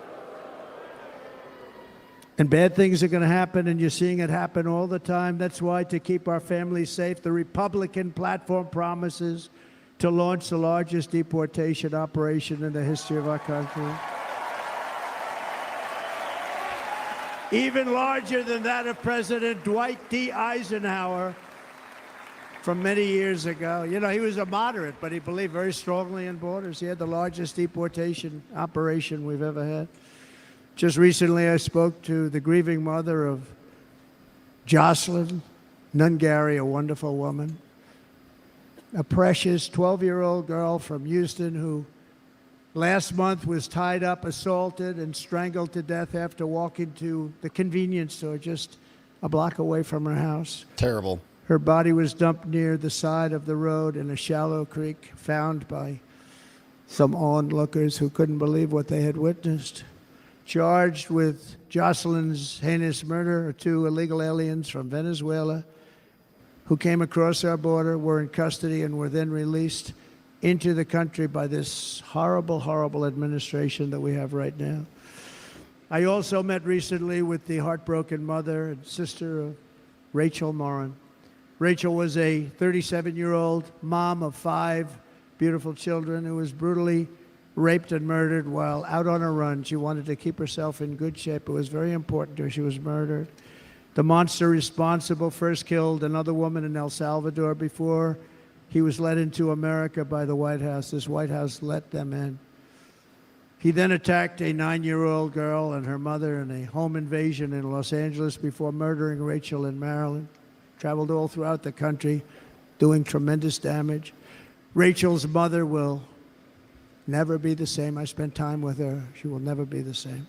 And bad things are going to happen, and you're seeing it happen all the time. That's why, to keep our families safe, the Republican platform promises to launch the largest deportation operation in the history of our country. Even larger than that of President Dwight D. Eisenhower from many years ago. You know, he was a moderate, but he believed very strongly in borders. He had the largest deportation operation we've ever had. Just recently, I spoke to the grieving mother of Jocelyn Nungary, a wonderful woman, a precious 12-year-old girl from Houston who last month was tied up, assaulted, and strangled to death after walking to the convenience store just a block away from her house. Terrible. Her body was dumped near the side of the road in a shallow creek, found by some onlookers who couldn't believe what they had witnessed. charged with Jocelyn's heinous murder are 2 illegal aliens from Venezuela who came across our border, were in custody, and were then released into the country by this horrible, horrible administration that we have right now. I also met recently with the heartbroken mother and sister of Rachel Morin. Rachel was a 37-year-old mom of 5 beautiful children who was brutally raped and murdered while out on a run. She wanted to keep herself in good shape. It was very important to her. She was murdered. The monster responsible first killed another woman in El Salvador before he was led into America by the White House. This White House let them in. He then attacked a 9-year-old girl and her mother in a home invasion in Los Angeles before murdering Rachel in Maryland. Traveled all throughout the country, doing tremendous damage. Rachel's mother will never be the same. I spent time with her. She will never be the same.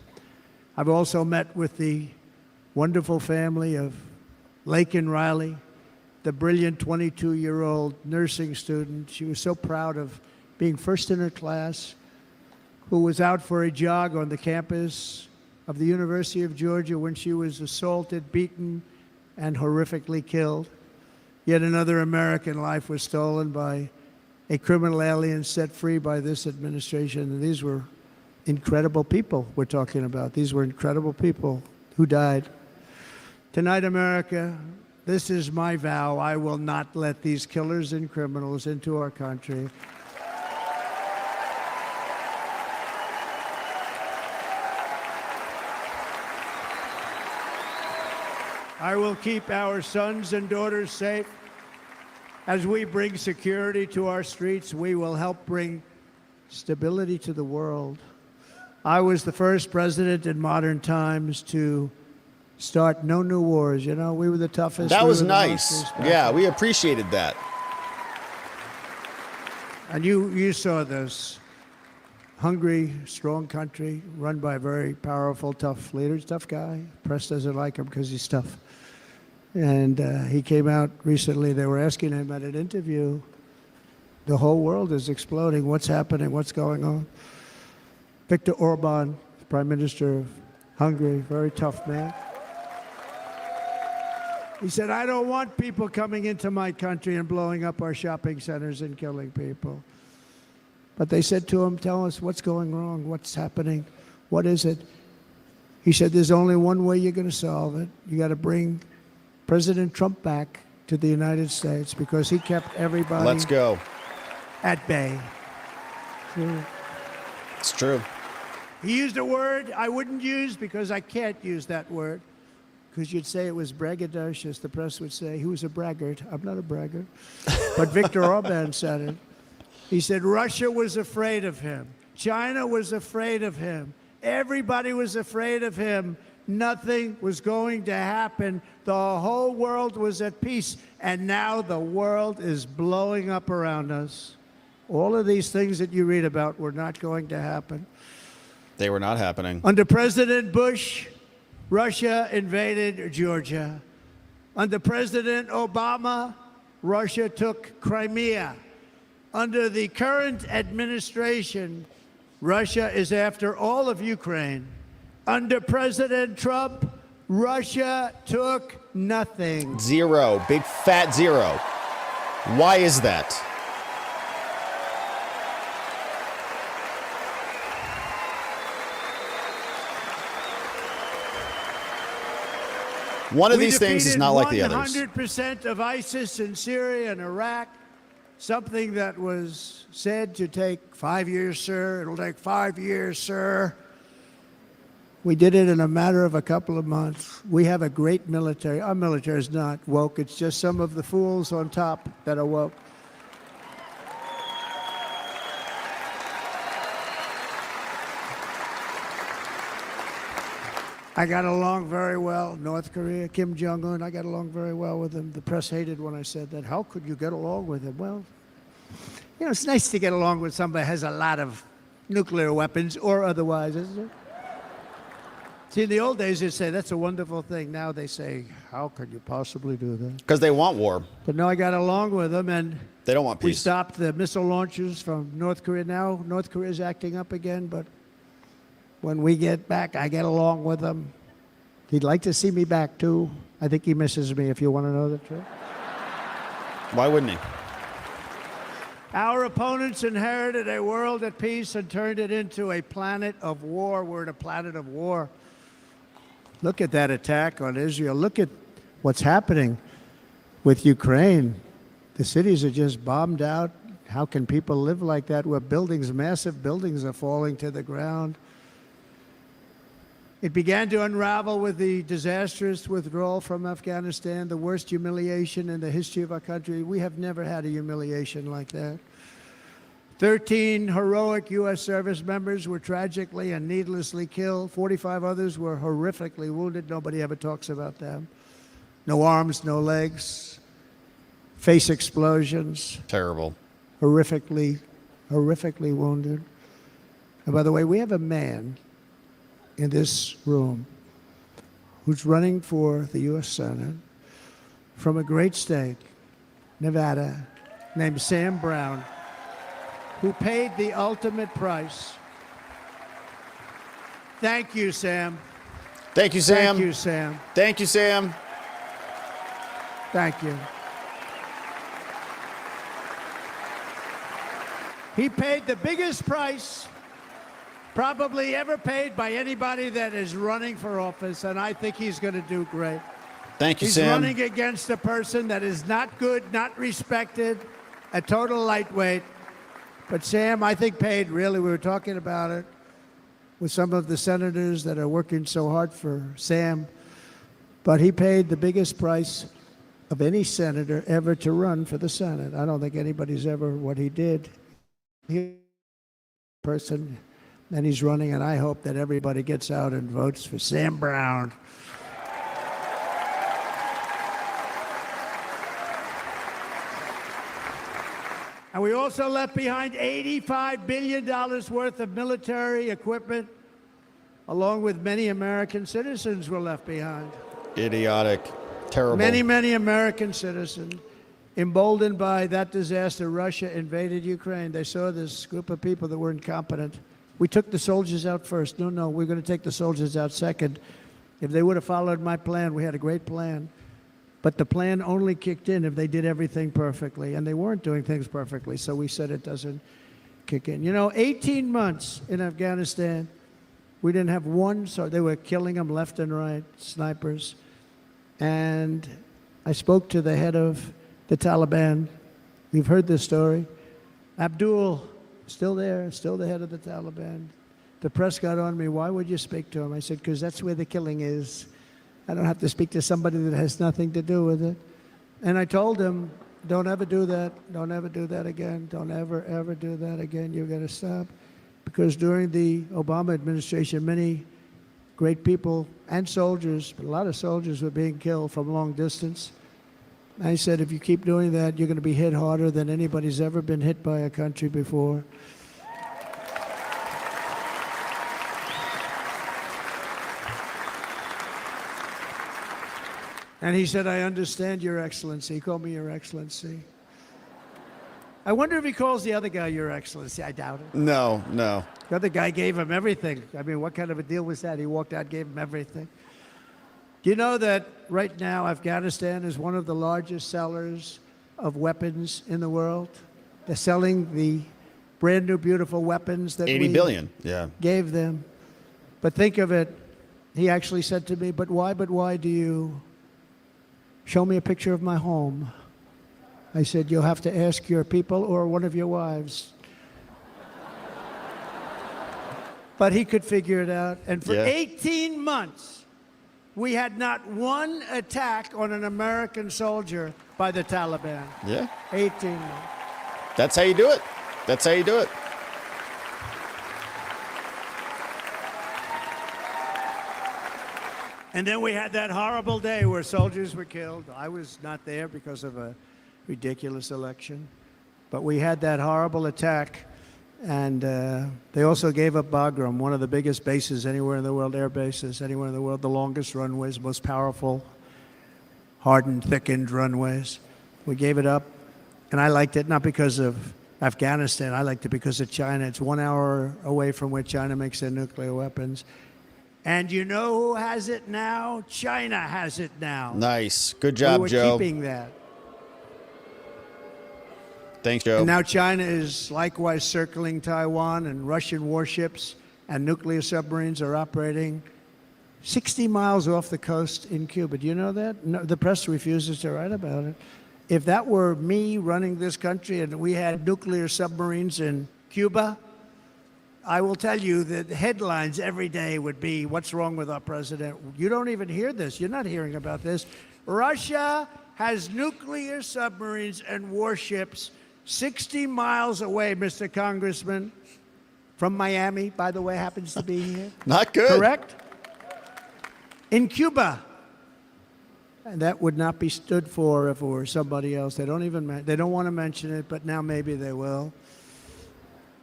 I've also met with the wonderful family of Laken Riley, the brilliant 22-year-old nursing student. She was so proud of being first in her class, who was out for a jog on the campus of the University of Georgia when she was assaulted, beaten, and horrifically killed. Yet another American life was stolen by a criminal alien set free by this administration. And these were incredible people we're talking about. These were incredible people who died. Tonight, America, this is my vow. I will not let these killers and criminals into our country. I will keep our sons and daughters safe. As we bring security to our streets, we will help bring stability to the world. I was the first president in modern times to start no new wars. You know, we were the toughest. That we was were the nice. most Yeah, we appreciated that. And you saw this. Hungry, strong country, run by very powerful, tough leaders, tough guy. Press doesn't like him because he's tough. And he came out recently, they were asking him at an interview, the whole world is exploding. What's happening? What's going on? Viktor Orban, Prime Minister of Hungary, very tough man. He said, I don't want people coming into my country and blowing up our shopping centers and killing people. But they said to him, tell us what's going wrong, what's happening, what is it? He said, there's only one way you're going to solve it. You got to bring President Trump back to the United States because he kept everybody Let's go. At bay. It's true. He used a word I wouldn't use because I can't use that word. Because you'd say it was braggadocious. The press would say, he was a braggart. I'm not a braggart. But Viktor Orban said it. He said Russia was afraid of him. China was afraid of him. Everybody was afraid of him. Nothing was going to happen. The whole world was at peace. And now the world is blowing up around us. All of these things that you read about were not going to happen. They were not happening. Under President Bush, Russia invaded Georgia. Under President Obama, Russia took Crimea. Under the current administration, Russia is after all of Ukraine. Under President Trump, Russia took nothing. Zero. Big fat zero. Why is that? One of these things is not like the others. 100% of ISIS in Syria and Iraq. Something that was said to take 5 years, sir. It'll take 5 years, sir. We did it in a matter of a couple of months. We have a great military. Our military is not woke. It's just some of the fools on top that are woke. I got along very well. North Korea, Kim Jong-un, I got along very well with him. The press hated when I said that. How could you get along with him? Well, you know, it's nice to get along with somebody who has a lot of nuclear weapons or otherwise, isn't it? See, in the old days, they'd say, that's a wonderful thing. Now they say, how could you possibly do that? Because they want war. But no, I got along with them, and they don't want peace. We stopped the missile launches from North Korea. Now North Korea is acting up again, but When we get back, I get along with him. He'd like to see me back, too. I think he misses me, if you want to know the truth. Why wouldn't he? Our opponents inherited a world at peace and turned it into a planet of war. We're in a planet of war. Look at that attack on Israel. Look at what's happening with Ukraine. The cities are just bombed out. How can people live like that where buildings, massive buildings, are falling to the ground? It began to unravel with the disastrous withdrawal from Afghanistan, the worst humiliation in the history of our country. We have never had a humiliation like that. 13 heroic U.S. service members were tragically and needlessly killed. 45 others were horrifically wounded. Nobody ever talks about them. No arms, no legs, face explosions. Terrible. Horrifically wounded. And by the way, we have a man in this room who's running for the U.S. Senate from a great state, Nevada, named Sam Brown, who paid the ultimate price. Thank you, Sam. Thank you, Sam. Thank you, Sam. Thank you, Sam. Thank you. He paid the biggest price probably ever paid by anybody that is running for office, and I think he's going to do great. Thank you, He's Sam. running against a person that is not good, not respected, a total lightweight. But Sam, I think, paid, really, we were talking about it with some of the senators that are working so hard for Sam, but he paid the biggest price of any senator ever to run for the Senate. I don't think anybody's ever what he did. He person, and he's running, and I hope that everybody gets out and votes for Sam Brown. And we also left behind $85 billion worth of military equipment, along with many American citizens were left behind. Idiotic. Terrible. Many American citizens. Emboldened by that disaster, Russia invaded Ukraine. They saw this group of people that were incompetent. We took the soldiers out first. No, we're going to take the soldiers out second. If they would have followed my plan, we had a great plan. But the plan only kicked in if they did everything perfectly, and they weren't doing things perfectly, so we said it doesn't kick in. You know, 18 months in Afghanistan, we didn't have one, so they were killing them left and right, snipers. And I spoke to the head of the Taliban. You've heard this story. Abdul, still there, still the head of the Taliban. The press got on me, why would you speak to him? I said, because that's where the killing is. I don't have to speak to somebody that has nothing to do with it. And I told him, don't ever do that. Don't ever do that again. Don't ever do that again. You've got to stop. Because during the Obama administration, many great people and soldiers, but a lot of soldiers were being killed from long distance. I said, if you keep doing that, you're going to be hit harder than anybody's ever been hit by a country before. And he said, I understand, Your Excellency. He called me Your Excellency. I wonder if he calls the other guy Your Excellency. I doubt it. No. The other guy gave him everything. I mean, what kind of a deal was that? He walked out, gave him everything. Do you know that right now Afghanistan is one of the largest sellers of weapons in the world? They're selling the brand new, beautiful weapons that $80 billion, yeah, gave them. But think of it. He actually said to me, but why do you show me a picture of my home? I said, you'll have to ask your people or one of your wives. But he could figure it out. And for 18 months, we had not one attack on an American soldier by the Taliban. Yeah. 18 months. That's how you do it. That's how you do it. And then we had that horrible day where soldiers were killed. I was not there because of a ridiculous election. But we had that horrible attack. And they also gave up Bagram, one of the biggest bases anywhere in the world, air bases anywhere in the world, the longest runways, most powerful, hardened, thickened runways. We gave it up. And I liked it not because of Afghanistan. I liked it because of China. It's 1 hour away from where China makes their nuclear weapons. And you know who has it now? China has it now. Nice. Good job, we were Joe. keeping that. Thanks, Joe. And now China is likewise circling Taiwan, and Russian warships and nuclear submarines are operating 60 miles off the coast in Cuba. Do you know that? No, the press refuses to write about it. If that were me running this country and we had nuclear submarines in Cuba, I will tell you that headlines every day would be, what's wrong with our president? You don't even hear this. You're not hearing about this. Russia has nuclear submarines and warships 60 miles away, Mr. Congressman, from Miami, by the way, happens to be here. Not good. Correct? In Cuba. And that would not be stood for if it were somebody else. They don't want to mention it, but now maybe they will.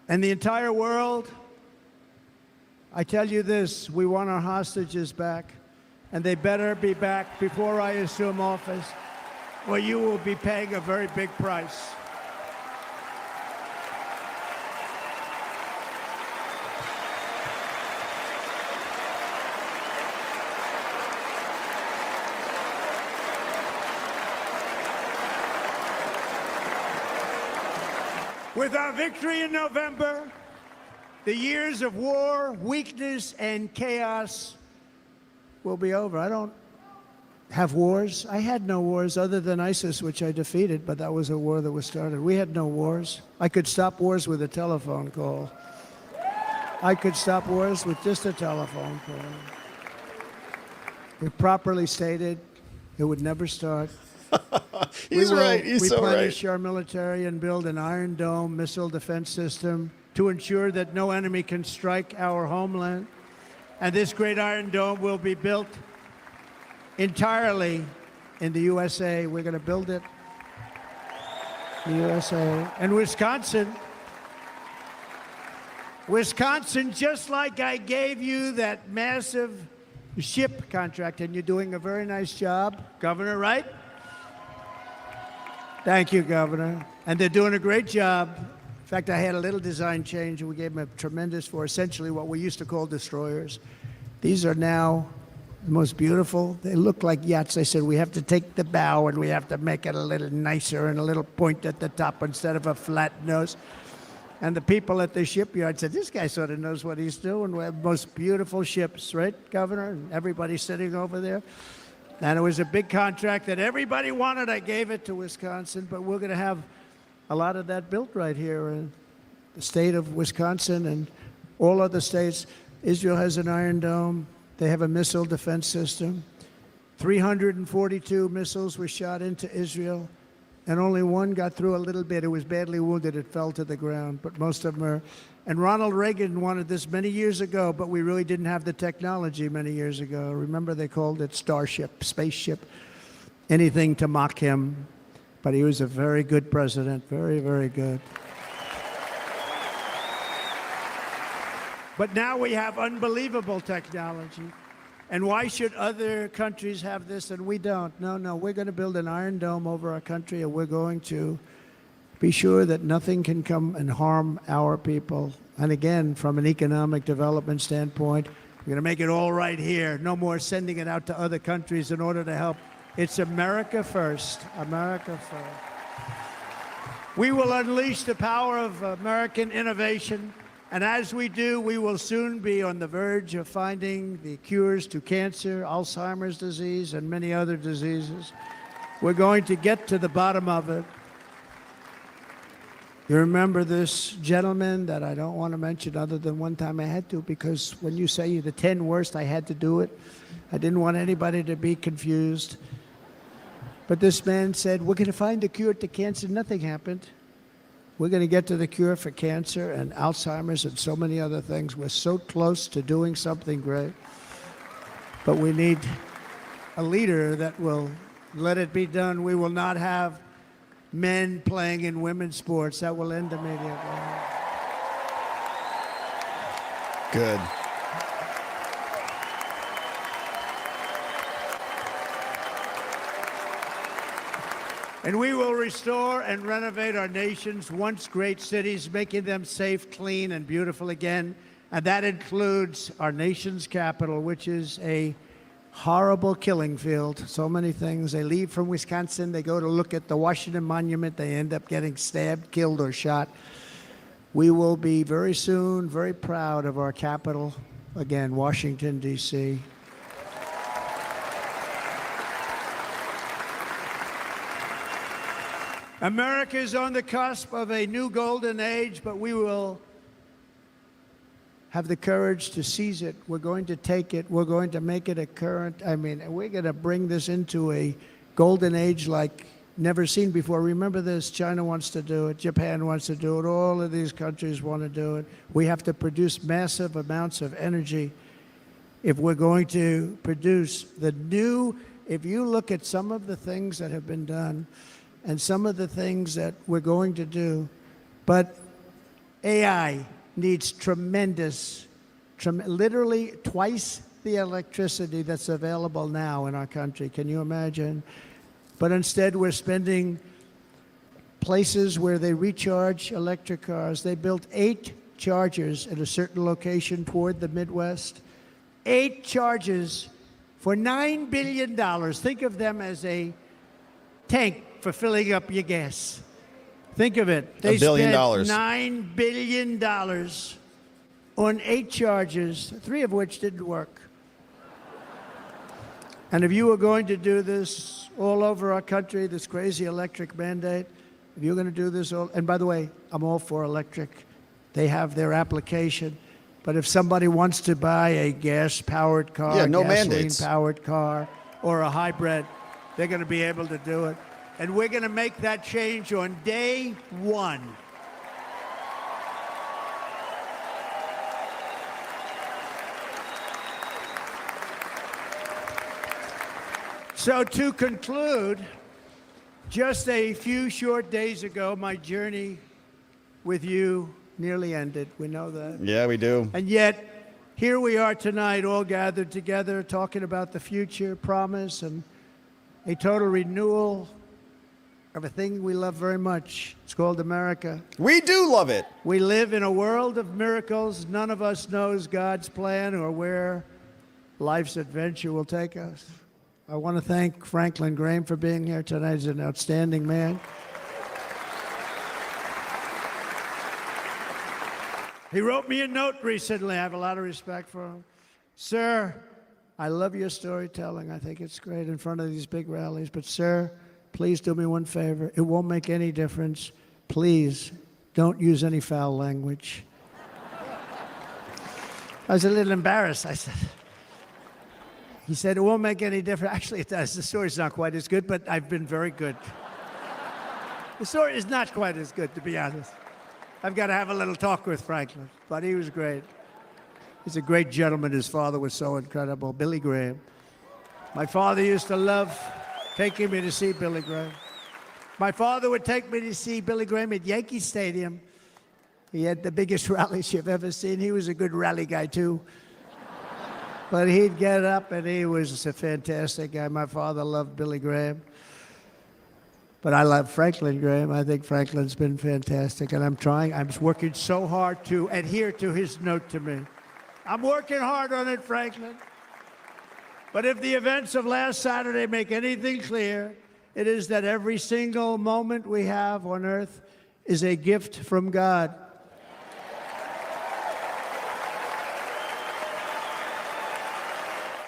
And the entire world, I tell you this, we want our hostages back, and they better be back before I assume office, or you will be paying a very big price. With our victory in November, the years of war, weakness, and chaos will be over. I don't have wars. I had no wars other than ISIS, which I defeated, but that was a war that was started. We had no wars. I could stop wars with a telephone call. I could stop wars with just a telephone call. If properly stated, it would never start. He's right. He's so right. Replenish our military and build an Iron Dome missile defense system to ensure that no enemy can strike our homeland. And this great Iron Dome will be built entirely in the USA. We're going to build it in the USA. And Wisconsin, just like I gave you that massive ship contract, and you're doing a very nice job, Governor, right? Thank you, Governor. And they're doing a great job. In fact, I had a little design change, and we gave them a tremendous for essentially what we used to call destroyers. These are now the most beautiful. They look like yachts. I said, we have to take the bow, and we have to make it a little nicer and a little point at the top instead of a flat nose. And the people at the shipyard said, this guy sort of knows what he's doing. We have the most beautiful ships, right, Governor? And everybody sitting over there. And it was a big contract that everybody wanted. I gave it to Wisconsin, but we're going to have a lot of that built right here in the state of Wisconsin and all other states. Israel has an Iron Dome. They have a missile defense system. 342 missiles were shot into Israel, and only one got through a little bit. It was badly wounded. It fell to the ground, but most of them are. And Ronald Reagan wanted this many years ago, but we really didn't have the technology many years ago. Remember, they called it Starship, spaceship, anything to mock him. But he was a very good president, very, very good. But now we have unbelievable technology. And why should other countries have this and we don't? No, we're going to build an Iron Dome over our country, and we're going to be sure that nothing can come and harm our people. And again, from an economic development standpoint, we're going to make it all right here. No more sending it out to other countries in order to help. It's America first. America first. We will unleash the power of American innovation. And as we do, we will soon be on the verge of finding the cures to cancer, Alzheimer's disease, and many other diseases. We're going to get to the bottom of it. You remember this gentleman that I don't want to mention other than one time I had to, because when you say the 10 worst, I had to do it. I didn't want anybody to be confused. But this man said, we're going to find a cure to cancer. Nothing happened. We're going to get to the cure for cancer and Alzheimer's and so many other things. We're so close to doing something great. But we need a leader that will let it be done. We will not have men playing in women's sports. That will end immediately. Good. And we will restore and renovate our nation's once great cities, making them safe, clean, and beautiful again. And that includes our nation's capital, which is a horrible killing field. So many things. They leave from Wisconsin, they go to look at the Washington Monument, they end up getting stabbed, killed, or shot. We will be very soon very proud of our capital, again, Washington, D.C. America is on the cusp of a new golden age, but we will have the courage to seize it. We're going to take it. We're going to make it a current. We're going to bring this into a golden age like never seen before. Remember this, China wants to do it. Japan wants to do it. All of these countries want to do it. We have to produce massive amounts of energy if we're going to produce the new. If you look at some of the things that have been done and some of the things that we're going to do, but AI needs literally twice the electricity that's available now in our country. Can you imagine? But instead, we're spending places where they recharge electric cars. They built 8 chargers at a certain location toward the Midwest. 8 chargers for $9 billion. Think of them as a tank for filling up your gas. Think of it. They $1 billion. spent $9 billion on 8 chargers, 3 of which didn't work. And if you were going to do this all over our country, this crazy electric mandate, if you're going to do this and by the way, I'm all for electric. They have their application. But if somebody wants to buy a gas-powered car, gasoline-powered car, or a hybrid, they're going to be able to do it. And we're going to make that change on day 1. So to conclude, just a few short days ago, my journey with you nearly ended. We know that. Yeah, we do. And yet, here we are tonight, all gathered together, talking about the future, promise, and a total renewal of a thing we love very much. It's called America. We do love it. We live in a world of miracles. None of us knows God's plan or where life's adventure will take us. I want to thank Franklin Graham for being here tonight. He's an outstanding man. He wrote me a note recently. I have a lot of respect for him. Sir, I love your storytelling. I think it's great in front of these big rallies. But, sir, please do me one favor. It won't make any difference. Please don't use any foul language. I was a little embarrassed. He said, it won't make any difference. Actually, it does. The story's not quite as good, but I've been very good. The story is not quite as good, to be honest. I've got to have a little talk with Franklin, but he was great. He's a great gentleman. His father was so incredible, Billy Graham. My father used to love taking me to see Billy Graham. My father would take me to see Billy Graham at Yankee Stadium. He had the biggest rallies you've ever seen. He was a good rally guy, too. But he'd get up, and he was a fantastic guy. My father loved Billy Graham. But I love Franklin Graham. I think Franklin's been fantastic, and I'm working so hard to adhere to his note to me. I'm working hard on it, Franklin. But if the events of last Saturday make anything clear, it is that every single moment we have on earth is a gift from God.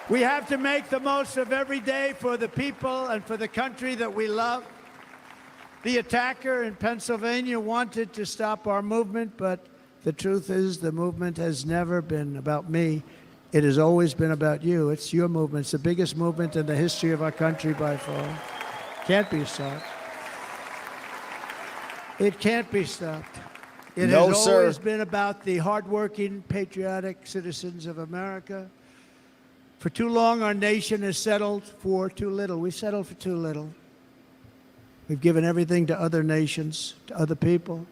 We have to make the most of every day for the people and for the country that we love. The attacker in Pennsylvania wanted to stop our movement, but the truth is the movement has never been about me. It has always been about you. It's your movement. It's the biggest movement in the history of our country by far. Can't be stopped. It can't be stopped. It has always been about the hardworking, patriotic citizens of America. For too long, our nation has settled for too little. We settled for too little. We've given everything to other nations, to other people.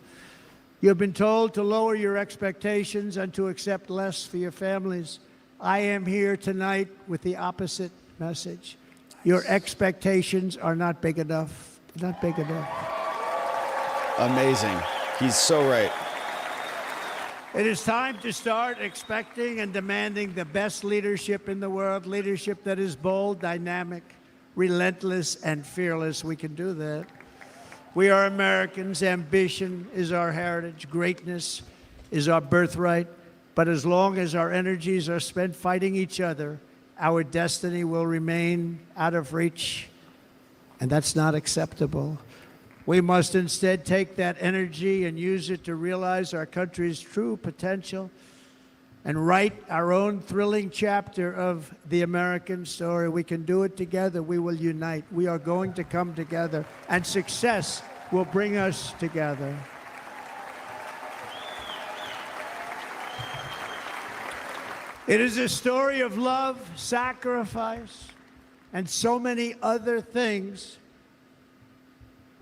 You've been told to lower your expectations and to accept less for your families. I am here tonight with the opposite message. Your expectations are not big enough. Not big enough. Amazing. He's so right. It is time to start expecting and demanding the best leadership in the world, leadership that is bold, dynamic, relentless, and fearless. We can do that. We are Americans. Ambition is our heritage. Greatness is our birthright. But as long as our energies are spent fighting each other, our destiny will remain out of reach, and that's not acceptable. We must instead take that energy and use it to realize our country's true potential and write our own thrilling chapter of the American story. We can do it together. We will unite. We are going to come together, and success will bring us together. It is a story of love, sacrifice, and so many other things.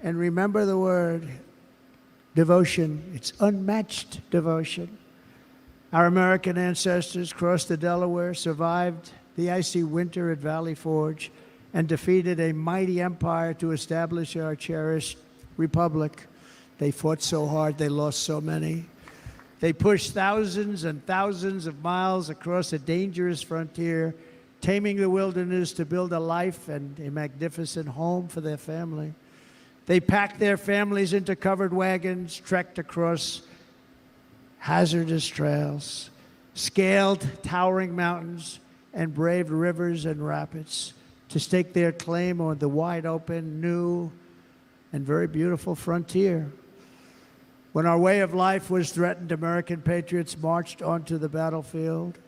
And remember the word, devotion. It's unmatched devotion. Our American ancestors crossed the Delaware, survived the icy winter at Valley Forge, and defeated a mighty empire to establish our cherished republic. They fought so hard, they lost so many. They pushed thousands and thousands of miles across a dangerous frontier, taming the wilderness to build a life and a magnificent home for their family. They packed their families into covered wagons, trekked across hazardous trails, scaled towering mountains, and braved rivers and rapids to stake their claim on the wide open, new, and very beautiful frontier. When our way of life was threatened, American patriots marched onto the battlefield,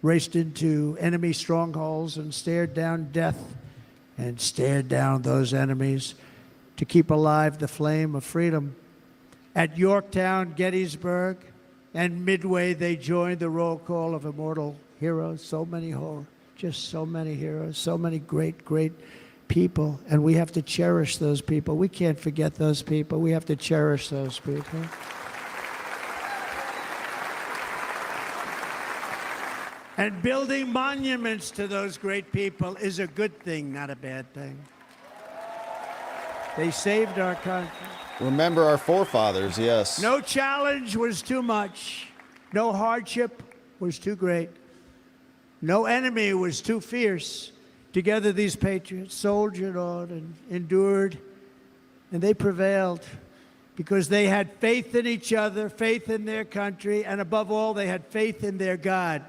raced into enemy strongholds, and stared down death and stared down those enemies to keep alive the flame of freedom. At Yorktown, Gettysburg, and Midway, they joined the roll call of immortal heroes. So many just so many heroes, so many great, great people, and we have to cherish those people. We can't forget those people. We have to cherish those people. And building monuments to those great people is a good thing, not a bad thing. They saved our country. Remember our forefathers, yes. No challenge was too much. No hardship was too great. No enemy was too fierce. Together, these patriots soldiered on and endured, and they prevailed because they had faith in each other, faith in their country, and above all, they had faith in their God.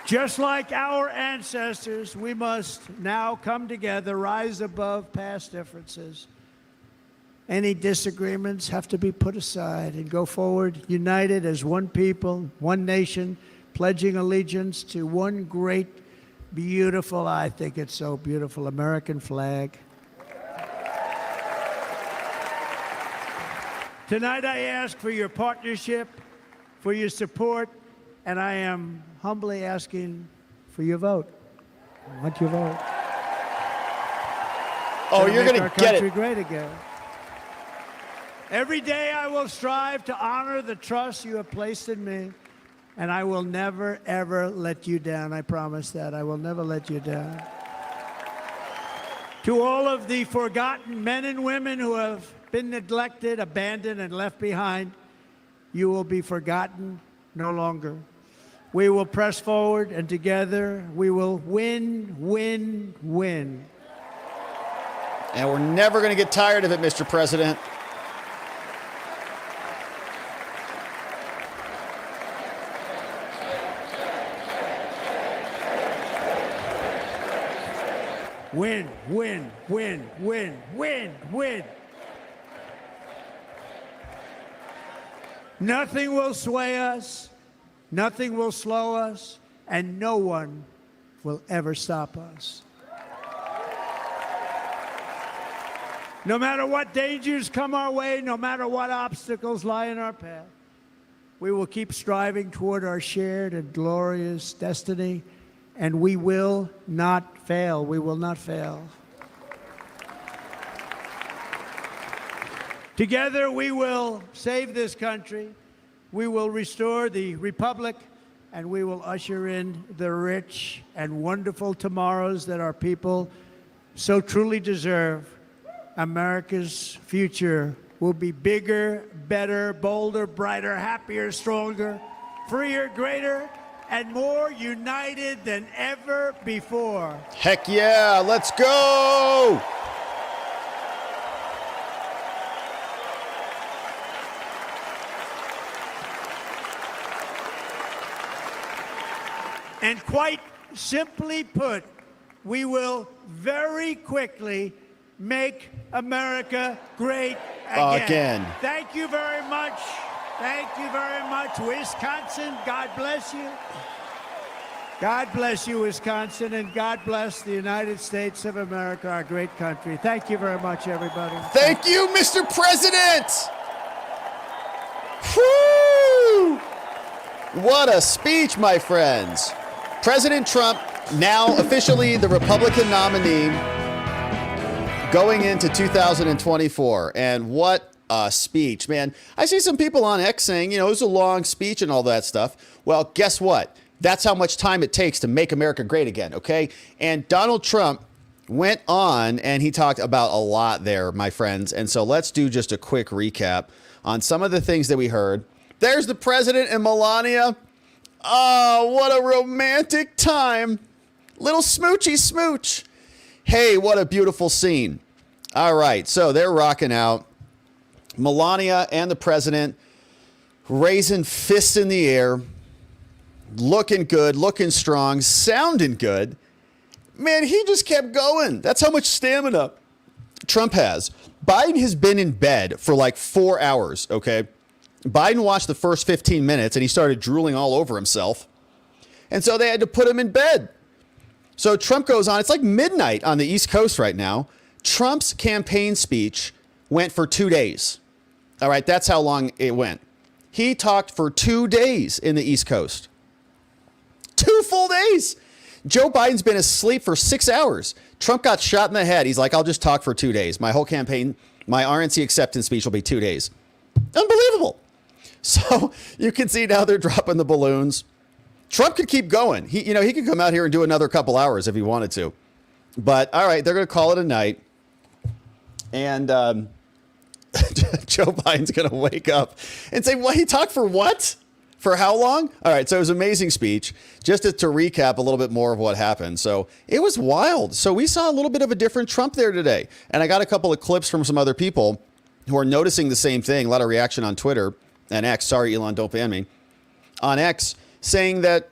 Just like our ancestors, we must now come together, rise above past differences. Any disagreements have to be put aside and go forward united as one people, one nation, pledging allegiance to one great, beautiful, I think it's so beautiful, American flag. Tonight I ask for your partnership, for your support, and I am humbly asking for your vote. I want your vote. Oh, you're going to get it. Make our country great again. Every day I will strive to honor the trust you have placed in me, and I will never, ever let you down. I promise that. I will never let you down. To all of the forgotten men and women who have been neglected, abandoned, and left behind, you will be forgotten no longer. We will press forward, and together we will win, win, win. And we're never going to get tired of it, Mr. President. Win, win, win, win, win, win. Nothing will sway us, nothing will slow us, and no one will ever stop us. No matter what dangers come our way, no matter what obstacles lie in our path, we will keep striving toward our shared and glorious destiny, and we will not fail. We will not fail. Together, we will save this country. We will restore the republic and we will usher in the rich and wonderful tomorrows that our people so truly deserve. America's future will be bigger, better, bolder, brighter, happier, stronger, freer, greater, and more united than ever before. Heck yeah, let's go! And quite simply put, we will very quickly make America great again. Thank you very much. Thank you very much, Wisconsin. God bless you. God bless you, Wisconsin, and God bless the United States of America, our great country. Thank you very much, everybody. Thank you, Mr. President. Woo! What a speech, my friends. President Trump, now officially the Republican nominee going into 2024. And what a speech, man. I see some people on X saying, it was a long speech and all that stuff. Well, guess what? That's how much time it takes to make America great again, okay? And Donald Trump went on and he talked about a lot there, my friends. And so let's do just a quick recap on some of the things that we heard. There's the president and Melania. Oh, what a romantic time. Little smoochy smooch. Hey, what a beautiful scene. All right, so they're rocking out. Melania and the president raising fists in the air, looking good, looking strong, sounding good. Man, he just kept going. That's how much stamina Trump has. Biden has been in bed for like 4 hours, okay? Biden watched the first 15 minutes and he started drooling all over himself. And so they had to put him in bed. So Trump goes on. It's like midnight on the East Coast right now. Trump's campaign speech went for 2 days. All right, that's how long it went. He talked for 2 days in the East Coast. 2 full days. Joe Biden's been asleep for 6 hours. Trump got shot in the head. He's like, I'll just talk for 2 days. My whole campaign, my RNC acceptance speech will be 2 days. Unbelievable. So you can see now they're dropping the balloons. Trump could keep going. He could come out here and do another couple hours if he wanted to. But all right, they're going to call it a night. And Joe Biden's going to wake up and say, "What? He talked for what? For how long?" All right, so it was an amazing speech. Just to recap a little bit more of what happened. So it was wild. So we saw a little bit of a different Trump there today. And I got a couple of clips from some other people who are noticing the same thing. A lot of reaction on Twitter and X. Sorry, Elon, don't ban me. On X, saying that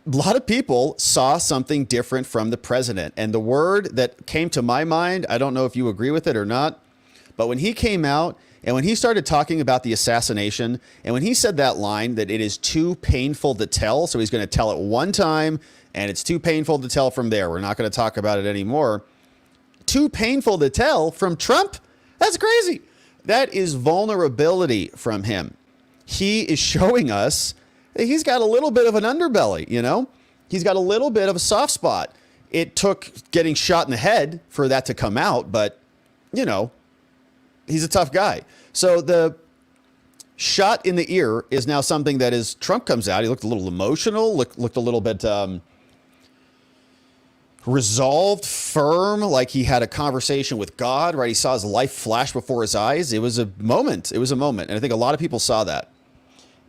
a lot of people saw something different from the president. And the word that came to my mind, I don't know if you agree with it or not, but when he came out and when he started talking about the assassination, and when he said that line that it is too painful to tell, so he's going to tell it one time and it's too painful to tell from there. We're not going to talk about it anymore. Too painful to tell from Trump? That's crazy. That is vulnerability from him. He is showing us that he's got a little bit of an underbelly, He's got a little bit of a soft spot. It took getting shot in the head for that to come out, but, he's a tough guy. So the shot in the ear is now something that as Trump comes out, he looked a little emotional, looked a little bit resolved, firm, like he had a conversation with God, right? He saw his life flash before his eyes. It was a moment. And I think a lot of people saw that.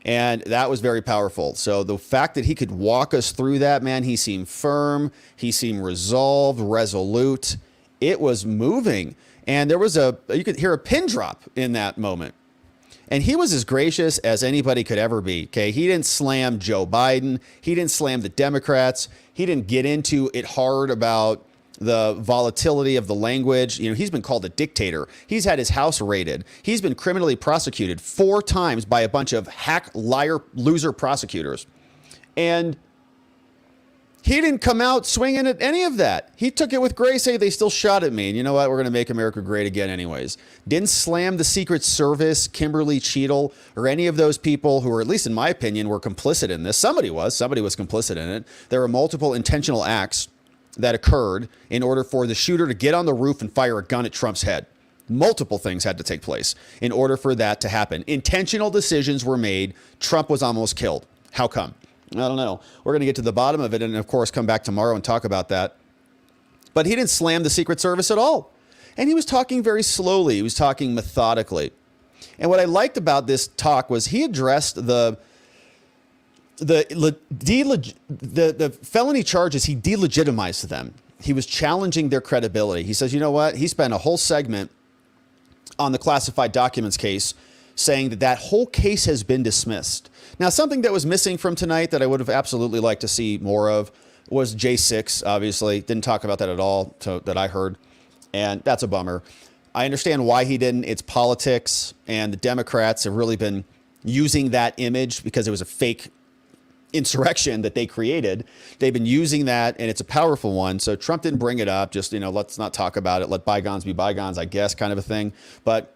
And that was very powerful. So the fact that he could walk us through that, man, he seemed firm. He seemed resolved, resolute. It was moving. And there was you could hear a pin drop in that moment. And he was as gracious as anybody could ever be. Okay. He didn't slam Joe Biden. He didn't slam the Democrats. He didn't get into it hard about the volatility of the language. He's been called a dictator. He's had his house raided. He's been criminally prosecuted 4 times by a bunch of hack, liar, loser prosecutors. And he didn't come out swinging at any of that. He took it with grace. Hey, they still shot at me. And you know what? We're going to make America great again anyways. Didn't slam the Secret Service, Kimberly Cheadle, or any of those people who were, at least in my opinion, were complicit in this. Somebody was complicit in it. There were multiple intentional acts that occurred in order for the shooter to get on the roof and fire a gun at Trump's head. Multiple things had to take place in order for that to happen. Intentional decisions were made. Trump was almost killed. How come? I don't know. We're going to get to the bottom of it and, of course, come back tomorrow and talk about that. But he didn't slam the Secret Service at all. And he was talking very slowly. He was talking methodically. And what I liked about this talk was he addressed the felony charges. He delegitimized them. He was challenging their credibility. He says, you know what? He spent a whole segment on the classified documents case saying that that whole case has been dismissed. Now, something that was missing from tonight that I would have absolutely liked to see more of was J6, obviously. Didn't talk about that at all, so that I heard. And that's a bummer. I understand why he didn't. It's politics, and the Democrats have really been using that image because it was a fake insurrection that they created. They've been using that, and it's a powerful one. So Trump didn't bring it up. Just, let's not talk about it. Let bygones be bygones, I guess, kind of a thing. But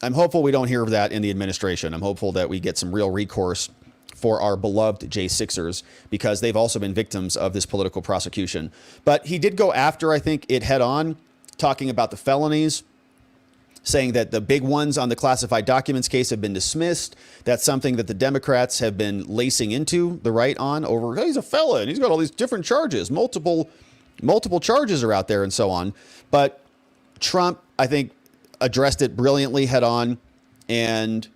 I'm hopeful we don't hear of that in the administration. I'm hopeful that we get some real recourse for our beloved J6ers because they've also been victims of this political prosecution. But he did go after, I think, it head on, talking about the felonies, saying that the big ones on the classified documents case have been dismissed. That's something that the Democrats have been lacing into the right on over, hey, he's a felon. He's got all these different charges. Multiple charges are out there and so on. But Trump, I think, addressed it brilliantly head on and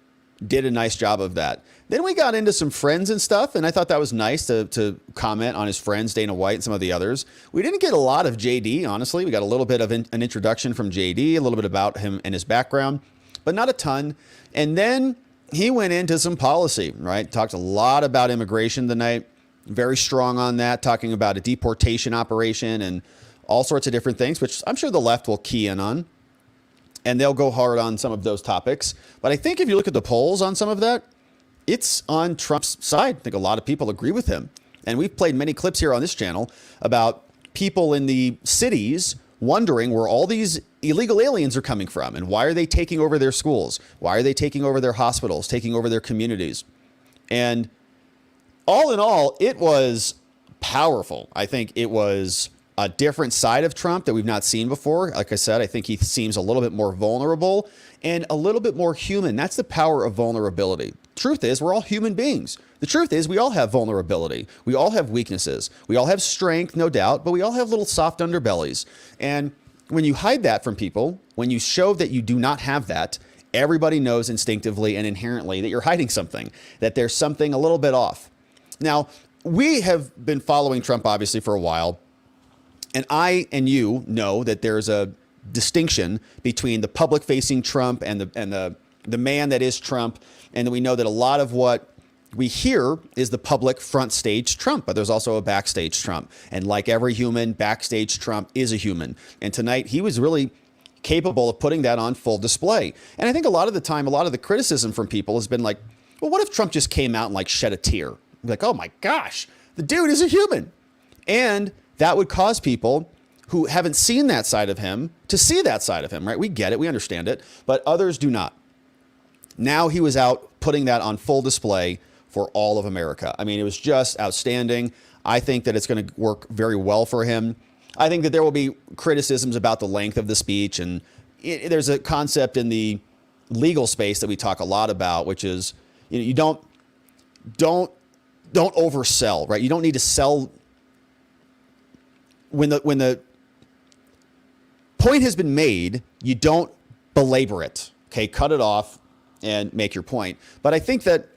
did a nice job of that. Then we got into some friends and stuff, and I thought that was nice to comment on his friends, Dana White and some of the others. We didn't get a lot of JD, honestly. We got a little bit of an introduction from JD, a little bit about him and his background, but not a ton. And then he went into some policy, right? Talked a lot about immigration tonight, very strong on that, talking about a deportation operation and all sorts of different things, which I'm sure the left will key in on. And they'll go hard on some of those topics. But I think if you look at the polls on some of that, it's on Trump's side. I think a lot of people agree with him. And we've played many clips here on this channel about people in the cities wondering where all these illegal aliens are coming from and why are they taking over their schools? Why are they taking over their hospitals, taking over their communities? And all in all, it was powerful. I think it was a different side of Trump that we've not seen before. Like I said, I think he seems a little bit more vulnerable and a little bit more human. That's the power of vulnerability. Truth is, we're all human beings. The truth is, we all have vulnerability. We all have weaknesses. We all have strength, no doubt, but we all have little soft underbellies. And when you hide that from people, when you show that you do not have that, everybody knows instinctively and inherently that you're hiding something, that there's something a little bit off. Now, we have been following Trump, obviously, for a while. And I and you know that there's a distinction between the public-facing Trump and the man that is Trump, and we know that a lot of what we hear is the public front stage Trump, but there's also a backstage Trump. And like every human, backstage Trump is a human. And tonight he was really capable of putting that on full display. And I think a lot of the time, a lot of the criticism from people has been like, well, what if Trump just came out and like shed a tear? Like, oh my gosh, the dude is a human. And that would cause people who haven't seen that side of him to see that side of him, right? We get it. We understand it. But others do not. Now he was out putting that on full display for all of America. I mean, it was just outstanding. I think that it's going to work very well for him. I think that there will be criticisms about the length of the speech. And there's a concept in the legal space that we talk a lot about, which is, you don't oversell, right? You don't need to sell. When the point has been made, you don't belabor it. Okay, cut it off and make your point. But I think that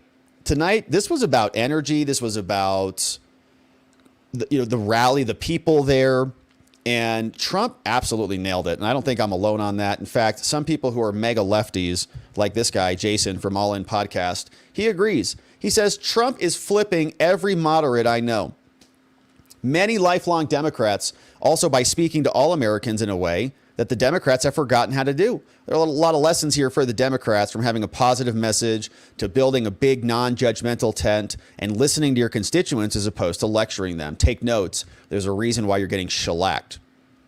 tonight, this was about energy. This was about the rally, the people there, and Trump absolutely nailed it. And I don't think I'm alone on that. In fact, some people who are mega lefties, like this guy Jason from All In Podcast, he agrees. He says Trump is flipping every moderate I know. Many lifelong Democrats, also by speaking to all Americans in a way that the Democrats have forgotten how to do. There are a lot of lessons here for the Democrats, from having a positive message to building a big non-judgmental tent and listening to your constituents as opposed to lecturing them. Take notes. There's a reason why you're getting shellacked.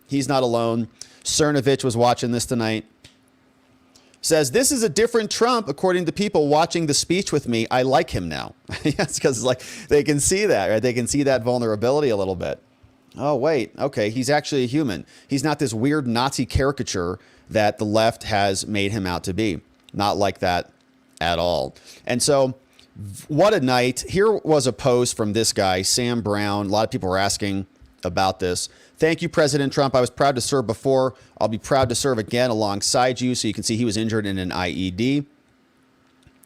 He's not alone. Cernovich was watching this tonight. Says, this is a different Trump, according to people watching the speech with me. I like him now. Yes, because it's like they can see that, right? They can see that vulnerability a little bit. Oh, wait. Okay, he's actually a human. He's not this weird Nazi caricature that the left has made him out to be. Not like that at all. And so What a night. Here was a post from this guy, Sam Brown. A lot of people were asking about this. Thank you, President Trump. I was proud to serve before. I'll be proud to serve again alongside you. So you can see he was injured in an IED.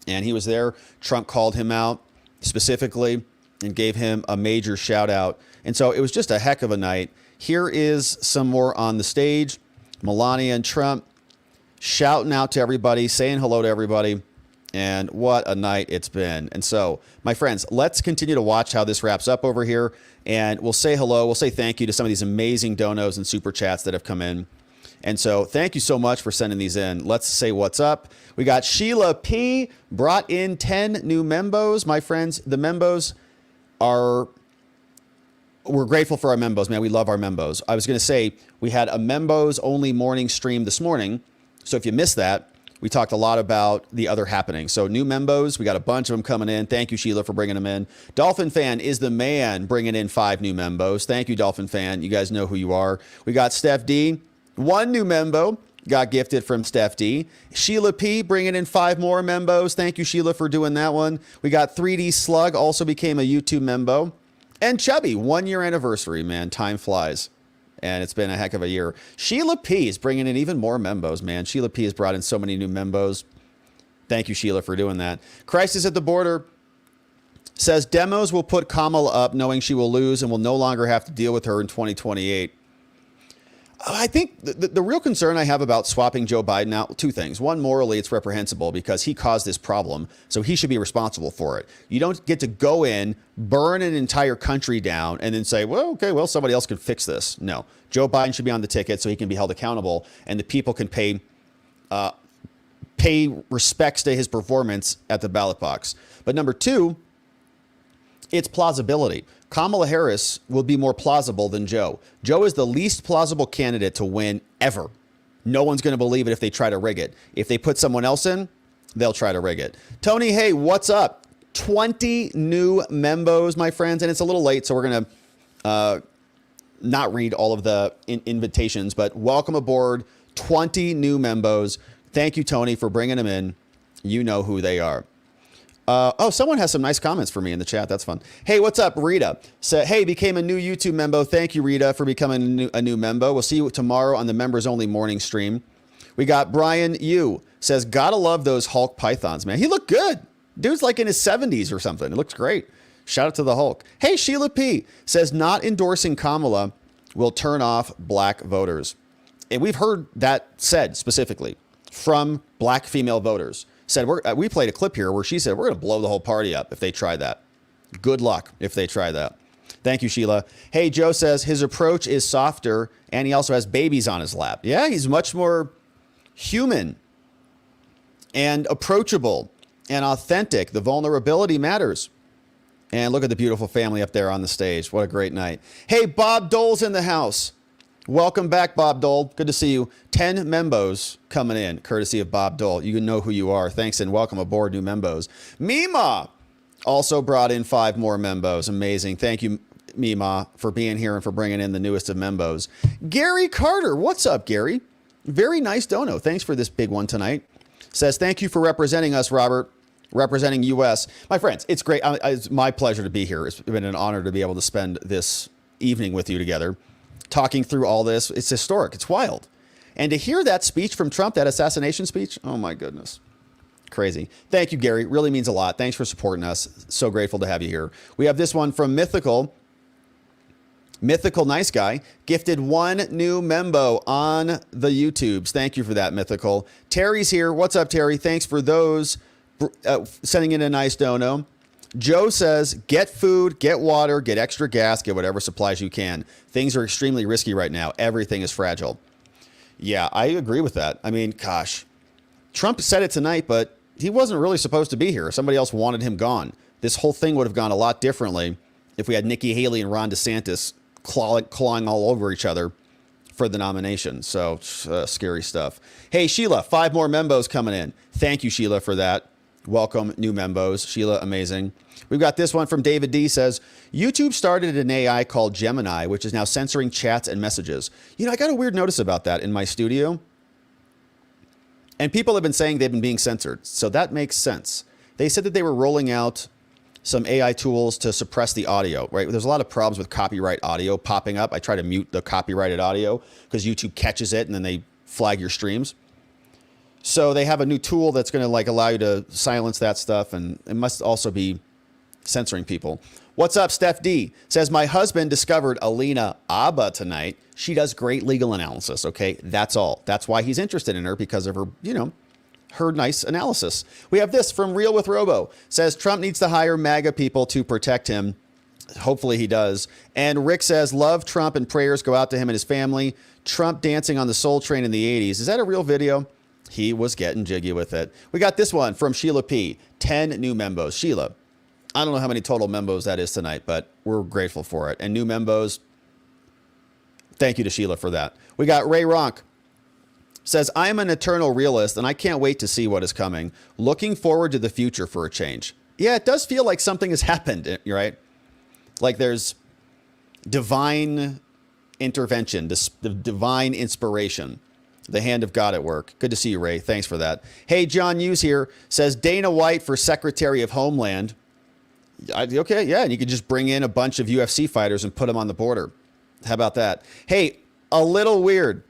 And he was there. Trump called him out specifically and gave him a major shout out. And so it was just a heck of a night. Here is some more on the stage. Melania and Trump shouting out to everybody, saying hello to everybody. And what a night it's been. And so, my friends, let's continue to watch how this wraps up over here. And we'll say hello. We'll say thank you to some of these amazing donos and super chats that have come in. And so thank you so much for sending these in. Let's say what's up. We got Sheila P. brought in 10 new membos. My friends, the membos are... We're grateful for our membos, man. We love our membos. I was going to say we had a membos only morning stream this morning. So if you missed that, we talked a lot about the other happenings. So new membos, we got a bunch of them coming in. Thank you, Sheila, for bringing them in. Dolphin Fan is the man, bringing in 5 new membos. Thank you, Dolphin Fan. You guys know who you are. We got Steph D, 1 new membo, got gifted from Steph D. Sheila P bringing in 5 more membos. Thank you, Sheila, for doing that one. We got 3D Slug, also became a YouTube membo. And Chubby, 1-year anniversary, man. Time flies. And it's been a heck of a year. Sheila P is bringing in even more membos, man. Sheila P has brought in so many new membos. Thank you, Sheila, for doing that. Crisis at the Border says demos will put Kamala up knowing she will lose and will no longer have to deal with her in 2028. I think the real concern I have about swapping Joe Biden out, 2 things. One, morally, it's reprehensible because he caused this problem, so he should be responsible for it. You don't get to go in, burn an entire country down, and then say, well, okay, well, somebody else can fix this. No. Joe Biden should be on the ticket so he can be held accountable, and the people can pay respects to his performance at the ballot box. But number 2, it's plausibility. Kamala Harris will be more plausible than Joe. Joe is the least plausible candidate to win ever. No one's going to believe it if they try to rig it. If they put someone else in, they'll try to rig it. Tony, hey, what's up? 20 new membos, my friends. And it's a little late, so we're going to not read all of the invitations, but welcome aboard. 20 new membos. Thank you, Tony, for bringing them in. You know who they are. Someone has some nice comments for me in the chat. That's fun. Hey, what's up, Rita? Hey, became a new YouTube member. Thank you, Rita, for becoming a new member. We'll see you tomorrow on the members only morning stream. We got Brian Yu says, gotta love those Hulk pythons, man. He looked good. Dude's like in his 70s or something. It looks great. Shout out to the Hulk. Hey, Sheila P says, not endorsing Kamala will turn off black voters. And we've heard that said specifically from black female voters. Said we played a clip here where she said, we're going to blow the whole party up if they try that. Good luck if they try that. Thank you, Sheila. Hey, Joe says his approach is softer and he also has babies on his lap. Yeah, he's much more human and approachable and authentic. The vulnerability matters. And look at the beautiful family up there on the stage. What a great night. Hey, Bob Dole's in the house. Welcome back, Bob Dole. Good to see you. 10 membos coming in, courtesy of Bob Dole. You know who you are. Thanks and welcome aboard, new membos. Mima also brought in 5 more membos. Amazing. Thank you, Mima, for being here and for bringing in the newest of membos. Gary Carter. What's up, Gary? Very nice dono. Thanks for this big one tonight. Says, thank you for representing us, Robert. Representing U.S. My friends, it's great. It's my pleasure to be here. It's been an honor to be able to spend this evening with you together. Talking through all this. It's historic. It's wild. And to hear that speech from Trump, that assassination speech, oh my goodness. Crazy. Thank you, Gary. Really means a lot. Thanks for supporting us. So grateful to have you here. We have this one from Mythical. Mythical Nice Guy gifted 1 new membo on the YouTubes. Thank you for that, Mythical. Terry's here. What's up, Terry? Thanks for those sending in a nice dono. Joe says, get food, get water, get extra gas, get whatever supplies you can. Things are extremely risky right now. Everything is fragile. Yeah, I agree with that. I mean, gosh, Trump said it tonight, but he wasn't really supposed to be here. Somebody else wanted him gone. This whole thing would have gone a lot differently if we had Nikki Haley and Ron DeSantis clawing all over each other for the nomination. So scary stuff. Hey, Sheila, 5 more membos coming in. Thank you, Sheila, for that. Welcome, new membos. Sheila, amazing. We've got this one from David D. Says, YouTube started an AI called Gemini, which is now censoring chats and messages. You know, I got a weird notice about that in my studio. And people have been saying they've been being censored. So that makes sense. They said that they were rolling out some AI tools to suppress the audio, right? There's a lot of problems with copyright audio popping up. I try to mute the copyrighted audio because YouTube catches it and then they flag your streams. So they have a new tool that's going to like allow you to silence that stuff, and it must also be censoring people. What's up, Steph D? Says, my husband discovered Alina Abba tonight. She does great legal analysis, okay? That's all. That's why he's interested in her, because of her, her nice analysis. We have this from Real with Robo. Says, Trump needs to hire MAGA people to protect him. Hopefully he does. And Rick says, love Trump and prayers go out to him and his family. Trump dancing on the Soul Train in the 80s. Is that a real video? He was getting jiggy with it. We got this one from Sheila P. 10 new members. Sheila, I don't know how many total members that is tonight, but we're grateful for it. And new members, thank you to Sheila for that. We got Ray Ronk. Says, I am an eternal realist, and I can't wait to see what is coming. Looking forward to the future for a change. Yeah, it does feel like something has happened, right? Like there's divine intervention, the divine inspiration. The hand of God at work. Good to see you, Ray. Thanks for that. Hey, John Hughes here. Says Dana White for Secretary of Homeland. Okay, yeah, and you could just bring in a bunch of UFC fighters and put them on the border. How about that? Hey, a little weird.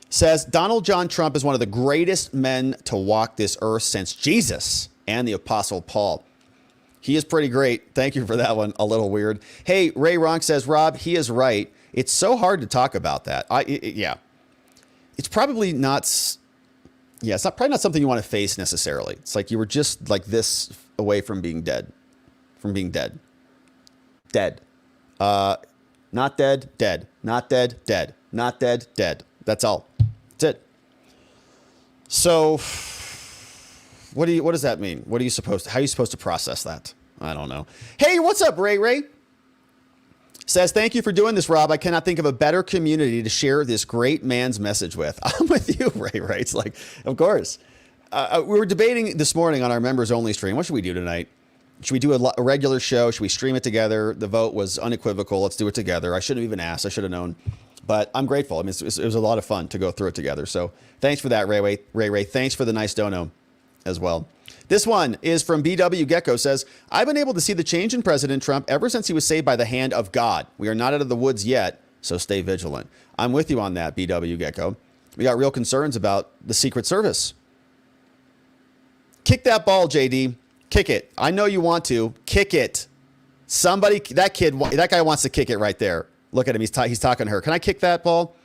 Says Donald John Trump is one of the greatest men to walk this earth since Jesus and the Apostle Paul. He is pretty great. Thank you for that one. A little weird. Hey, Ray Ronk says, Rob, he is right. It's so hard to talk about that. Yeah. It's probably not. Yeah, it's probably not something you want to face necessarily. It's like you were just like this away from being dead. From being dead. Dead. Not dead, dead. Not dead, dead. Not dead, dead. That's all. That's it. So what does that mean? How are you supposed to process that? I don't know. Hey, what's up, Ray? Says, thank you for doing this, Rob. I cannot think of a better community to share this great man's message with. I'm with you, Ray. It's like, of course. We were debating this morning on our members only stream. What should we do tonight? Should we do a regular show? Should we stream it together? The vote was unequivocal. Let's do it together. I shouldn't have even asked. I should have known. But I'm grateful. I mean, it was a lot of fun to go through it together. So thanks for that, Ray. Thanks for the nice dono as well. This one is from BW Gecko. Says, I've been able to see the change in President Trump ever since he was saved by the hand of God. We are not out of the woods yet, so stay vigilant. I'm with you on that, BW Gecko. We got real concerns about the Secret Service. Kick that ball, JD. Kick it. I know you want to. Kick it. That guy wants to kick it right there. Look at him. He's talking to her. Can I kick that ball?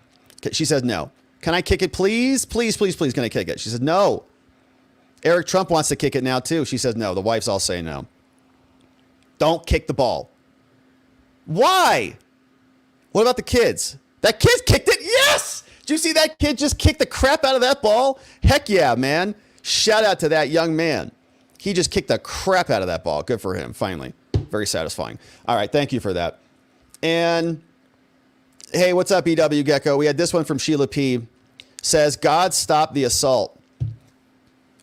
She says no. Can I kick it, please? Please, please, please, can I kick it? She said no. Eric Trump wants to kick it now, too. She says no. The wives all say no. Don't kick the ball. Why? What about the kids? That kid kicked it? Yes! Did you see that kid just kick the crap out of that ball? Heck yeah, man. Shout out to that young man. He just kicked the crap out of that ball. Good for him, finally. Very satisfying. All right, thank you for that. And, hey, what's up, EW Gecko? We had this one from Sheila P. Says, God stop the assault.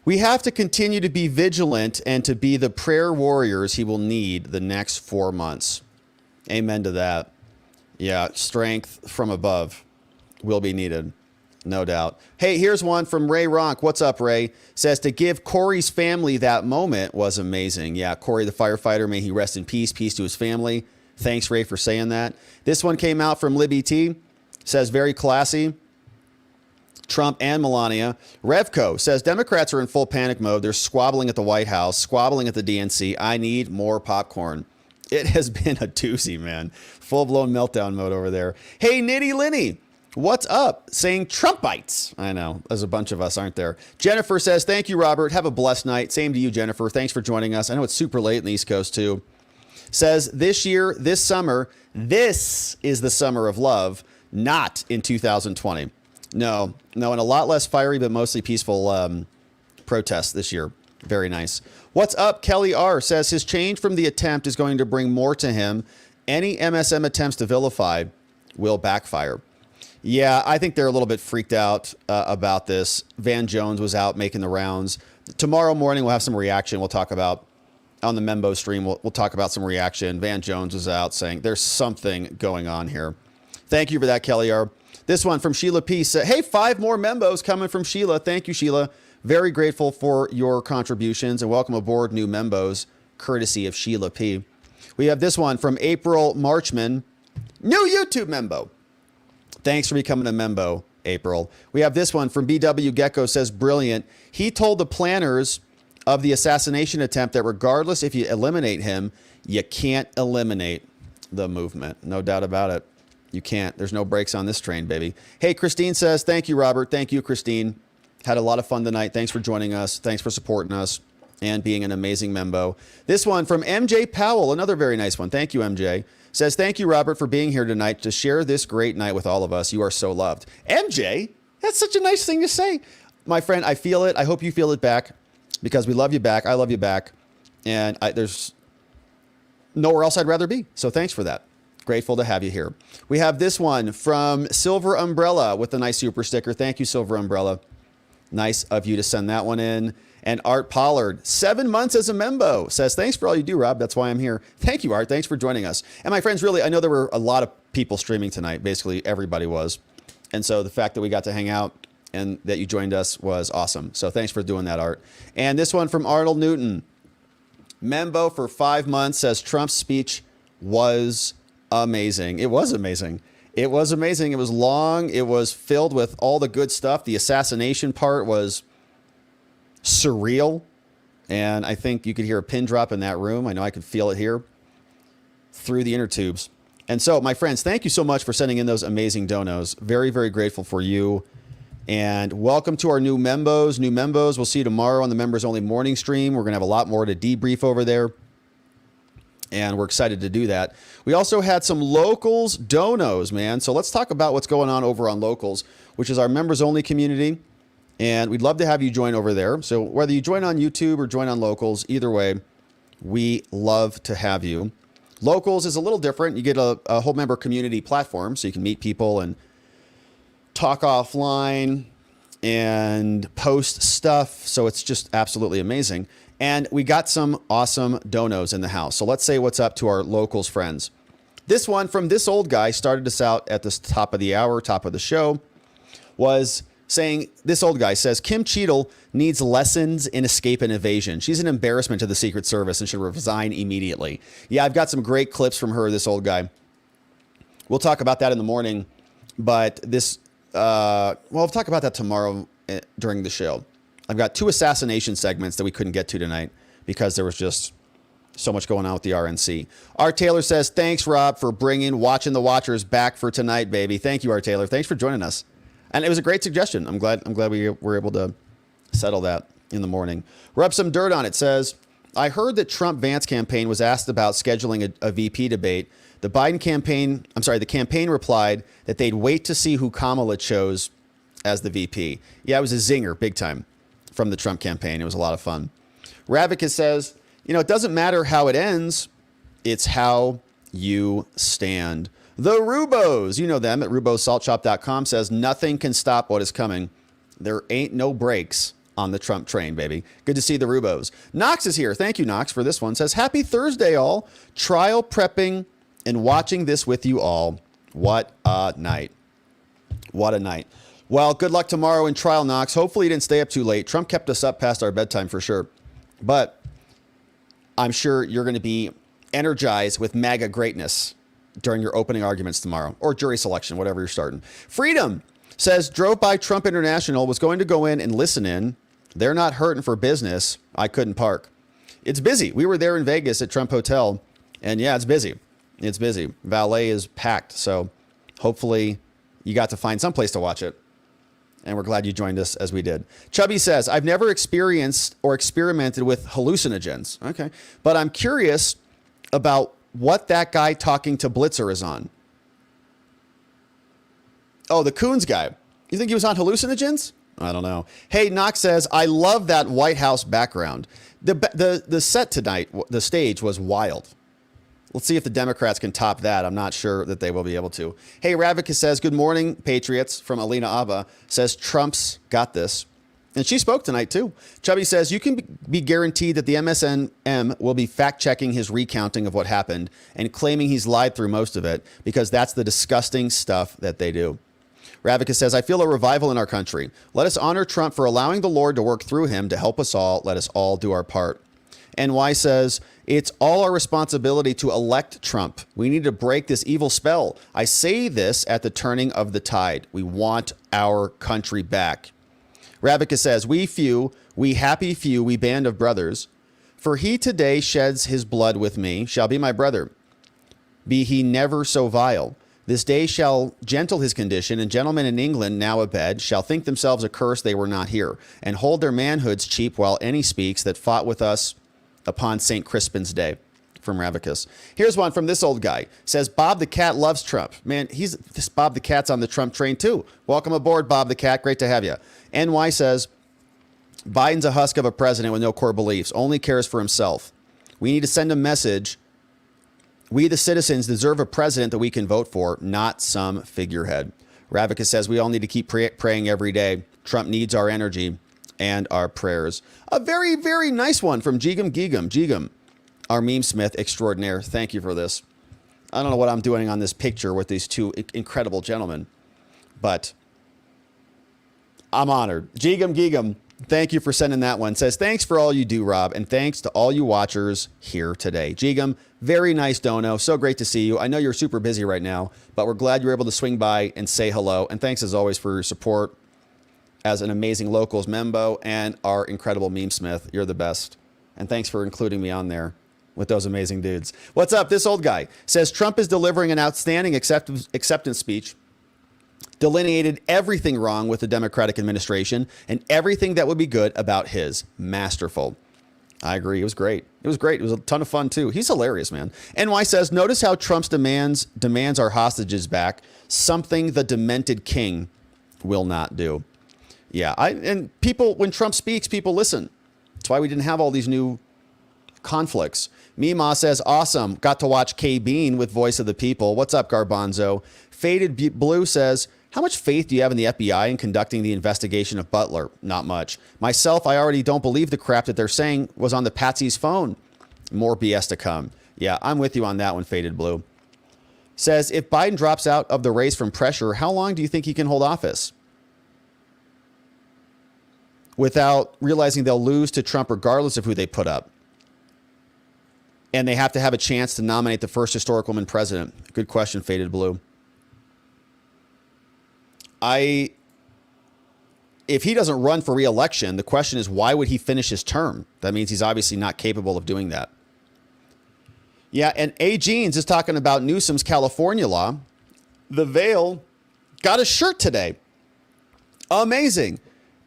We have to continue to be vigilant and to be the prayer warriors he will need the next 4 months. Amen to that. Yeah, strength from above will be needed, no doubt. Hey, here's one from Ray Ronk. What's up, Ray? Says, to give Corey's family that moment was amazing. Yeah, Corey the firefighter, may he rest in peace. Peace to his family. Thanks, Ray, for saying that. This one came out from Libby T. Says, very classy. Trump and Melania. Revco says, Democrats are in full panic mode. They're squabbling at the White House, squabbling at the DNC. I need more popcorn. It has been a doozy, man. Full-blown meltdown mode over there. Hey, Nitty Linny. What's up? Saying Trumpites. I know. There's a bunch of us, aren't there? Jennifer says, thank you, Robert. Have a blessed night. Same to you, Jennifer. Thanks for joining us. I know it's super late in the East Coast, too. Says, this year, this summer, this is the summer of love, not in 2020. No, and a lot less fiery, but mostly peaceful protests this year. Very nice. What's up? Kelly R. says his change from the attempt is going to bring more to him. Any MSM attempts to vilify will backfire. Yeah, I think they're a little bit freaked out about this. Van Jones was out making the rounds. Tomorrow morning, we'll have some reaction. We'll talk about on the Membo stream. We'll talk about some reaction. Van Jones was out saying there's something going on here. Thank you for that, Kelly R. This one from Sheila P. Said, hey, 5 more Membos coming from Sheila. Thank you, Sheila. Very grateful for your contributions, and welcome aboard, new membos, courtesy of Sheila P. We have this one from April Marchman, new YouTube membo. Thanks for becoming a membo, April. We have this one from BW Gecko, says, brilliant. He told the planners of the assassination attempt that regardless if you eliminate him, you can't eliminate the movement. No doubt about it. You can't. There's no brakes on this train, baby. Hey, Christine says, thank you, Robert. Thank you, Christine. Had a lot of fun tonight. Thanks for joining us. Thanks for supporting us and being an amazing membo. This one from MJ Powell, another very nice one. Thank you, MJ. Says, thank you, Robert, for being here tonight to share this great night with all of us. You are so loved. MJ, that's such a nice thing to say. My friend, I feel it. I hope you feel it back because we love you back. I love you back. And there's nowhere else I'd rather be. So thanks for that. Grateful to have you here. We have this one from Silver Umbrella with a nice super sticker. Thank you, Silver Umbrella. Nice of you to send that one in. And Art Pollard, 7 months as a membo, says, thanks for all you do, Rob. That's why I'm here. Thank you, Art. Thanks for joining us. And my friends, really, I know there were a lot of people streaming tonight. Basically, everybody was. And so the fact that we got to hang out and that you joined us was awesome. So thanks for doing that, Art. And this one from Arnold Newton. Membo for 5 months, says Trump's speech was amazing. It was amazing. It was amazing. It was long. It was filled with all the good stuff. The assassination part was surreal. And I think you could hear a pin drop in that room. I know I could feel it here through the inner tubes. And so, my friends, thank you so much for sending in those amazing donos. Very, very grateful for you. And welcome to our new membos. New membos. We'll see you tomorrow on the members only morning stream. We're going to have a lot more to debrief over there. And we're excited to do that. We also had some locals donos, man. So let's talk about what's going on over on locals, which is our members only community. And we'd love to have you join over there. So whether you join on YouTube or join on locals, either way, we love to have you. Locals is a little different. You get a whole member community platform so you can meet people and talk offline and post stuff. So it's just absolutely amazing. And we got some awesome donos in the house. So let's say what's up to our locals friends. This one from this old guy started us out at the top of the hour, top of the show, was saying, this old guy says, Kim Cheadle needs lessons in escape and evasion. She's an embarrassment to the Secret Service and should resign immediately. Yeah, I've got some great clips from her, this old guy. We'll talk about that in the morning. But this, we'll talk about that tomorrow during the show. I've got 2 assassination segments that we couldn't get to tonight because there was just so much going on with the RNC. Art Taylor says, thanks, Rob, for bringing Watching the Watchers back for tonight, baby. Thank you, Art Taylor. Thanks for joining us. And it was a great suggestion. I'm glad we were able to settle that in the morning. Rub some dirt on it. Says, I heard that Trump-Vance campaign was asked about scheduling a VP debate. The campaign replied that they'd wait to see who Kamala chose as the VP. Yeah, it was a zinger, big time, from the Trump campaign. It was a lot of fun. Ravicus says, it doesn't matter how it ends. It's how you stand. The Rubos, you know them at rubosaltshop.com, says nothing can stop what is coming. There ain't no brakes on the Trump train, baby. Good to see the Rubos. Knox is here. Thank you, Knox, for this one. Says, happy Thursday, all. Trial prepping and watching this with you all. What a night. What a night. Well, good luck tomorrow in trial, Knox. Hopefully you didn't stay up too late. Trump kept us up past our bedtime for sure. But I'm sure you're going to be energized with MAGA greatness during your opening arguments tomorrow, or jury selection, whatever you're starting. Freedom says, drove by Trump International, was going to go in and listen in. They're not hurting for business. I couldn't park. It's busy. We were there in Vegas at Trump Hotel, and yeah, it's busy. It's busy. Valet is packed. So hopefully you got to find some place to watch it. And we're glad you joined us as we did. Chubby says, I've never experienced or experimented with hallucinogens. Okay. But I'm curious about what that guy talking to Blitzer is on. Oh, the Coons guy. You think he was on hallucinogens? I don't know. Hey, Knox says, I love that White House background. The set tonight, the stage was wild. Let's see if the Democrats can top that. I'm not sure that they will be able to. Hey, Ravika says, good morning, Patriots, from Alina Abba. Says, Trump's got this. And she spoke tonight, too. Chubby says, you can be guaranteed that the MSNM will be fact-checking his recounting of what happened and claiming he's lied through most of it, because that's the disgusting stuff that they do. Ravicus says, I feel a revival in our country. Let us honor Trump for allowing the Lord to work through him to help us all. Let us all do our part. NY says, it's all our responsibility to elect Trump. We need to break this evil spell. I say this at the turning of the tide. We want our country back. Ravicus says, we few, we happy few, we band of brothers. For he today sheds his blood with me, shall be my brother. Be he never so vile. This day shall gentle his condition, and gentlemen in England now abed shall think themselves accursed they were not here, and hold their manhoods cheap while any speaks that fought with us upon St. Crispin's Day. From Ravicus. Here's one from this old guy. Says, Bob the Cat loves Trump. Man, this Bob the Cat's on the Trump train too. Welcome aboard, Bob the Cat. Great to have you. NY says, Biden's a husk of a president with no core beliefs, only cares for himself. We need to send a message. We, the citizens, deserve a president that we can vote for, not some figurehead. Ravicus says we all need to keep praying every day. Trump needs our energy and our prayers. A very, very nice one from Jigam Gigam. Jigam, our meme smith extraordinaire. Thank you for this. I don't know what I'm doing on this picture with these two incredible gentlemen, but I'm honored. Jigam Gigam, thank you for sending that one. Says, thanks for all you do, Rob, and thanks to all you watchers here today. Jigam, very nice dono. So great to see you. I know you're super busy right now, but we're glad you were able to swing by and say hello. And thanks as always for your support as an amazing locals membo and our incredible meme smith. You're the best. And thanks for including me on there with those amazing dudes. What's up? This old guy says Trump is delivering an outstanding acceptance speech, delineated everything wrong with the Democratic administration and everything that would be good about his. Masterful. I agree. It was great. It was great. It was a ton of fun too. He's hilarious, man. NY says, notice how Trump's demands our hostages back. Something the demented king will not do. Yeah. And people, when Trump speaks, people listen. That's why we didn't have all these new conflicts. Mima says, awesome. Got to watch K Bean with Voice of the People. What's up, Garbanzo? Faded Blue says, how much faith do you have in the FBI in conducting the investigation of Butler? Not much. Myself, I already don't believe the crap that they're saying was on the Patsy's phone. More BS to come. Yeah, I'm with you on that one, Faded Blue. Says, if Biden drops out of the race from pressure, how long do you think he can hold office? Without realizing they'll lose to Trump regardless of who they put up. And they have to have a chance to nominate the first historic woman president. Good question, Faded Blue. If he doesn't run for re-election, the question is, why would he finish his term? That means he's obviously not capable of doing that. Yeah, and A. Jeans is talking about Newsom's California law. The Veil got a shirt today. Amazing.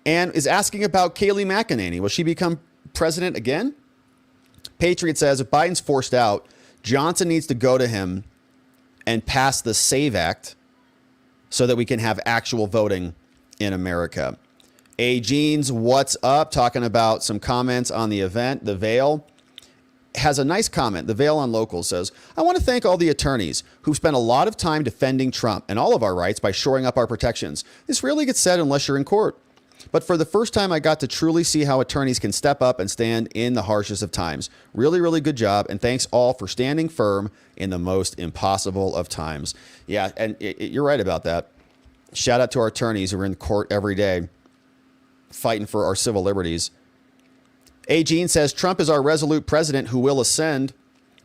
And is asking about Kayleigh McEnany. Will she become president again? Patriot says, if Biden's forced out, Johnson needs to go to him and pass the SAVE Act so that we can have actual voting in America. A. Jeans, what's up? Talking about some comments on the event. The Veil has a nice comment. The Veil on Local says, I want to thank all the attorneys who spent a lot of time defending Trump and all of our rights by shoring up our protections. This rarely gets said unless you're in court. But for the first time, I got to truly see how attorneys can step up and stand in the harshest of times. Really, really good job. And thanks all for standing firm in the most impossible of times. Yeah, and you're right about that. Shout out to our attorneys who are in court every day fighting for our civil liberties. A. Jean says, Trump is our resolute president who will ascend.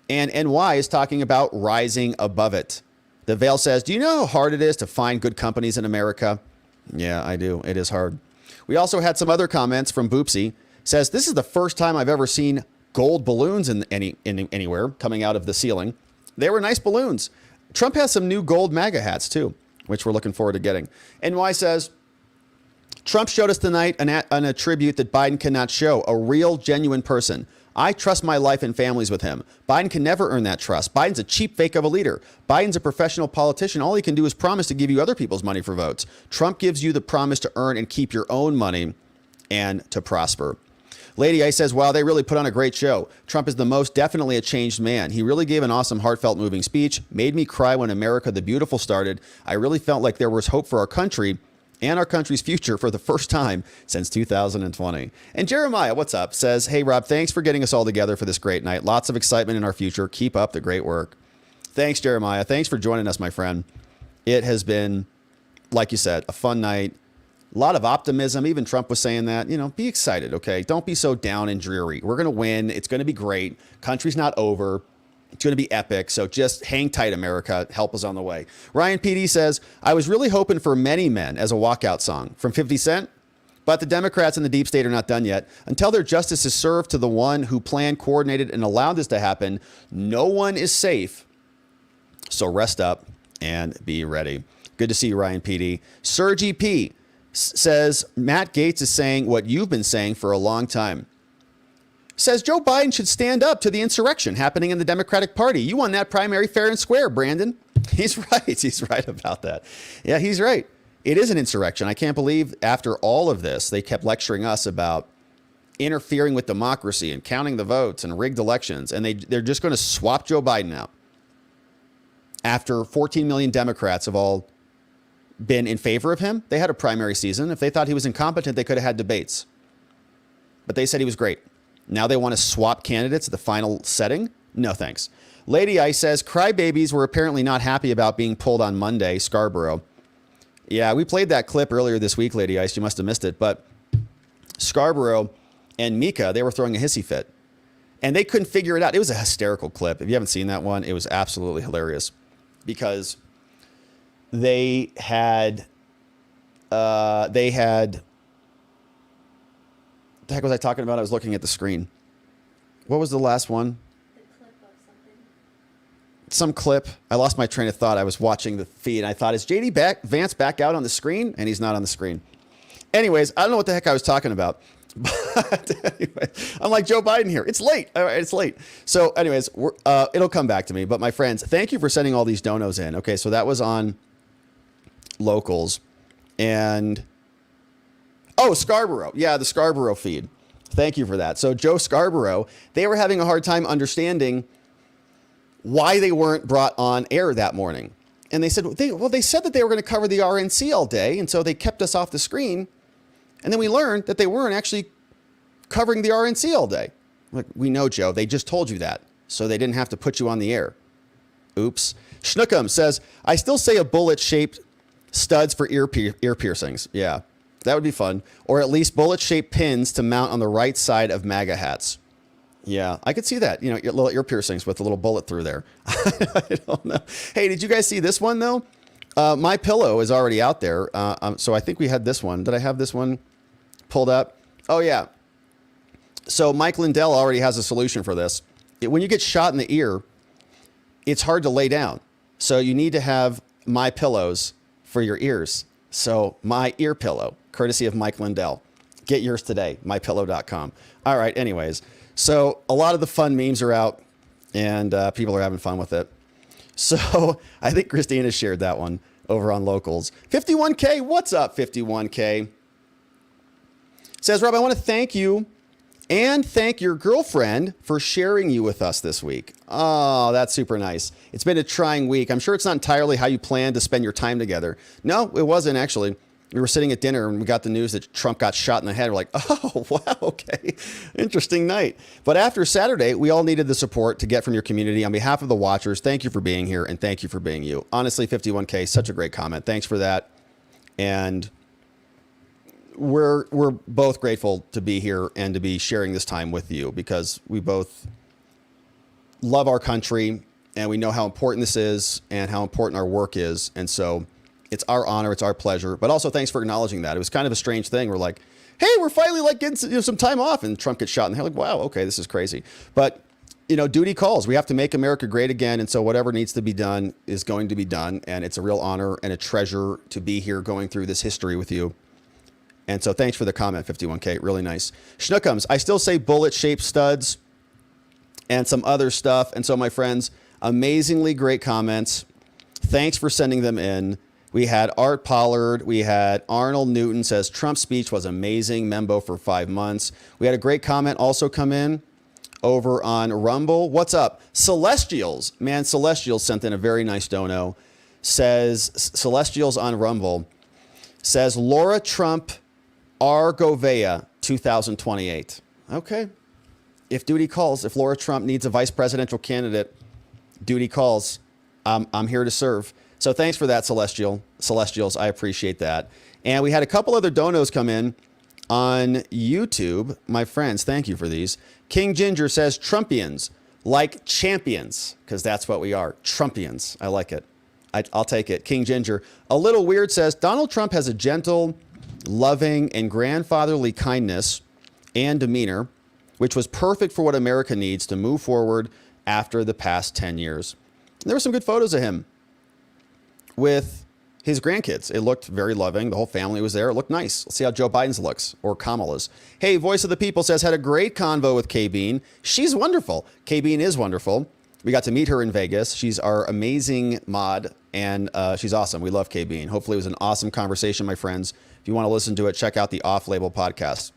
And NY is talking about rising above it. The Veil says, do you know how hard it is to find good companies in America? Yeah, I do. It is hard. We also had some other comments from Boopsy. Says, this is the first time I've ever seen gold balloons anywhere coming out of the ceiling. They were nice balloons. Trump has some new gold MAGA hats too, which we're looking forward to getting. NY says, Trump showed us tonight an attribute that Biden cannot show, a real, genuine person. I trust my life and families with him. Biden can never earn that trust. Biden's a cheap fake of a leader. Biden's a professional politician. All he can do is promise to give you other people's money for votes. Trump gives you the promise to earn and keep your own money and to prosper. Lady Ice says, wow, they really put on a great show. Trump is the most definitely a changed man. He really gave an awesome, heartfelt, moving speech. Made me cry when America the Beautiful started. I really felt like there was hope for our country and our country's future for the first time since 2020. And Jeremiah, what's up, says, hey, Rob, thanks for getting us all together for this great night. Lots of excitement in our future. Keep up the great work. Thanks, Jeremiah. Thanks for joining us, my friend. It has been like you said, a fun night. A lot of optimism. Even Trump was saying that, be excited, okay? Don't be so down and dreary. We're going to win. It's going to be great. Country's not over. It's going to be epic. So just hang tight, America. Help is on the way. Ryan PD says, I was really hoping for Many Men as a walkout song from 50 Cent, but the Democrats and the deep state are not done yet. Until their justice is served to the one who planned, coordinated, and allowed this to happen, no one is safe. So rest up and be ready. Good to see you, Ryan PD. Sergi P says, Matt Gaetz is saying what you've been saying for a long time. Says Joe Biden should stand up to the insurrection happening in the Democratic Party. You won that primary fair and square, Brandon. He's right. He's right about that. Yeah, he's right. It is an insurrection. I can't believe after all of this, they kept lecturing us about interfering with democracy and counting the votes and rigged elections. And they're just going to swap Joe Biden out. After 14 million Democrats have all been in favor of him, they had a primary season. If they thought he was incompetent, they could have had debates. But they said he was great. Now they want to swap candidates at the final setting? No, thanks. Lady Ice says, crybabies were apparently not happy about being pulled on Monday, Scarborough. Yeah, we played that clip earlier this week, Lady Ice. You must have missed it. But Scarborough and Mika, they were throwing a hissy fit. And they couldn't figure it out. It was a hysterical clip. If you haven't seen that one, it was absolutely hilarious. Because they had what the heck was I talking about? I was looking at the screen. What was the last one? The clip of something. Some clip. I lost my train of thought. I was watching the feed and I thought, is JD Vance back out on the screen? And he's not on the screen. Anyways, I don't know what the heck I was talking about. But anyway, I'm like Joe Biden here. It's late. All right, it's late. So anyways, it'll come back to me. But my friends, thank you for sending all these donos in. Okay, so that was on locals. And, Scarborough. Yeah, the Scarborough feed. Thank you for that. So Joe Scarborough, they were having a hard time understanding why they weren't brought on air that morning. And they said, they said that they were going to cover the RNC all day. And so they kept us off the screen. And then we learned that they weren't actually covering the RNC all day. Like, we know, Joe, they just told you that. So they didn't have to put you on the air. Oops. Schnookum says, I still say a bullet-shaped studs for ear piercings. Yeah, that would be fun. Or at least bullet-shaped pins to mount on the right side of MAGA hats. Yeah, I could see that. Little ear piercings with a little bullet through there. I don't know. Hey, did you guys see this one, though? My Pillow is already out there. So I think we had this one. Did I have this one pulled up? Oh, yeah. So Mike Lindell already has a solution for this. When you get shot in the ear, it's hard to lay down. So you need to have My Pillows for your ears. So My Ear Pillow, courtesy of Mike Lindell. Get yours today, mypillow.com. All right, anyways. So a lot of the fun memes are out, and people are having fun with it. So I think Christina shared that one over on Locals. 51K, what's up, 51K? Says, Rob, I want to thank you and thank your girlfriend for sharing you with us this week. Oh, that's super nice. It's been a trying week. I'm sure it's not entirely how you planned to spend your time together. No, it wasn't actually. We were sitting at dinner and we got the news that Trump got shot in the head. We're like, oh, wow, okay. Interesting night. But after Saturday, we all needed the support to get from your community. On behalf of the watchers, thank you for being here and thank you for being you. Honestly, 51K, such a great comment. Thanks for that. And we're both grateful to be here and to be sharing this time with you because we both love our country and we know how important this is and how important our work is. And so it's our honor. It's our pleasure. But also thanks for acknowledging that. It was kind of a strange thing. We're like, hey, we're finally like getting some time off. And Trump gets shot in the head. Like, wow, okay, this is crazy. But, duty calls. We have to make America great again. And so whatever needs to be done is going to be done. And it's a real honor and a treasure to be here going through this history with you. And so thanks for the comment, 51K. Really nice. Schnookums, I still say bullet-shaped studs and some other stuff. And so, my friends, amazingly great comments. Thanks for sending them in. We had Art Pollard. We had Arnold Newton says, Trump's speech was amazing. Membo for 5 months. We had a great comment also come in over on Rumble. What's up? Celestials. Man, Celestials sent in a very nice dono. Says, Celestials on Rumble. Says, Laura Trump R. Govea 2028. Okay. If duty calls, if Laura Trump needs a vice presidential candidate, duty calls. I'm here to serve. So thanks for that, Celestials. I appreciate that. And we had a couple other donos come in on YouTube. My friends, thank you for these. King Ginger says Trumpians like champions, because that's what we are. Trumpians. I like it. I'll take it. King Ginger. A Little Weird says Donald Trump has a gentle, loving, and grandfatherly kindness and demeanor, which was perfect for what America needs to move forward after the past 10 years. And there were some good photos of him with his grandkids. It looked very loving. The whole family was there. It looked nice. Let's see how Joe Biden's looks, or Kamala's. Hey, Voice of the People says, had a great convo with Kay Bean. She's wonderful. Kay Bean is wonderful. We got to meet her in Vegas. She's our amazing mod, and she's awesome. We love Kay Bean. Hopefully it was an awesome conversation, my friends. If you want to listen to it, check out the Off Label podcast.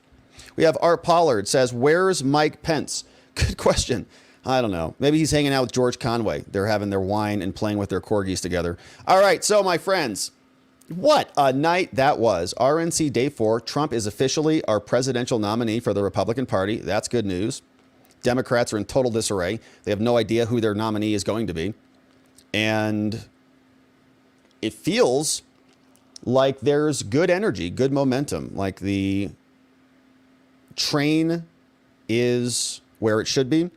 We have Art Pollard says, where's Mike Pence? Good question. I don't know. Maybe he's hanging out with George Conway. They're having their wine and playing with their corgis together. All right. So, my friends, what a night that was. RNC Day 4. Trump is officially our presidential nominee for the Republican Party. That's good news. Democrats are in total disarray. They have no idea who their nominee is going to be. And it feels like there's good energy, good momentum. Like the train is where it should be.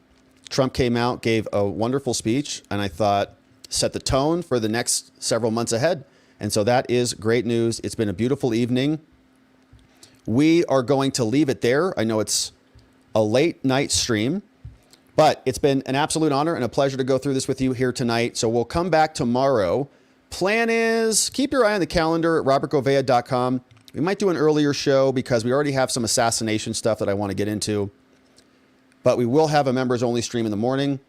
Trump came out, gave a wonderful speech, and I thought set the tone for the next several months ahead. And so that is great news. It's been a beautiful evening. We are going to leave it there. I know it's a late night stream, but it's been an absolute honor and a pleasure to go through this with you here tonight. So we'll come back tomorrow. Plan is keep your eye on the calendar at robertgovea.com. We might do an earlier show because we already have some assassination stuff that I want to get into. But we will have a members only stream in the morning.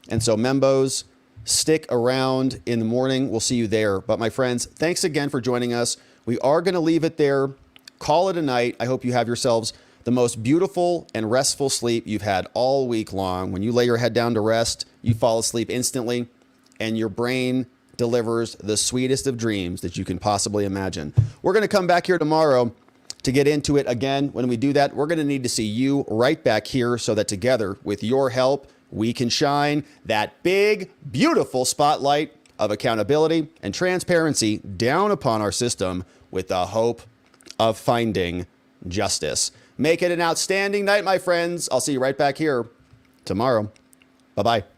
And so membos, stick around in the morning. We'll see you there. But my friends, thanks again for joining us. We are going to leave it there. Call it a night. I hope you have yourselves the most beautiful and restful sleep you've had all week long. When you lay your head down to rest, you fall asleep instantly, and your brain delivers the sweetest of dreams that you can possibly imagine. We're going to come back here tomorrow to get into it again. When we do that, we're going to need to see you right back here so that together, with your help, we can shine that big, beautiful spotlight of accountability and transparency down upon our system with the hope of finding justice. Make it an outstanding night, my friends. I'll see you right back here tomorrow. Bye-bye.